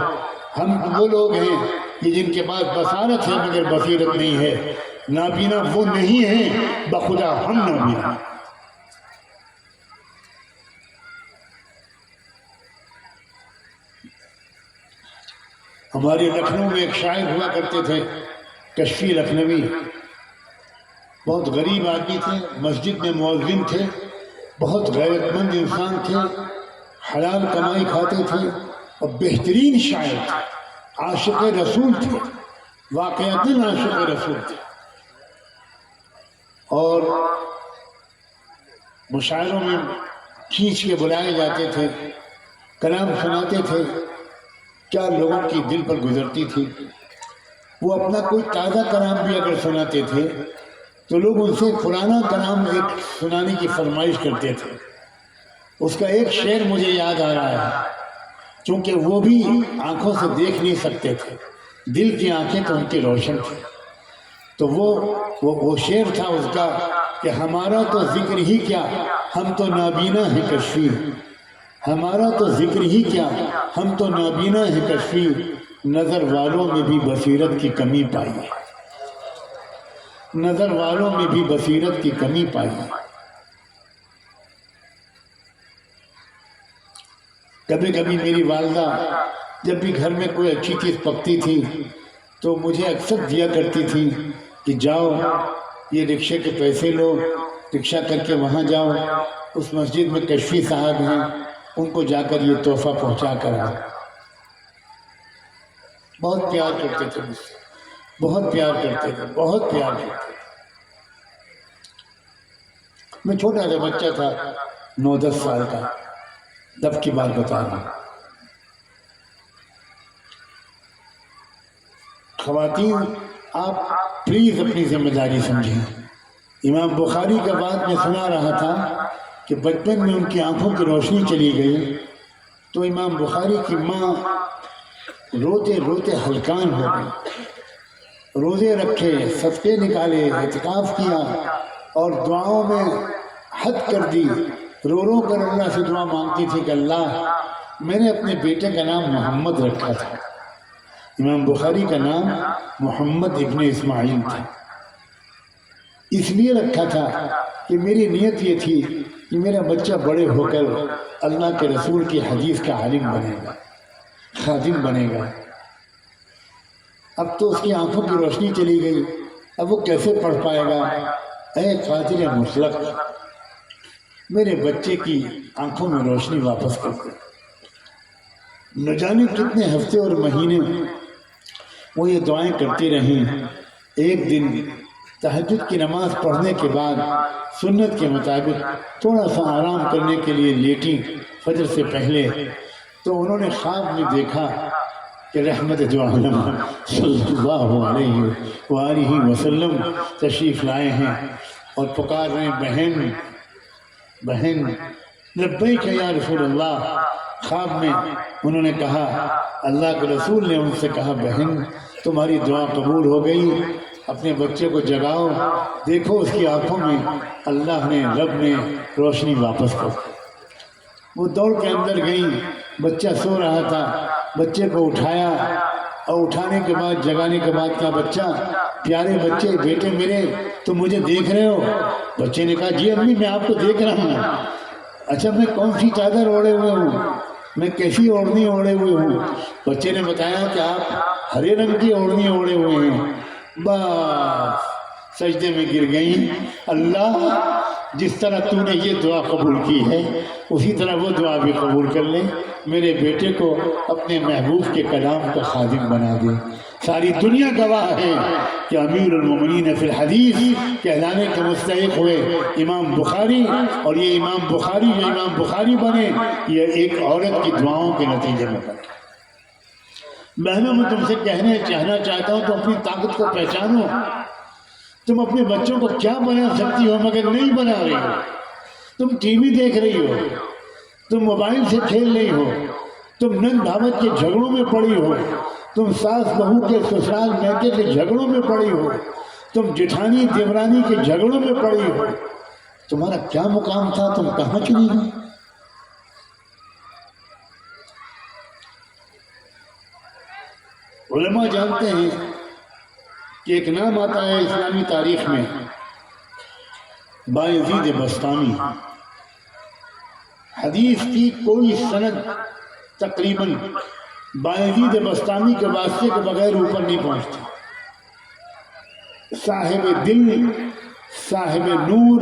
ہم وہ لوگ ہیں کہ جن کے پاس بصارت ہے مگر بصیرت نہیں ہے. نابینا وہ نہیں ہیں, بخدا ہم نابینا. ہمارے لکھنؤ میں ایک شاعر ہوا کرتے تھے کشفی لکھنوی. بہت غریب آدمی تھے, مسجد میں مؤذن تھے, بہت غیرت مند انسان تھے, حلال کمائی کھاتے تھے اور بہترین شاعر تھے. عاشق رسول تھے, واقعتاً عاشق رسول تھے. اور مشاعروں میں کھینچ کے بلائے جاتے تھے, کلام سناتے تھے. کیا لوگوں کی دل پر گزرتی تھی. وہ اپنا کوئی تازہ کلام بھی اگر سناتے تھے تو لوگ ان سے پرانا کلام ایک سنانے کی فرمائش کرتے تھے. اس کا ایک شعر مجھے یاد آ رہا ہے, چونکہ وہ بھی آنکھوں سے دیکھ نہیں سکتے تھے, دل کی آنکھیں تو ان کی روشن تھی. تو وہ شعر تھا اس کا کہ ہمارا تو ذکر ہی کیا ہم تو نابینا ہے کشفی، ہمارا تو ذکر ہی کیا ہم تو نابینا ہے کشفی، نظر والوں میں بھی بصیرت کی کمی پائی ہے، نظر والوں میں بھی بصیرت کی کمی پائی ہے۔ کبھی کبھی میری والدہ جب بھی گھر میں کوئی اچھی چیز پکتی تھی تو مجھے اکثر دیا کرتی تھی کہ جاؤ یہ رکشے کے پیسے لو، رکشہ کر کے وہاں جاؤ، اس مسجد میں کشفی صاحب ہیں ان کو جا کر یہ تحفہ پہنچا کر آؤ۔ بہت پیار کرتے تھے مجھ سے، بہت پیار کرتے تھے، بہت پیار کرتے تھے۔ میں چھوٹا سا بچہ تھا، 9-10 سال کا، تب کی بات بتا رہا ہوں۔ خواتین آپ پلیز اپنی ذمہ داری سمجھیں۔ امام بخاری کا بات میں سنا رہا تھا کہ بچپن میں ان کی آنکھوں کی روشنی چلی گئی تو امام بخاری کی ماں روتے روتے ہلکان ہو گئی، روزے رکھے، صدقے نکالے، اعتکاف کیا اور دعاؤں میں حد کر دی، رو رو کر اللہ سے دعا مانگتی تھی کہ اللہ میں نے اپنے بیٹے کا نام محمد رکھا تھا، امام بخاری کا نام محمد ابن اسماعیل تھا، اس لیے رکھا تھا کہ میری نیت یہ تھی کہ میرا بچہ بڑے ہو کر اللہ کے رسول کی حدیث کا عالم بنے گا، خادم بنے گا۔ اب تو اس کی آنکھوں کی روشنی چلی گئی، اب وہ کیسے پڑھ پائے گا؟ اے قادر مطلق میرے بچے کی آنکھوں میں روشنی واپس کر دے۔ نہ جانے کتنے ہفتے اور مہینے وہ یہ دعائیں کرتی رہیں۔ ایک دن تہجد کی نماز پڑھنے کے بعد سنت کے مطابق تھوڑا سا آرام کرنے کے لیے لیٹی فجر سے پہلے، تو انہوں نے خواب میں دیکھا کہ رحمت دو عالم صلی اللہ علیہ وآلہ وسلم تشریف لائے ہیں اور پکار رہے ہیں بہن بہن، لبیک یا رسول اللہ۔ خواب میں انہوں نے کہا، اللہ کے رسول نے ان سے کہا بہن تمہاری دعا قبول ہو گئی، اپنے بچے کو جگاؤ، دیکھو اس کی آنکھوں میں اللہ نے رب نے روشنی واپس کر دی۔ وہ دوڑ کے اندر گئی، بچہ سو رہا تھا، بچے کو اٹھایا اور اٹھانے کے بعد جگانے کے بعد کہا بچہ پیارے بچے بیٹے میرے تم مجھے دیکھ رہے ہو؟ بچے نے کہا جی امی میں آپ کو دیکھ رہا ہوں۔ اچھا میں کون سی چادر اوڑے ہوئے ہوں، میں کیسی اوڑھنی اوڑے ہوئے ہوں؟ بچے نے بتایا کہ آپ ہرے رنگ کی اوڑھنی اوڑے ہوئے ہیں۔ بس سجدے میں گر گئیں، اللہ جس طرح تو نے یہ دعا قبول کی ہے اسی طرح وہ دعا بھی قبول کر لے، میرے بیٹے کو اپنے محبوب کے کلام کا خادم بنا دے۔ ساری دنیا گواہ ہے کہ امیر المومنین فی الحدیث کہلانے کے مستحق ہوئے امام بخاری، اور یہ امام بخاری جو امام بخاری بنے یہ ایک عورت کی دعاؤں کے نتیجے میں بنے۔ بہنوں میں تم سے کہنا چاہتا ہوں تو اپنی طاقت کو پہچانو۔ تم اپنے بچوں کو کیا بنا سکتی ہو مگر نہیں بنا رہی ہو۔ تم ٹی وی دیکھ رہی ہو، تم موبائل سے کھیل رہی ہو، تم نند بھاوت کے جھگڑوں میں پڑی ہو، تم ساس بہو کے سسرال میکے کے جھگڑوں میں پڑی ہو، تم جٹھانی دیورانی کے جھگڑوں میں پڑی ہو۔ تمہارا کیا مقام تھا، تم کہاں چلی گئی؟ علماء جانتے ہیں کہ ایک نام آتا ہے اسلامی تاریخ میں بایزید بسطامی۔ حدیث کی کوئی سند تقریباً بایزید بسطامی کے واسطے کے بغیر اوپر نہیں پہنچتی۔ صاحب دل، صاحب نور،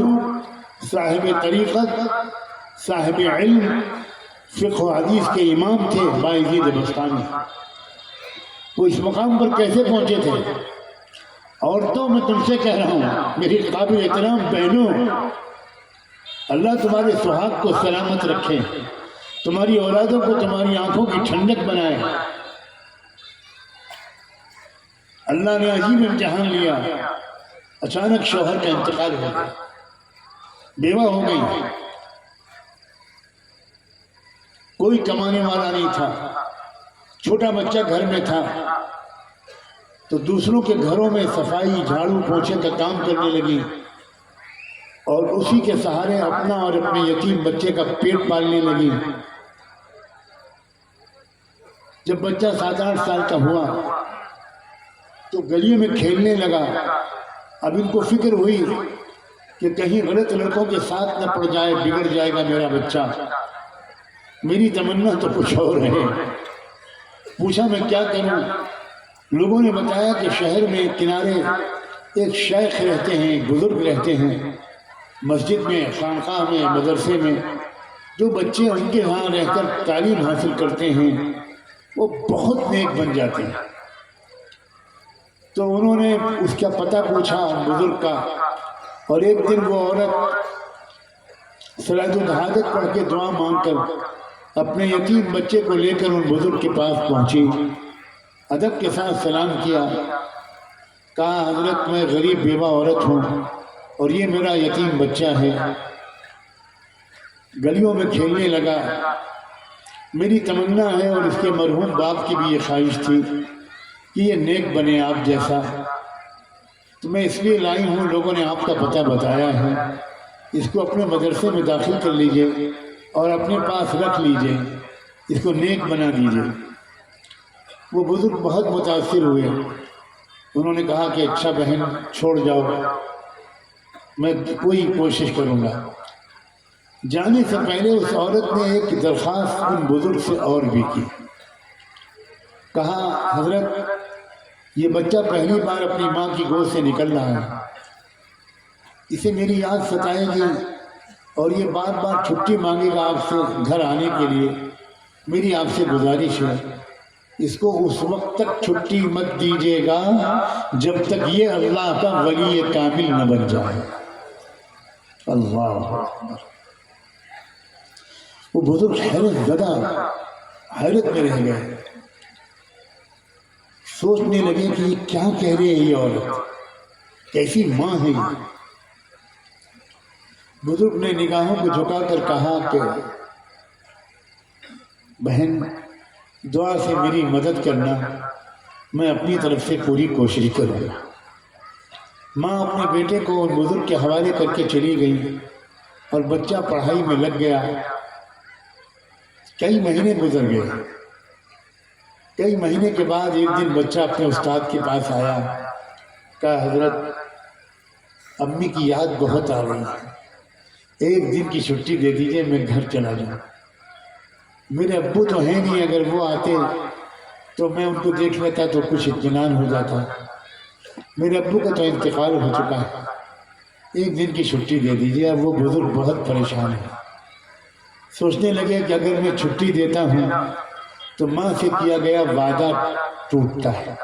صاحب طریقت، صاحب علم، فقہ و حدیث کے امام تھے بایزید بسطامی۔ وہ اس مقام پر کیسے پہنچے تھے؟ عورتوں میں تم سے کہہ رہا ہوں، میری قابل احترام بہنوں، اللہ تمہارے سہاگ کو سلامت رکھے، تمہاری اولادوں کو تمہاری آنکھوں کی ٹھنڈک بنائے۔ اللہ نے عجیب امتحان لیا، اچانک شوہر کا انتقال ہو گیا، بیوہ ہو گئی، کوئی کمانے والا نہیں تھا، چھوٹا بچہ گھر میں تھا، تو دوسروں کے گھروں میں صفائی جھاڑو پوچھے کا کام کرنے لگی اور اسی کے سہارے اپنا اور اپنے یتیم بچے کا پیٹ پالنے لگی۔ جب بچہ 7-8 سال کا ہوا تو گلیوں میں کھیلنے لگا۔ اب ان کو فکر ہوئی کہ کہیں غلط لڑکوں کے ساتھ نہ پڑ جائے، بگڑ جائے گا میرا بچہ۔ میری تمنا تو کچھ اور ہے۔ پوچھا میں کیا کروں؟ لوگوں نے بتایا کہ شہر میں کنارے ایک شیخ رہتے ہیں، بزرگ رہتے ہیں، مسجد میں، خانقاہ میں، مدرسے میں، جو بچے ان کے ہاں رہ کر تعلیم حاصل کرتے ہیں وہ بہت نیک بن جاتے ہیں۔ تو انہوں نے اس کا پتہ پوچھا بزرگ کا، اور ایک دن وہ عورت صلاۃ الحاجت پڑھ کے دعا مانگ کر اپنے یتیم بچے کو لے کر ان بزرگ کے پاس پہنچی، ادب کے ساتھ سلام کیا، کہا حضرت میں غریب بیوہ عورت ہوں اور یہ میرا یتیم بچہ ہے، گلیوں میں کھیلنے لگا، میری تمنا ہے اور اس کے مرحوم باپ کی بھی یہ خواہش تھی کہ یہ نیک بنے آپ جیسا، تو میں اس لیے لائی ہوں، لوگوں نے آپ کا پتہ بتایا ہے، اس کو اپنے مدرسے میں داخل کر لیجئے اور اپنے پاس رکھ لیجئے، اس کو نیک بنا دیجئے۔ وہ بزرگ بہت متاثر ہوئے، انہوں نے کہا کہ اچھا بہن چھوڑ جاؤ، میں کوئی کوشش کروں گا۔ جانے سے پہلے اس عورت نے ایک درخواست ان بزرگ سے اور بھی کی، کہا حضرت یہ بچہ پہلی بار اپنی ماں کی گود سے نکل رہا ہے، اسے میری یاد ستائے گی اور یہ بار بار چھٹی مانگے گا آپ سے گھر آنے کے لیے، میری آپ سے گزارش ہے اس کو اس وقت تک چھٹی مت دیجیے گا جب تک یہ اللہ کا ولی کامل نہ بن جائے۔ اللہ اکبر۔ وہ بزرگ حیرت زدہ، حیرت میں رہ گئے، سوچنے لگے کہ یہ کیا کہہ رہے ہیں، یہ عورت کیسی ماں ہے یہ۔ بزرگ نے نگاہوں کو جھکا کر کہا کہ بہن دعا سے میری مدد کرنا، میں اپنی طرف سے پوری کوشش کروں گا۔ ماں اپنے بیٹے کو ان بزرگ کے حوالے کر کے چلی گئی اور بچہ پڑھائی میں لگ گیا۔ کئی مہینے گزر گئے، کئی مہینے کے بعد ایک دن بچہ اپنے استاد کے پاس آیا، کہا حضرت امی کی یاد بہت آ رہی ہے، ایک دن کی چھٹی دے دیجئے، میں گھر چلا جاؤں۔ میرے ابو تو ہیں نہیں، اگر وہ آتے تو میں ان کو دیکھ لیتا تو کچھ اطمینان ہو جاتا، میرے ابو کا تو انتقال ہو چکا ہے، ایک دن کی چھٹی دے دیجئے۔ اب وہ بزرگ بہت پریشان ہے، سوچنے لگے کہ اگر میں چھٹی دیتا ہوں تو ماں سے کیا گیا وعدہ ٹوٹتا ہے،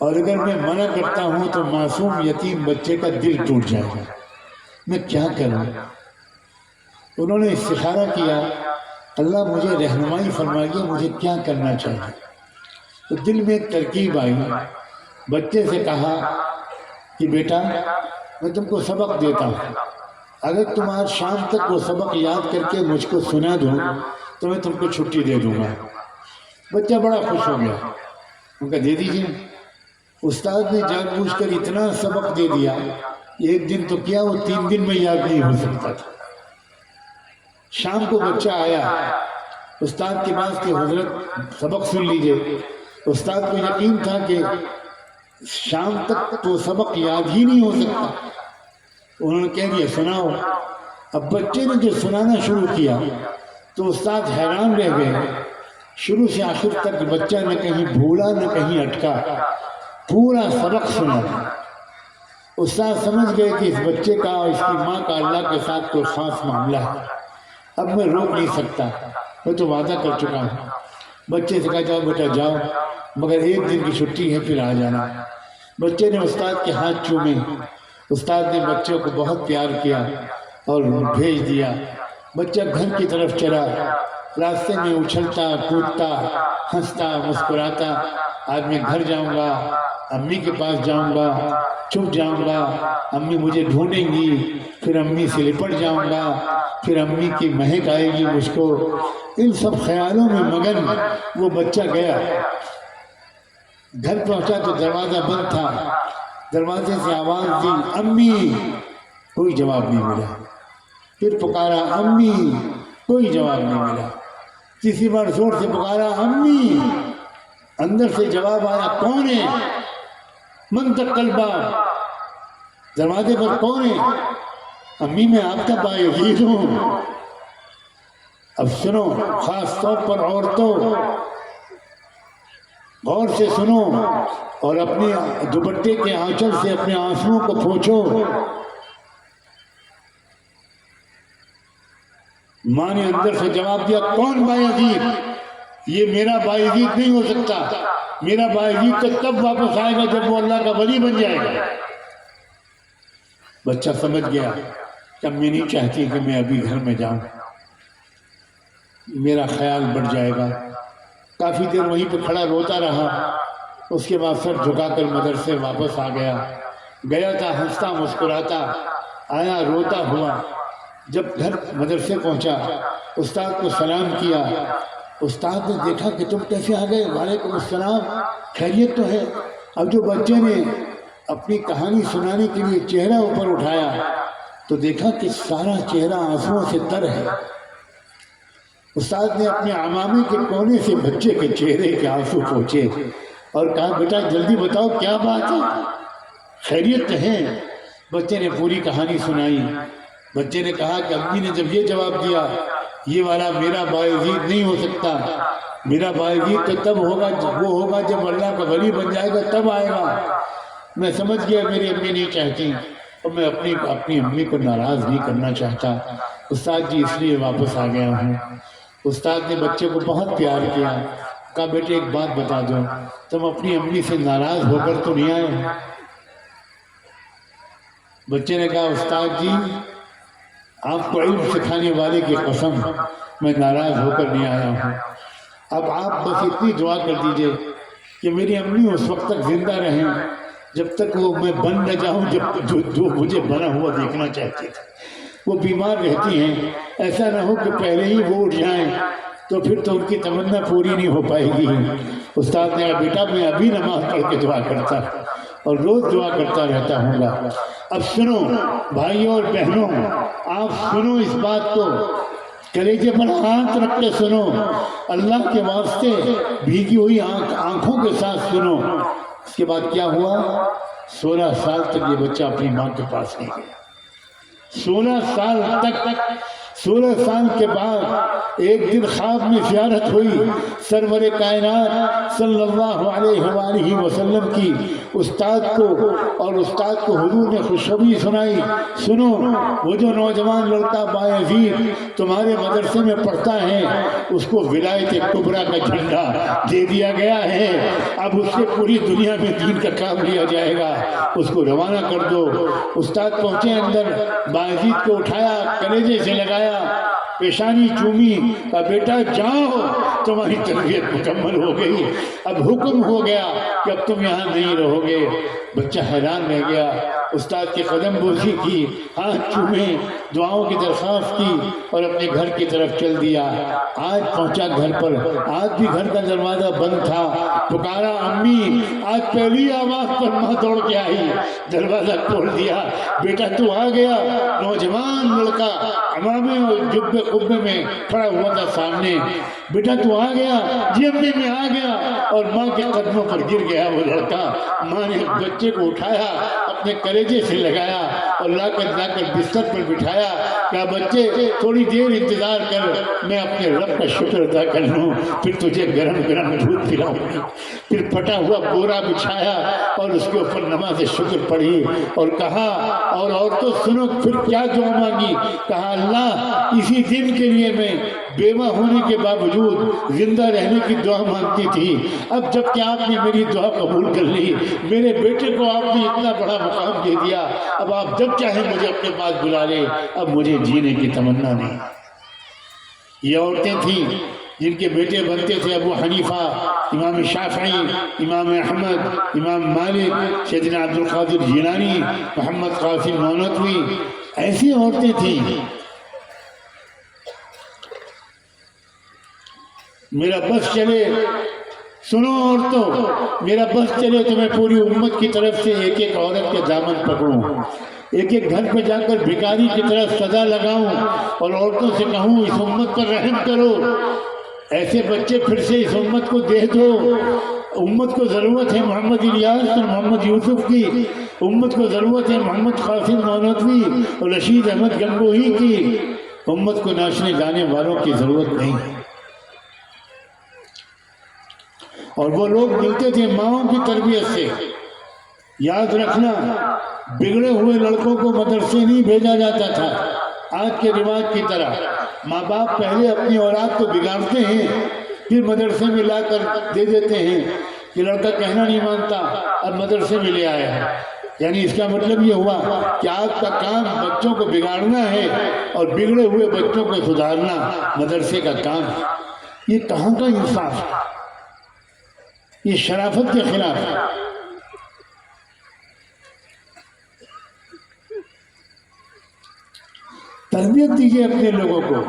اور اگر میں منع کرتا ہوں تو معصوم یتیم بچے کا دل ٹوٹ جائے گا، میں کیا کروں؟ انہوں نے استخارہ کیا، اللہ مجھے رہنمائی فرمائیے، مجھے کیا کرنا چاہیے؟ تو دل میں ایک ترکیب آئی، بچے سے کہا کہ بیٹا میں تم کو سبق دیتا ہوں، اگر تم آج شام تک وہ سبق یاد کر کے مجھ کو سنا دو تو میں تم کو چھٹی دے دوں گا۔ بچہ بڑا خوش ہو گیا، ان کا دے دیجئے۔ استاد نے جان بوجھ کر اتنا سبق دے دیا، ایک دن تو کیا وہ 3 دن میں یاد نہیں ہو سکتا تھا۔ شام کو بچہ آیا استاد کے پاس کہ حضرت سبق سن لیجئے۔ استاد کو یقین تھا کہ شام تک تو سبق یاد ہی نہیں ہو سکتا، انہوں نے کہہ دیا سناؤ۔ اب بچے نے جو سنانا شروع کیا تو استاد حیران رہ گئے، شروع سے آخر تک بچہ نہ کہیں بھولا نہ کہیں اٹکا، پورا سبق سنا۔ استاد سمجھ گئے کہ اس بچے کا اور اس کی ماں کا اللہ کے ساتھ کوئی خاص معاملہ ہے، اب میں روک نہیں سکتا، میں تو وعدہ کر چکا ہوں۔ بچے سے کہا جاؤ بیٹا جاؤ، مگر ایک دن کی چھٹی ہے، پھر آ جانا۔ بچے نے استاد کے ہاتھ چومے، استاد نے بچوں کو بہت پیار کیا اور بھیج دیا۔ بچہ گھر کی طرف چلا، راستے میں اچھلتا کودتا ہنستا مسکراتا، آج میں گھر جاؤں گا، امی کے پاس جاؤں گا، چھپ جاؤں گا، امی مجھے ڈھونڈیں گی، پھر امی سے لپٹ جاؤں گا، پھر امی کی مہک آئے گی مجھ کو۔ ان سب خیالوں میں مگن وہ بچہ گیا، گھر پہنچا تو دروازہ بند تھا، دروازے سے آواز دی امی، کوئی جواب نہیں ملا، پھر پکارا امی، کوئی جواب نہیں ملا، تیسری بار زور سے پکارا امی، اندر سے جواب آیا کون ہے؟ من تک الباب، دروازے پر کون ہے؟ امی میں آپ کا باعزید ہوں۔ اب سنو، خاص طور پر عورتوں غور سے سنو اور اپنے دوپٹے کے آنچل سے اپنے آنسوؤں کو پوچھو۔ ماں نے اندر سے جواب دیا کون باعزید؟ یہ میرا باعزید نہیں ہو سکتا، میرا باعزید تو تب واپس آئے گا جب وہ اللہ کا ولی بن جائے گا۔ بچہ سمجھ گیا کہ امی نہیں چاہتی کہ میں ابھی گھر میں جاؤں، میرا خیال بڑھ جائے گا۔ کافی دیر وہیں پہ کھڑا روتا رہا، اس کے بعد سر جھکا کر مدرسے واپس آ گیا تھا ہنستا مسکراتا، آیا روتا ہوا۔ جب گھر مدرسے پہنچا، استاد کو سلام کیا، استاد نے دیکھا کہ تم کیسے آ گئے؟ وعلیکم السلام، خیریت تو ہے؟ اب جو بچے نے اپنی کہانی سنانے کے لیے چہرہ اوپر اٹھایا تو دیکھا کہ سارا چہرہ آنسوؤں سے تر ہے۔ استاد نے اپنے عمامے کے کونے سے بچے کے چہرے کے آنسو پوچھے اور کہا بیٹا جلدی بتاؤ کیا بات ہے، خیریت ہے؟ بچے نے پوری کہانی سنائی۔ بچے نے کہا کہ امی نے جب یہ جواب دیا یہ والا میرا باعزید نہیں ہو سکتا، میرا باعزید تو تب ہوگا وہ ہوگا جب اللہ کا ولی بن جائے گا تب آئے گا۔ میں سمجھ گیا میری امی نہیں چاہتی اور میں اپنی امی کو ناراض نہیں کرنا چاہتا، استاد جی اس لیے واپس آ گیا ہوں۔ استاد نے بچے کو بہت پیار کیا، کہا بیٹے ایک بات بتا دو، تم اپنی امی سے ناراض ہو کر تو نہیں آئے؟ بچے نے کہا استاد جی آپ کو علم سکھانے والے کی قسم میں ناراض ہو کر نہیں آیا ہوں، اب آپ بس اتنی دعا کر دیجئے کہ میری امی اس وقت تک زندہ رہیں جب تک وہ میں بن نہ جاؤں جو مجھے بنا ہوا دیکھنا چاہتے تھے۔ وہ بیمار رہتی ہیں، ایسا نہ ہو کہ پہلے ہی وہ اٹھ جائیں تو پھر تو ان کی تمنا پوری نہیں ہو پائے گی۔ استاد نے کہا بیٹا میں ابھی نماز پڑھ کے دعا کرتا اور روز دعا کرتا رہتا ہوں گا۔ اب سنو بھائیوں اور بہنوں، آپ سنو اس بات کو، کلیجے پر ہاتھ رکھ کے سنو، اللہ کے واسطے بھیگی ہوئی آنکھوں کے ساتھ سنو۔ اس کے بعد کیا ہوا؟ 16 سال تک یہ بچہ اپنی ماں کے پاس نہیں گیا، 16 سال تک۔ 16 سال کے بعد ایک دن خواب میں زیارت ہوئی سرور کائنات صلی اللہ علیہ وآلہ وسلم کی استاد کو، اور استاد کو حضور نے خوشخبری سنائی، سنو وہ جو نوجوان لڑکا باعزید تمہارے مدرسے میں پڑھتا ہے اس کو ولایت کبریٰ کا جھنڈا دے دیا گیا ہے، اب اس سے پوری دنیا میں دین کا کام لیا جائے گا، اس کو روانہ کر دو۔ استاد پہنچے اندر، باعزید کو اٹھایا، کلیجے سے لگایا، پیشانی چومی، کہا بیٹا جاؤ تمہاری تربیت مکمل ہو گئی، اب حکم ہو گیا کہ اب تم یہاں نہیں رہو گے۔ بچہ حیران رہ گیا، استاد کے قدم بوسی کی، ہاتھ چومے، دعاؤں کی درخواست کی اور اپنے گھر کی طرف چل دیا۔ آج پہنچا گھر پر، آج بھی گھر کا دروازہ بند تھا، پکارا امی، آج پہلی آواز پر ماں دوڑ کے آئی، دروازہ کھول دیا، بیٹا تو آ گیا۔ نوجوان لڑکا عمامے اور جبے قبے میں کھڑا ہوا تھا سامنے، بیٹا تو آ گیا؟ جی امی میں آ گیا، اور ماں کے قدموں پر گر گیا وہ لڑکا۔ ماں نے بچے کو اٹھایا، اپنے کلیجے سے لگایا اور لا کر بستر پر بٹھایا، کہا بچے تھوڑی دیر انتظار کر، میں اپنے رب کا شکر ادا کر لوں، پھر تجھے گرم گرم دودھ پلاؤں گی۔ پھر پھٹا ہوا بورا بچھایا اور اس کے اوپر نماز شکر پڑھی اور کہا، اور عورتوں سنو پھر کیا دعا مانگی، کہا اللہ اسی دن کے لیے میں بیوہ ہونے کے باوجود زندہ رہنے کی دعا مانگتی تھی، اب جب کہ آپ نے میری دعا قبول کر لی، میرے بیٹے کو آپ نے اتنا بڑا مقام دے دیا، اب آپ جب چاہیں مجھے اپنے پاس بلا لیں، اب مجھے جینے کی تمنا نہیں۔ یہ عورتیں تھیں جن کے بیٹے بنتے تھے ابو حنیفہ، امام شافعی، امام احمد، امام مالک، سیدنا عبد القادر جیلانی، محمد قاسم نانوتوی، ایسی عورتیں تھیں۔ میرا بس چلے سنو عورتوں، میرا بس چلے تو میں پوری امت کی طرف سے ایک ایک عورت کے دامن پکڑوں، ایک ایک گھر پہ جا کر بھکاری کی طرف سزا لگاؤں اور عورتوں سے کہوں اس امت پر رحم کرو، ایسے بچے پھر سے اس امت کو دے دو۔ امت کو ضرورت ہے محمد الیاس اور محمد یوسف کی، امت کو ضرورت ہے محمد قاسم نانوتوی اور رشید احمد گنگوہی کی، امت کو ناچنے گانے والوں کی ضرورت نہیں ہے۔ اور وہ لوگ ملتے تھے ماؤں کی تربیت سے۔ یاد رکھنا، بگڑے ہوئے لڑکوں کو مدرسے نہیں بھیجا جاتا تھا آج کے رواج کی طرح۔ ماں باپ پہلے اپنی اولاد کو بگاڑتے ہیں، پھر مدرسے میں لا کر دے دیتے ہیں کہ لڑکا کہنا نہیں مانتا، اب مدرسے میں لے آیا ہے۔ یعنی اس کا مطلب یہ ہوا کہ آپ کا کام بچوں کو بگاڑنا ہے اور بگڑے ہوئے بچوں کو سدھارنا مدرسے کا کام ہے۔ یہ کہاں کا انصاف ہے؟ یہ شرافت کے خلاف ہے۔ تربیت دیجیے اپنے لوگوں کو۔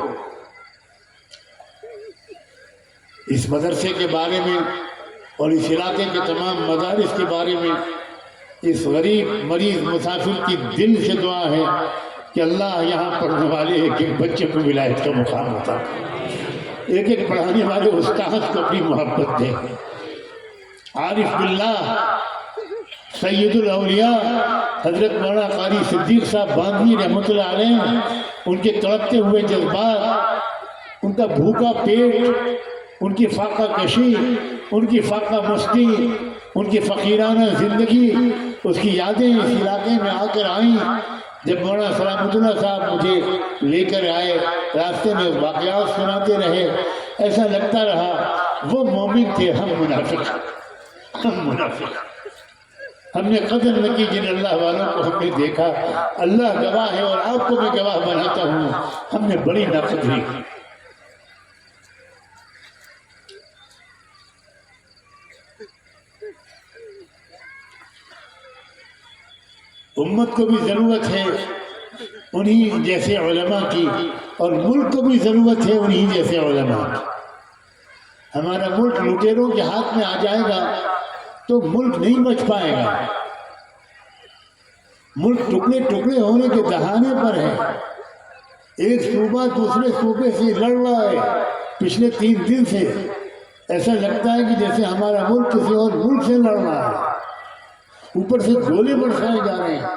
اس مدرسے کے بارے میں اور اس علاقے کے تمام مدارس کے بارے میں اس غریب مریض مسافر کی دل سے دعا ہے کہ اللہ یہاں پڑھنے والے ایک ایک بچے کو ولایت کا مقام ہوتا، ایک ایک پڑھانے والے استاد کو اپنی محبت دے۔ عارف باللہ سید الاولیاء حضرت مولانا قاری صدیق صاحب باندھی رحمۃ اللہ علیہ، ان کے تڑپتے ہوئے جذبات، ان کا بھوکا پیٹ، ان کی فاقہ کشی، ان کی فاقہ مستی، ان کی فقیرانہ زندگی، اس کی یادیں اس علاقے میں آ کر آئیں۔ جب مولانا سلامت اللہ صاحب مجھے لے کر آئے، راستے میں واقعات سناتے رہے، ایسا لگتا رہا وہ مومن تھے، ہم منافق، ہم منافق، ہم نے قدر نہ کی جن اللہ والوں کو ہم نے دیکھا۔ اللہ گواہ ہے اور آپ کو میں گواہ بناتا ہوں، ہم نے بڑی ناقدری کی۔ امت کو بھی ضرورت ہے انہی جیسے علماء کی، اور ملک کو بھی ضرورت ہے انہی جیسے علماء کی۔ ہمارا ملک لٹیروں کے ہاتھ میں آ جائے گا تو ملک نہیں بچ پائے گا۔ ملک ٹکڑے ٹکڑے ہونے کے دہانے پر ہے۔ ایک صوبہ دوسرے صوبے سے لڑ رہا ہے پچھلے 3 دن سے، ایسا لگتا ہے کہ جیسے ہمارا ملک کسی اور ملک سے لڑ رہا ہے، اوپر سے گولے برسائے جا رہے ہیں۔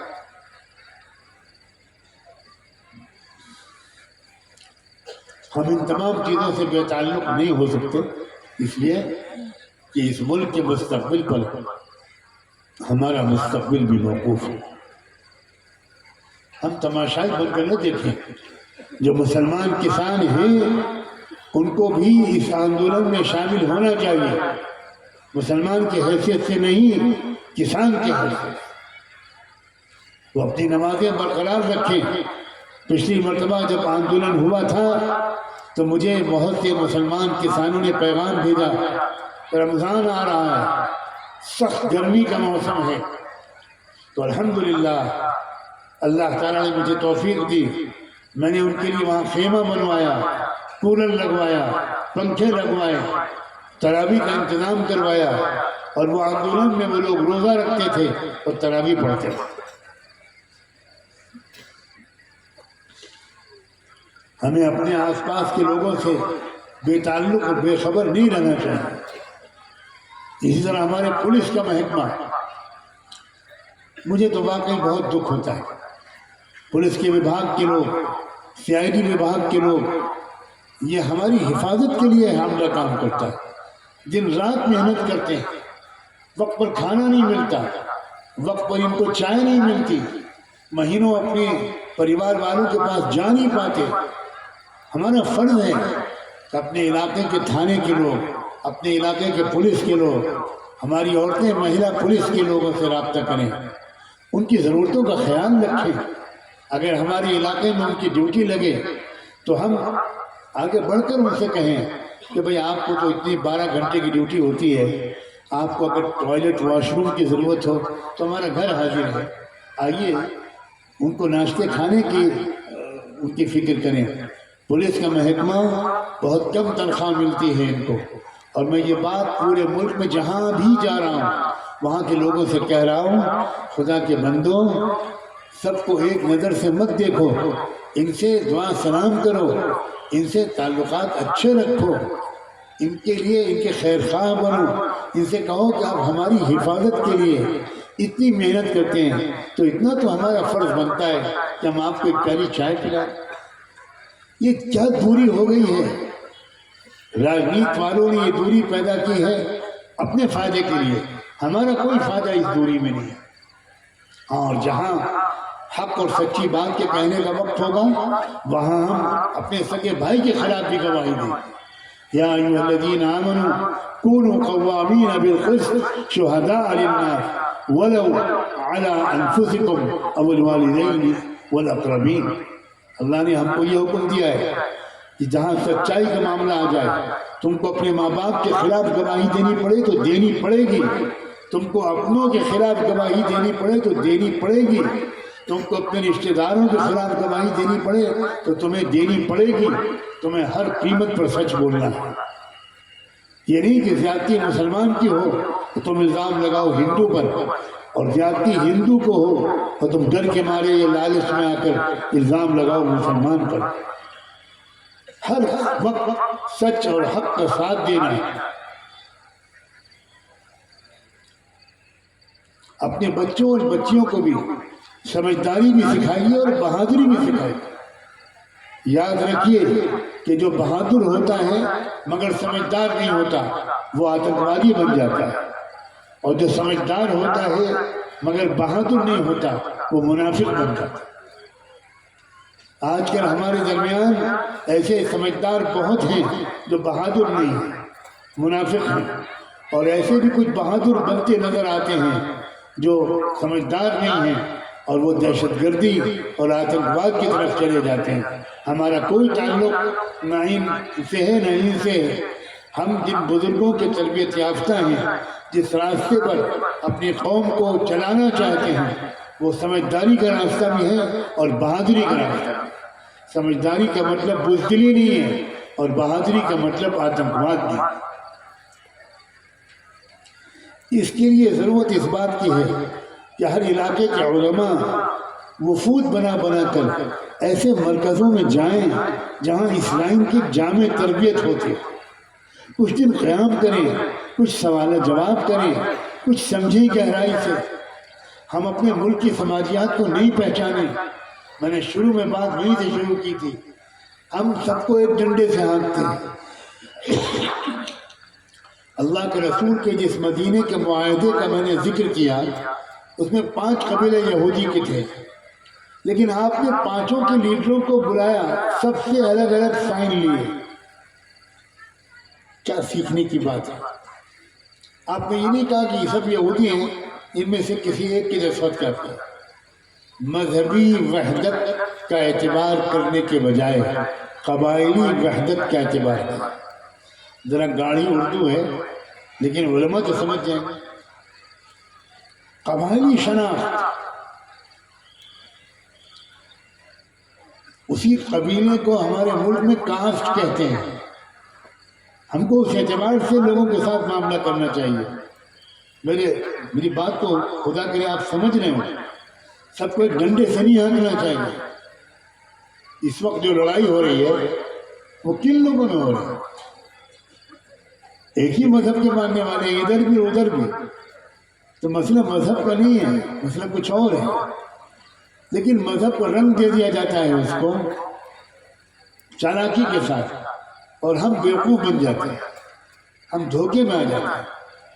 ہم ان تمام چیزوں سے بے تعلق نہیں ہو سکتے، اس لیے کہ اس ملک کے مستقبل پر ہمارا مستقبل بھی موقوف ہے۔ ہم تماشائی بن کر نہ دیکھیں، جو مسلمان کسان ہیں ان کو بھی اس آندولن میں شامل ہونا چاہیے، مسلمان کی حیثیت سے نہیں، کسان کی حیثیت۔ وہ اپنی نمازیں برقرار رکھیں۔ پچھلی مرتبہ جب آندولن ہوا تھا تو مجھے بہت سے مسلمان کسانوں نے پیغام بھیجا، رمضان آ رہا ہے، سخت گرمی کا موسم ہے، تو الحمدللہ اللہ تعالیٰ نے مجھے توفیق دی، میں نے ان کے لیے وہاں خیمہ بنوایا، کولر لگوایا، پنکھے لگوائے، تراویح کا انتظام کروایا، اور وہ آندولن میں وہ لوگ روزہ رکھتے تھے اور تراویح پڑھتے تھے۔ ہمیں اپنے آس پاس کے لوگوں سے بے تعلق اور بے خبر نہیں رہنا چاہیے۔ اسی طرح ہمارے پولیس کا محکمہ، مجھے تو واقعی بہت دکھ ہوتا ہے، پولیس کے وبھاگ کے لوگ، CID وبھاگ کے لوگ، یہ ہماری حفاظت کے لیے حاملہ کام کرتا ہے، دن رات محنت کرتے ہیں، وقت پر کھانا نہیں ملتا، وقت پر ان کو چائے نہیں ملتی، مہینوں اپنے پریوار والوں کے پاس جا نہیں پاتے۔ ہمارا فرض ہے کہ اپنے علاقے کے تھانے کے لوگ، اپنے علاقے کے پولیس کے لوگ، ہماری عورتیں مہیلا پولیس کے لوگوں سے رابطہ کریں، ان کی ضرورتوں کا خیال رکھیں۔ اگر ہمارے علاقے میں ان کی ڈیوٹی لگے تو ہم آگے بڑھ کر ان سے کہیں کہ بھئی آپ کو تو اتنی 12 گھنٹے کی ڈیوٹی ہوتی ہے، آپ کو اگر ٹوائلٹ واش روم کی ضرورت ہو تو ہمارا گھر حاضر ہے، آئیے، ان کو ناشتے کھانے کی ان کی فکر کریں۔ پولیس کا محکمہ بہت کم تنخواہ ملتی ہے ان کو، اور میں یہ بات پورے ملک میں جہاں بھی جا رہا ہوں وہاں کے لوگوں سے کہہ رہا ہوں، خدا کے بندوں، سب کو ایک نظر سے مت دیکھو، ان سے دعا سلام کرو، ان سے تعلقات اچھے رکھو، ان کے لیے ان کے خیر خواہ بنو، ان سے کہو کہ آپ ہماری حفاظت کے لیے اتنی محنت کرتے ہیں تو اتنا تو ہمارا فرض بنتا ہے کہ ہم آپ کو ایک پیاری چائے پلائیں۔ یہ کیا دوری ہو گئی ہے؟ راجنیت والوں نے یہ دوری پیدا کی ہے اپنے فائدے کے لیے، ہمارا کوئی فائدہ اس دوری میں نہیں ہے۔ اور جہاں حق اور سچی بات کے کہنے کا وقت ہوگا وہاں ہم اپنے سگے بھائی کے خلاف بھی گواہی دیں۔ یا ایھا الذین آمنوا کونوا قوامین بالقسط شہداء للناس ولو علی انفسکم او الوالدین والاقربین۔ اللہ نے ہم کو یہ حکم دیا ہے کہ جہاں سچائی کا معاملہ آ جائے، تم کو اپنے ماں باپ کے خلاف گواہی دینی پڑے تو دینی پڑے گی، تم کو اپنوں کے خلاف گواہی دینی پڑے تو دینی پڑے گی، تم کو اپنے رشتہ داروں کے خلاف گواہی دینی پڑے تو تمہیں دینی پڑے گی، تمہیں ہر قیمت پر سچ بولنا ہے۔ یہ نہیں کہ زیادتی مسلمان کی ہو تو تم الزام لگاؤ ہندو پر، اور زیادتی ہندو کو ہو تو تم ڈر کے مارے یا لالچ میں آ کر الزام لگاؤ مسلمان پر۔ ہر وقت سچ اور حق کا ساتھ دینا ہے۔ اپنے بچوں اور بچیوں کو بھی سمجھداری بھی سکھائیے اور بہادری بھی سکھائیے۔ یاد رکھیے کہ جو بہادر ہوتا ہے مگر سمجھدار نہیں ہوتا وہ آتنکوادی بن جاتا ہے، اور جو سمجھدار ہوتا ہے مگر بہادر نہیں ہوتا وہ منافق بن جاتا ہے۔ آج کل ہمارے درمیان ایسے سمجھدار بہت ہیں جو بہادر نہیں ہیں، منافق ہیں، اور ایسے بھی کچھ بہادر بنتے نظر آتے ہیں جو سمجھدار نہیں ہیں اور وہ دہشت گردی اور آتنکواد کی طرف چلے جاتے ہیں۔ ہمارا کوئی تعلق نہ ان سے ہے نہ ان سے ہے۔ ہم جن بزرگوں کے تربیت یافتہ ہیں، جس راستے پر اپنی قوم کو چلانا چاہتے ہیں، وہ سمجھداری کا راستہ بھی ہے اور بہادری کا راستہ بھی۔ سمجھداری کا مطلب بزدلی نہیں ہے اور بہادری کا مطلب آتنکواد نہیں۔ اس کے لیے ضرورت اس بات کی ہے کہ ہر علاقے کے علماء وفود بنا بنا کر ایسے مرکزوں میں جائیں جہاں اسلام کی جامع تربیت ہوتی، کچھ دن قیام کریں، کچھ سوال جواب کریں، کچھ سمجھیں گہرائی سے۔ ہم اپنے ملک کی سماجیات کو نہیں پہچانے۔ میں نے شروع میں بات وہیں سے شروع کی تھی، ہم سب کو ایک ڈنڈے سے ہانکتے ہیں۔ اللہ کے رسول کے جس مدینے کے معاہدے کا میں نے ذکر کیا اس میں 5 قبیلے یہودی کے تھے، لیکن آپ نے 5 کے لیڈروں کو بلایا، سب سے الگ الگ سائن لیے۔ کیا سیکھنے کی بات ہے؟ آپ نے یہ نہیں کہا کہ یہ سب یہودی ہیں، ان میں سے کسی ایک کی دستخط کرتے ہیں۔ مذہبی وحدت کا اعتبار کرنے کے بجائے قبائلی وحدت کا اعتبار کریں۔ ذرا گاڑی اردو ہے لیکن علماء تو سمجھ جائیں گے۔ قبائلی شناخت، اسی قبیلے کو ہمارے ملک میں کاسٹ کہتے ہیں۔ ہم کو اس اعتبار سے لوگوں کے ساتھ معاملہ کرنا چاہیے۔ میری بات کو خدا کرے آپ سمجھ رہے ہوں، سب کو ایک ڈنڈے سے نہیں ہانکنا چاہیے۔ اس وقت جو لڑائی ہو رہی ہے وہ کن لوگوں میں ہو رہی ہے؟ ایک ہی مذہب کے ماننے والے ادھر بھی ادھر بھی، تو مسئلہ مذہب کا نہیں ہے، مسئلہ کچھ اور ہے، لیکن مذہب کو رنگ دے دیا جاتا ہے اس کو چالاکی کے ساتھ، اور ہم بیوقوف بن جاتے ہیں، ہم دھوکے میں آ جاتے ہیں۔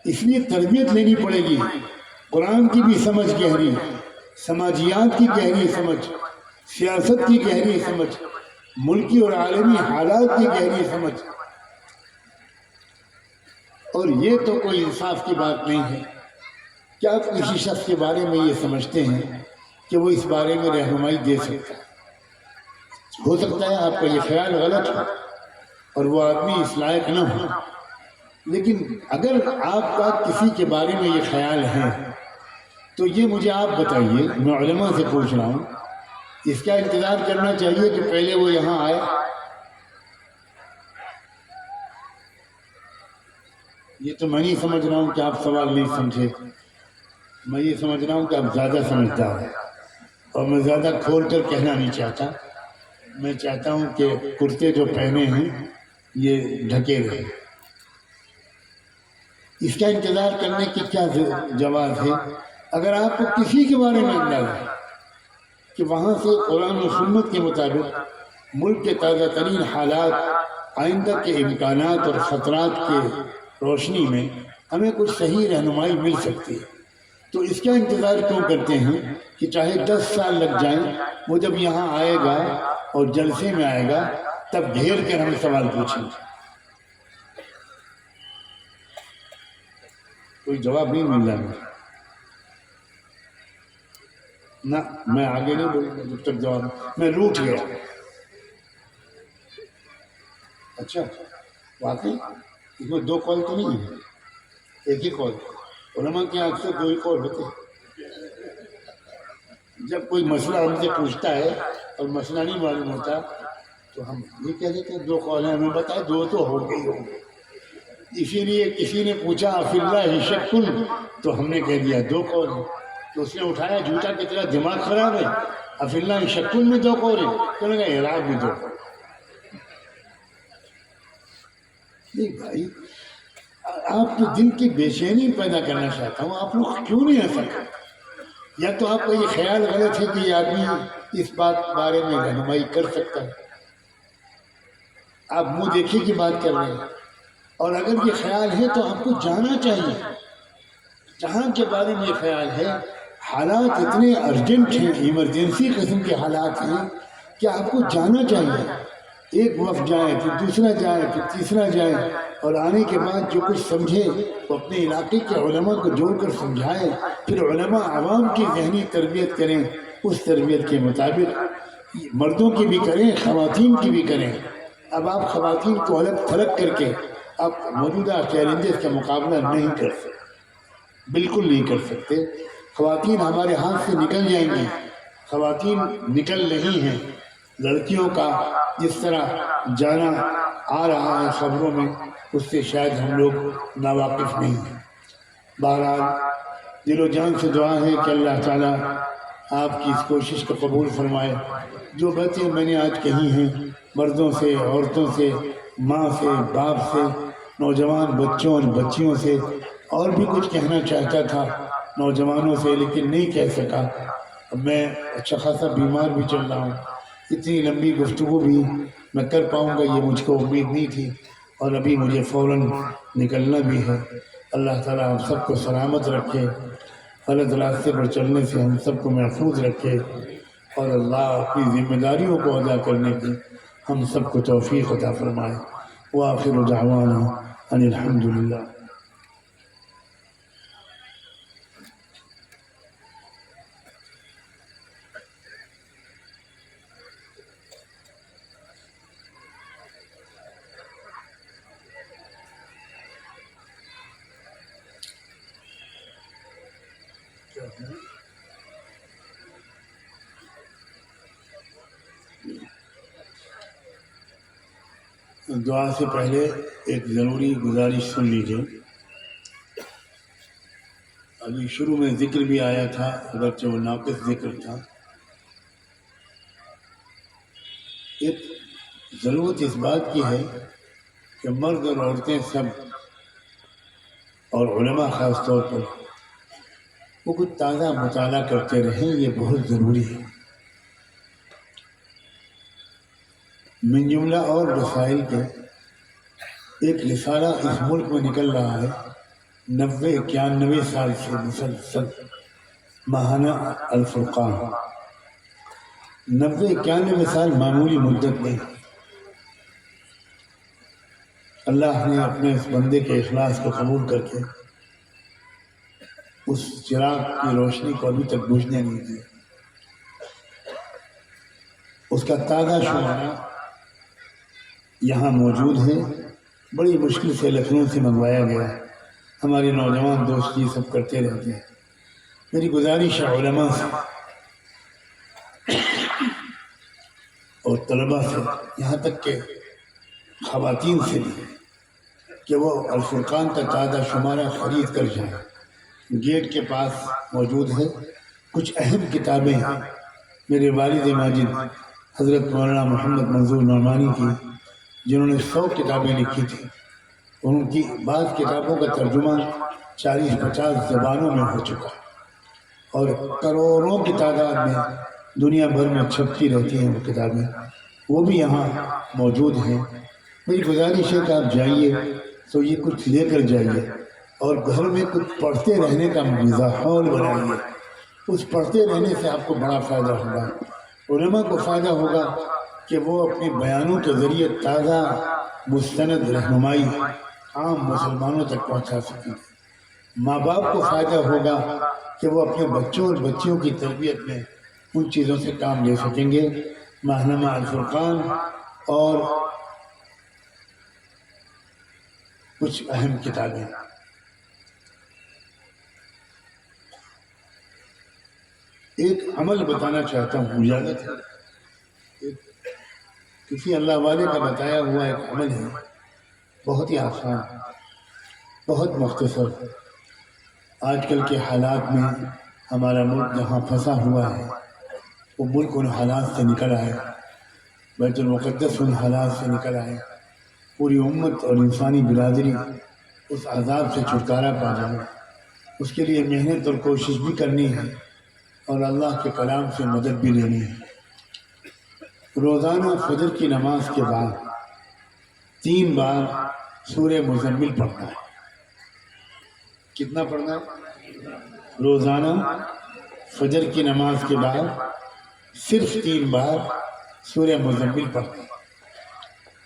اس لیے تربیت لینی پڑے گی، قرآن کی بھی سمجھ گہری، سماجیات کی گہری سمجھ، سیاست کی گہری سمجھ، ملکی اور عالمی حالات کی گہری سمجھ۔ اور یہ تو کوئی انصاف کی بات نہیں ہے کہ آپ کسی شخص کے بارے میں یہ سمجھتے ہیں کہ وہ اس بارے میں رہنمائی دے سکتا ہے۔ ہو سکتا ہے آپ کا یہ خیال غلط ہو اور وہ آدمی اس لائق نہ ہو، لیکن اگر آپ کا کسی کے بارے میں یہ خیال ہے تو یہ مجھے آپ بتائیے، میں علماء سے پوچھ رہا ہوں، اس کا انتظار کرنا چاہیے کہ پہلے وہ یہاں آئے؟ یہ تو میں نہیں سمجھ رہا ہوں کہ آپ سوال نہیں سمجھے، میں یہ سمجھ رہا ہوں کہ آپ زیادہ سمجھدار ہیں، اور میں زیادہ کھول کر کہنا نہیں چاہتا، میں چاہتا ہوں کہ کرتے جو پہنے ہیں یہ ڈھکے رہے۔ اس کا انتظار کرنے کی کیا جواز ہے؟ اگر آپ کو کسی کے بارے میں اندازہ ہے کہ وہاں سے قرآن و سنت کے مطابق ملک کے تازہ ترین حالات، آئندہ کے امکانات اور خطرات کے روشنی میں ہمیں کچھ صحیح رہنمائی مل سکتی ہے، تو اس کا انتظار کیوں کرتے ہیں کہ چاہے 10 سال لگ جائیں، وہ جب یہاں آئے گا اور جلسے میں آئے گا تب گھیر کر ہمیں سوال پوچھیں گے۔ کوئی جواب نہیں مل رہا نہ، میں آگے نہیں بولوں گا جب تک جواب، میں روٹ گیا۔ اچھا واقعی اس میں 2 کال تو نہیں ہے، ایک ہی کال؟ علماء کے آنکھ سے 2 ہی کال ہوتے ہیں۔ جب کوئی مسئلہ ہم سے پوچھتا ہے اور مسئلہ نہیں معلوم ہوتا تو ہم یہ کہہ دیتے ہیں 2 کال ہیں، ہمیں بتائے 2 تو ہو گئی ہوں گے۔ اسی لیے کسی نے پوچھا فی اللہ شک، تو ہم نے کہہ دیا 2 کال ہیں، تو اس نے اٹھایا جھوٹا کہ تیرا دماغ خراب ہے، فی اللہ شک میں 2 کال ہیں، تو نے کہا اعراب میں 2 کال۔ نہیں بھائی، آپ کے دل کی بے چینی پیدا کرنا چاہتا ہوں، آپ لوگ کیوں نہیں ہنس سکتے؟ یا تو آپ کا یہ خیال غلط ہے کہ یہ آدمی اس بارے میں رہنمائی کر سکتا ہے، آپ منہ دیکھے کی بات کر رہے ہیں، اور اگر یہ خیال ہے تو آپ کو جانا چاہیے جہاں کے بارے میں یہ خیال ہے۔ حالات اتنے ارجنٹ ہیں، ایمرجنسی قسم کے حالات ہیں کہ آپ کو جانا چاہیے۔ ایک وفد جائے، پھر دوسرا جائے، پھر تیسرا جائے، اور آنے کے بعد جو کچھ سمجھے وہ اپنے علاقے کے علماء کو جوڑ کر سمجھائے، پھر علماء عوام کی ذہنی تربیت کریں، اس تربیت کے مطابق مردوں کی بھی کریں، خواتین کی بھی کریں۔ اب آپ خواتین کو الگ تھلگ کر کے آپ موجودہ چیلنجز کا مقابلہ نہیں کر سکتے، بالکل نہیں کر سکتے۔ خواتین ہمارے ہاتھ سے نکل جائیں گی، خواتین نکل رہی ہیں۔ لڑکیوں کا جس طرح جانا آ رہا ہے خبروں میں، اس سے شاید ہم لوگ ناواقف نہیں ہیں۔ بہرحال دل و جان سے دعا ہے کہ اللہ تعالیٰ آپ کی اس کوشش کو قبول فرمائے۔ جو باتیں میں نے آج کہی ہیں، مردوں سے، عورتوں سے، ماں سے، باپ سے، نوجوان بچوں اور بچیوں سے، اور بھی کچھ کہنا چاہتا تھا نوجوانوں سے لیکن نہیں کہہ سکا۔ اب میں اچھا خاصا بیمار بھی چل رہا ہوں، اتنی لمبی گفتگو بھی میں کر پاؤں گا یہ مجھ کو امید نہیں تھی، اور ابھی مجھے فوراً نکلنا بھی ہے۔ اللہ تعالیٰ ہم سب کو سلامت رکھے، غلط راستے پر چلنے سے ہم سب کو محفوظ رکھے، اور اللہ اپنی ذمہ داریوں کو ادا کرنے کی ہم سب کو توفیق عطا فرمائے۔ وآخر دعوانا ان الحمدللہ۔ دعا سے پہلے ایک ضروری گزارش سن لیجیے۔ ابھی شروع میں ذکر بھی آیا تھا، اگرچہ وہ ناقص ذکر تھا۔ ایک ضرورت اس بات کی ہے کہ مرد اور عورتیں سب، اور علماء خاص طور پر، وہ کچھ تازہ مطالعہ کرتے رہیں، یہ بہت ضروری ہے۔ من جملہ اور رسائل کے ایک رسالہ اس ملک میں نکل رہا ہے 90-91 سال سے مسلسل، ماہانہ الفرقان۔ 90-91 سال معمولی مدت نہیں۔ اللہ نے اپنے اس بندے کے اخلاص کو قبول کر کے اس چراغ کی روشنی کو ابھی تک بجھنے نہیں دی۔ اس کا تازہ شمارہ یہاں موجود ہے، بڑی مشکل سے لکھنؤ سے منگوایا گیا۔ ہمارے نوجوان دوست یہ سب کرتے رہتے ہیں۔ میری گزارش ہے علماء سے اور طلباء سے، یہاں تک کہ خواتین سے بھی، کہ وہ الفرقان کا تازہ شمارہ خرید کر جائیں. گیٹ کے پاس موجود ہے. کچھ اہم کتابیں ہیں میرے والد ماجد حضرت مولانا محمد منظور نعمانی کی، جنہوں نے 100 کتابیں لکھی تھیں. ان کی بعض کتابوں کا ترجمہ 40-50 زبانوں میں ہو چکا ہے اور کروڑوں کی تعداد میں دنیا بھر میں چھپتی رہتی ہیں وہ کتابیں. وہ بھی یہاں موجود ہیں. میری گزارش ہے کہ آپ جائیے تو یہ کچھ لے کر جائیے اور گھر میں کچھ پڑھتے رہنے کا ماحول بنائیے. اس پڑھتے رہنے سے آپ کو بڑا فائدہ ہوگا. علماء کو فائدہ ہوگا کہ وہ اپنے بیانوں کے ذریعے تازہ مستند رہنمائی عام مسلمانوں تک پہنچا سکیں. ماں باپ کو فائدہ ہوگا کہ وہ اپنے بچوں اور بچیوں کی تربیت میں ان چیزوں سے کام لے سکیں گے. ماہنامہ الفرقان اور کچھ اہم کتابیں. ایک عمل بتانا چاہتا ہوں، اجازت ہے؟ کسی اللہ والے کا بتایا ہوا ایک عمل ہے، بہت ہی آسان، بہت مختصر. آج کل کے حالات میں ہمارا ملک جہاں پھنسا ہوا ہے وہ ملک ان حالات سے نکل آئے، بیت المقدس ان حالات سے نکل آئے. پوری امت اور انسانی برادری اس عذاب سے چھٹکارا پا جائے. اس کے لیے محنت اور کوشش بھی کرنی ہے اور اللہ کے کلام سے مدد بھی لینی ہے. روزانہ فجر کی نماز کے بعد 3 بار سورہ مزمل پڑھنا ہے. کتنا پڑھنا ہے؟ روزانہ فجر کی نماز کے بعد صرف 3 بار سورہ مزمل پڑھنا ہے.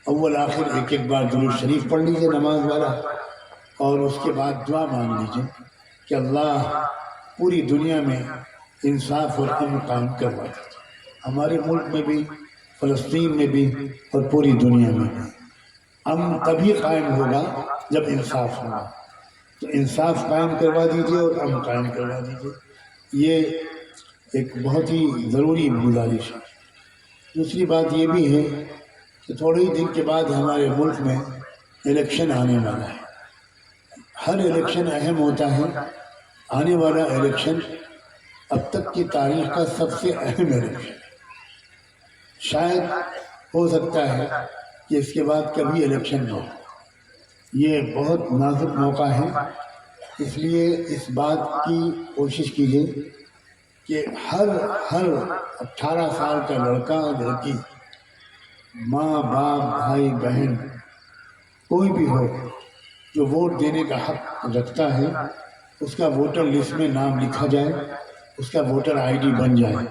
اول آخر ایک بار درود شریف پڑھ لیجئے نماز والا، اور اس کے بعد دعا مانگ لیجئے کہ اللہ پوری دنیا میں انصاف اور امن قائم کروا دے. ہمارے ملک میں بھی، فلسطین میں بھی اور پوری دنیا میں بھی امن تبھی قائم ہوگا جب انصاف ہوگا. تو انصاف قائم کروا دیجئے اور امن قائم کروا دیجئے. یہ ایک بہت ہی ضروری گزارش ہے. دوسری بات یہ بھی ہے کہ تھوڑے ہی دن کے بعد ہمارے ملک میں الیکشن آنے والا ہے. ہر الیکشن اہم ہوتا ہے. آنے والا الیکشن اب تک کی تاریخ کا سب سے اہم الیکشن ہے. شاید ہو سکتا ہے کہ اس کے بعد کبھی الیکشن نہ ہو. یہ بہت نازک موقع ہے، اس لیے اس بات کی کوشش کیجیے کہ ہر 18 سال کا لڑکا لڑکی، ماں باپ بھائی بہن کوئی بھی ہو جو ووٹ دینے کا حق رکھتا ہے، اس کا ووٹر لسٹ میں نام لکھا جائے، اس کا ووٹر آئی ڈی بن جائے.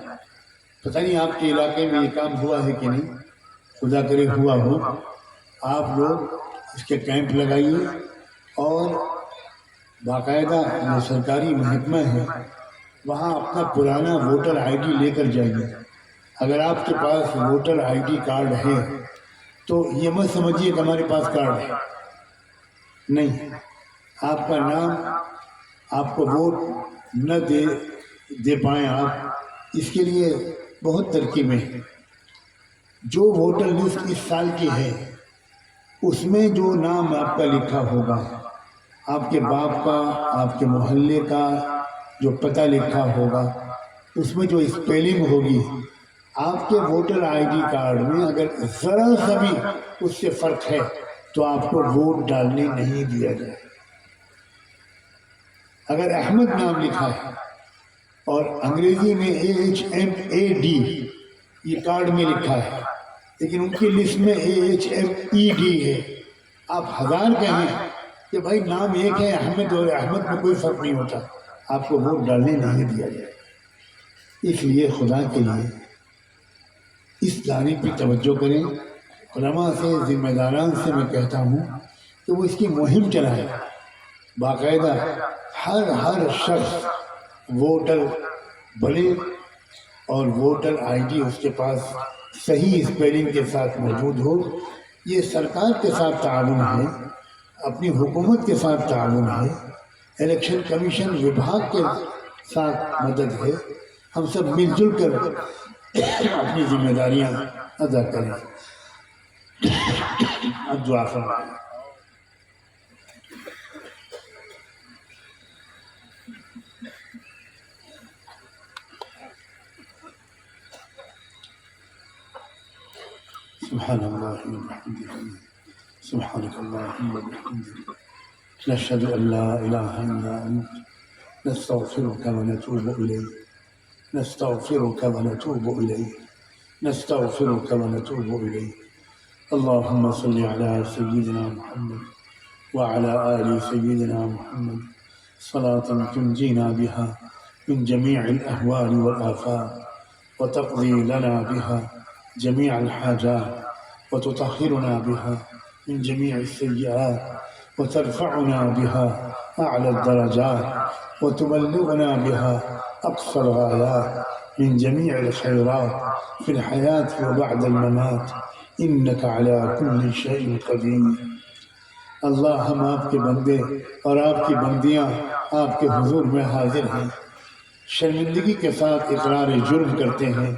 پتہ نہیں آپ کے علاقے میں یہ کام ہوا ہے کہ نہیں، خدا کرے ہوا ہو. آپ لوگ اس کے کیمپ لگائیے اور باقاعدہ جو سرکاری محکمہ ہے وہاں اپنا پرانا ووٹر آئی ڈی لے کر جائیے. اگر آپ کے پاس ووٹر آئی ڈی کارڈ ہے تو یہ مت سمجھیے کہ ہمارے پاس کارڈ ہے. نہیں، آپ کا نام، آپ کو ووٹ نہ دے پائیں آپ، اس کے لیے بہت ترکیبیں ہیں. جو ووٹر لسٹ اس سال کی ہے اس میں جو نام آپ کا لکھا ہوگا، آپ کے باپ کا، آپ کے محلے کا جو پتہ لکھا ہوگا، اس میں جو اسپیلنگ ہوگی، آپ کے ووٹر آئی ڈی کارڈ میں اگر ذرا سا بھی اس سے فرق ہے تو آپ کو ووٹ ڈالنے نہیں دیا جائے. اگر احمد نام لکھا ہے اور انگریزی میں AHMAD یہ کارڈ میں لکھا ہے لیکن ان کی لسٹ میں AHMED ہے، آپ 1000 کہیں کہ بھائی نام ایک ہے احمد، اور احمد میں کوئی فرق نہیں ہوتا، آپ کو ووٹ ڈالنے نہیں دیا جائے. اس لیے خدا کے لیے اس جانب پہ توجہ کریں. علماء سے، ذمہ داران سے میں کہتا ہوں کہ وہ اس کی مہم چلائیں. باقاعدہ ہر شخص ووٹر بنے اور ووٹر آئی ڈی اس کے پاس صحیح اسپیلنگ کے ساتھ موجود ہو. یہ سرکار کے ساتھ تعاون ہے، اپنی حکومت کے ساتھ تعاون ہے، الیکشن کمیشن وبھاگ کے ساتھ مدد ہے. ہم سب مل جل کر اپنی ذمہ داریاں ادا کریں. اب دعا فرمائیں. سبحان اللہ وبحمدہ سبحانک اللہم وبحمدک نشہد ان لا الہ الا انت نستغفرک ونتوب الیک نستغفرک ونتوب الیک نستغفرک ونتوب الیک اللہم صل علی سیدنا محمد وعلى آل سيدنا محمد صلاة تنجينا بها من جميع الأهوال والآفات وتقضي لنا بها جميع الحاجات وتطهرنا بها من جميع السيئات وترفعنا بها أعلى الدرجات وتبلغنا بها أقصى الغايات من جميع الخيرات في الحياة وبعد الممات إنك على كل شيء قدير اللہ ہم آپ کے بندے اور آپ کی بندیاں آپ کے حضور میں حاضر ہیں، شرمندگی کے ساتھ اقرار جرم کرتے ہیں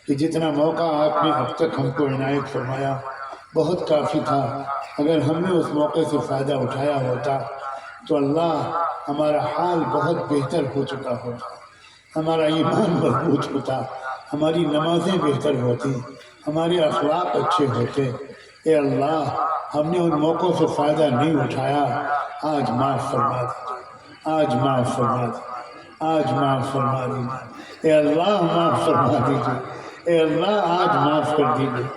کہ جتنا موقع آپ نے اب تک ہم کو عنایت فرمایا بہت کافی تھا، اگر ہم نے اس موقع سے فائدہ اٹھایا ہوتا تو اللہ ہمارا حال بہت بہتر ہو چکا ہوتا، ہمارا ایمان مضبوط ہوتا، ہماری نمازیں بہتر ہوتی، ہمارے اخلاق اچھے ہوتے۔ اے اللہ ہم نے ان موقعوں سے فائدہ نہیں اٹھایا، آج معاف فرما دیجیے، آج معاف فرما دیجیے، آج معاف فرما دیجیے، اے اللہ معاف فرما دیجیے، اے اللہ آج معاف کر دیجیے۔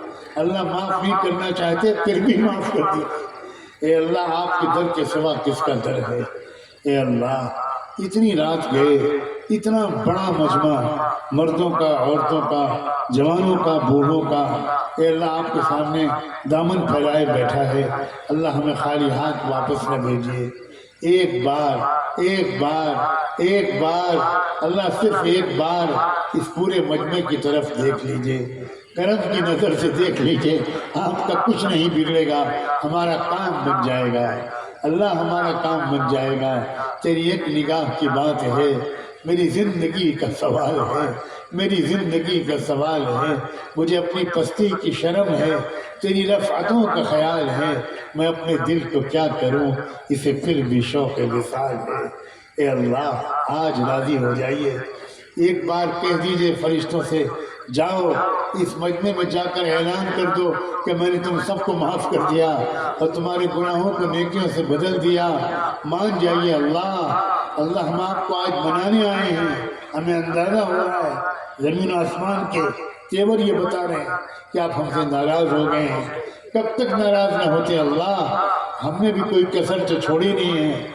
اللہ معاف نہیں کرنا چاہتے پھر بھی معاف کر دیجیے۔ اے اللہ آپ کے در کے سوا کس کا در ہے؟ اے اللہ اتنی رات گئے، اتنا بڑا مجمع مردوں کا، عورتوں کا، جوانوں کا، بوڑھوں کا، اے اللہ آپ کے سامنے دامن پھیلائے بیٹھا ہے، اللہ ہمیں خالی ہاتھ واپس نہ بھیجیے۔ ایک بار اللہ صرف ایک بار اس پورے مجمع کی طرف دیکھ لیجئے، کرم کی نظر سے دیکھ لیجئے، آپ کا کچھ نہیں بگڑے گا، ہمارا کام بن جائے گا، اللہ ہمارا کام بن جائے گا۔ تیری ایک نگاہ کی بات ہے، میری زندگی کا سوال ہے، میری زندگی کا سوال ہے، مجھے اپنی پستی کی شرم ہے، تیری رفعتوں کا خیال ہے، میں اپنے دل کو کیا کروں، اسے پھر بھی شوق وصال ہے۔ اے اللہ آج راضی ہو جائیے، ایک بار کہہ دیجئے فرشتوں سے جاؤ اس مجمع میں جا کر اعلان کر دو کہ میں نے تم سب کو معاف کر دیا اور تمہارے گناہوں کو نیکیوں سے بدل دیا، مان جائیے۔ اللہ ہم آپ کو آج منانے آئے ہیں، ہمیں اندازہ ہو رہا ہے زمین و آسمان کے تیور یہ بتا رہے ہیں کہ آپ ہم سے ناراض ہو گئے ہیں، کب تک ناراض نہ ہوتے اللہ، ہم نے بھی کوئی کسر تو چھوڑی نہیں ہے،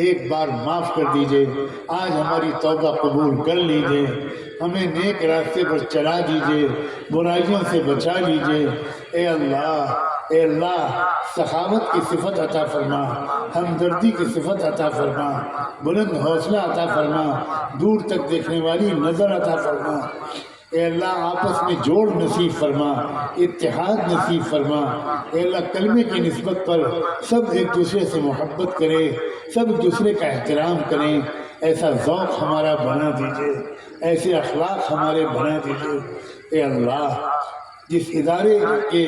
ایک بار معاف کر دیجئے، آج ہماری توبہ قبول کر لیجئے، ہمیں نیک راستے پر چلا دیجئے، برائیوں سے بچا لیجئے۔ اے اللہ سخاوت کی صفت عطا فرما، ہمدردی کی صفت عطا فرما، بلند حوصلہ عطا فرما، دور تک دیکھنے والی نظر عطا فرما۔ اے اللہ آپس میں جوڑ نصیب فرما، اتحاد نصیب فرما۔ اے اللہ کلمے کی نسبت پر سب ایک دوسرے سے محبت کریں، سب ایک دوسرے کا احترام کریں، ایسا ذوق ہمارا بنا دیجئے، ایسے اخلاق ہمارے بنا دیجئے۔ اے اللہ جس ادارے کے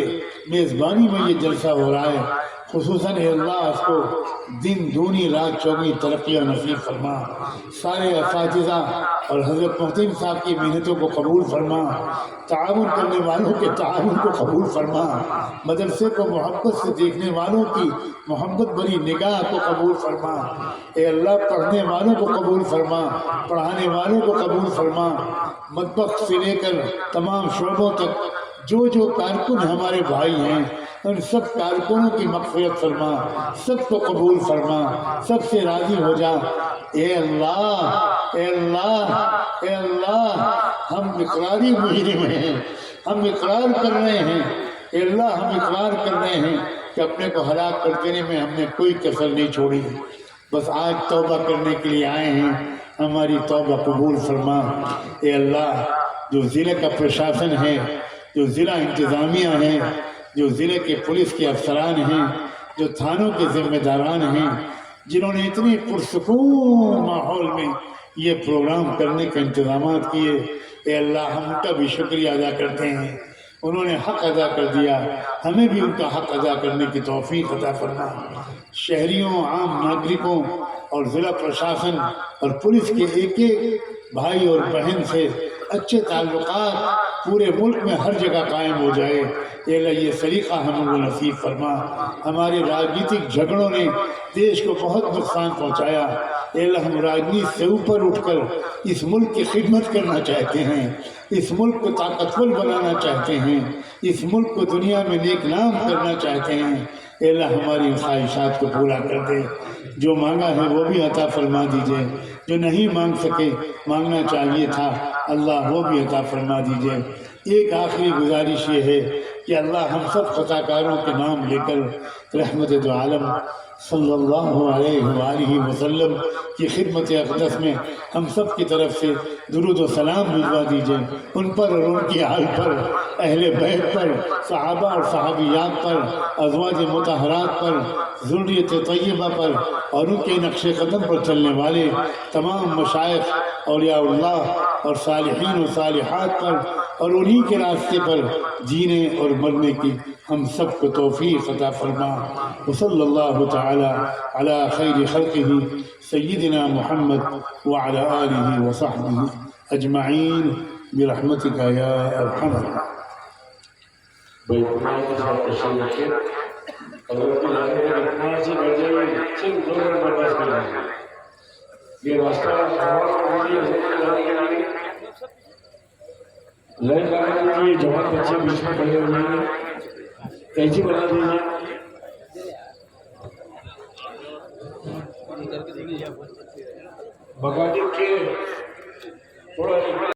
میزبانی میں یہ جلسہ ہو رہا ہے خصوصاً اے اللہ اس کو دن دونی رات چوگنی ترقی اور نصیب فرما، سارے اساتذہ اور حضرت محتیم صاحب کی محنتوں کو قبول فرما، تعاون کرنے والوں کے تعاون کو قبول فرما، مدرسے کو محبت سے دیکھنے والوں کی محبت بری نگاہ کو قبول فرما۔ اے اللہ پڑھنے والوں کو قبول فرما، پڑھانے والوں کو قبول فرما، مطبخ سے لے کر تمام شعبوں تک جو کارکن ہمارے بھائی ہیں ان سب کارکنوں کی مغفرت فرما، سب کو قبول فرما، سب سے راضی ہو جا۔ اے اللہ ہم اقراری مجرم ہیں، ہم اقرار کر رہے ہیں، اے اللہ ہم اقرار کر رہے ہیں کہ اپنے کو ہلاک کر دینے میں ہم نے کوئی کسر نہیں چھوڑی، بس آج توبہ کرنے کے لیے آئے ہیں، ہماری توبہ قبول فرما۔ اے اللہ جو ضلع کا پرشاسن ہے، جو ضلع انتظامیہ ہیں، جو ضلع کے پولیس کے افسران ہیں، جو تھانوں کے ذمہ داران ہیں، جنہوں نے اتنی پرسکون ماحول میں یہ پروگرام کرنے کے انتظامات کیے، اے اللہ ہم ان کا بھی شکریہ ادا کرتے ہیں، انہوں نے حق ادا کر دیا، ہمیں بھی ان کا حق ادا کرنے کی توفیق عطا فرما۔ شہریوں، عام ناگرکوں اور ضلع پرشاسن اور پولیس کے ایک ایک بھائی اور بہن سے اچھے تعلقات پورے ملک میں ہر جگہ قائم ہو جائے۔ اے اللہ یہ سلیقہ ہم کو نصیب فرما۔ ہمارے راجنیتک جھگڑوں نے دیش کو بہت نقصان پہنچایا۔ اے اللہ ہم راجنیت سے اوپر اٹھ کر اس ملک کی خدمت کرنا چاہتے ہیں، اس ملک کو طاقتور بنانا چاہتے ہیں، اس ملک کو دنیا میں نیک نام کرنا چاہتے ہیں۔ اے اللہ ہماری خواہشات کو پورا کر دے، جو مانگا ہے وہ بھی عطا فرما دیجئے، جو نہیں مانگ سکے مانگنا چاہیے تھا اللہ وہ بھی عطا فرما دیجئے۔ ایک آخری گزارش یہ ہے کہ اللہ ہم سب خطا کاروں کے نام لے کر رحمت دو عالم صلی اللہ علیہ وآلہ وسلم کی خدمت اقدس میں ہم سب کی طرف سے درود و سلام بھجوا دیجئے، ان پر اور ان کی حال پر، اہل بیت پر، صحابہ اور صحابیات پر، ازواج مطہرات پر، ذریت طیبہ پر اور ان کے نقش قدم پر چلنے والے تمام مشائخ اولیاء اللہ اور صالحین و صالحات پر اور انہی کے راستے پر جینے اور مرنے کی ہم سب کو توفیق عطا فرما۔ وصلی اللہ تعالی علی خیر خلقہ سیدنا محمد وعلی آلہ وصحبہ اجمعین برحمتک یا ارحم الراحمین۔ یہ راستہ لائن لگا دیجیے، جوان بچے بیچ میں کھڑے ہو جائیں گے، کینچی بنا دیجیے، بغانے کے تھوڑا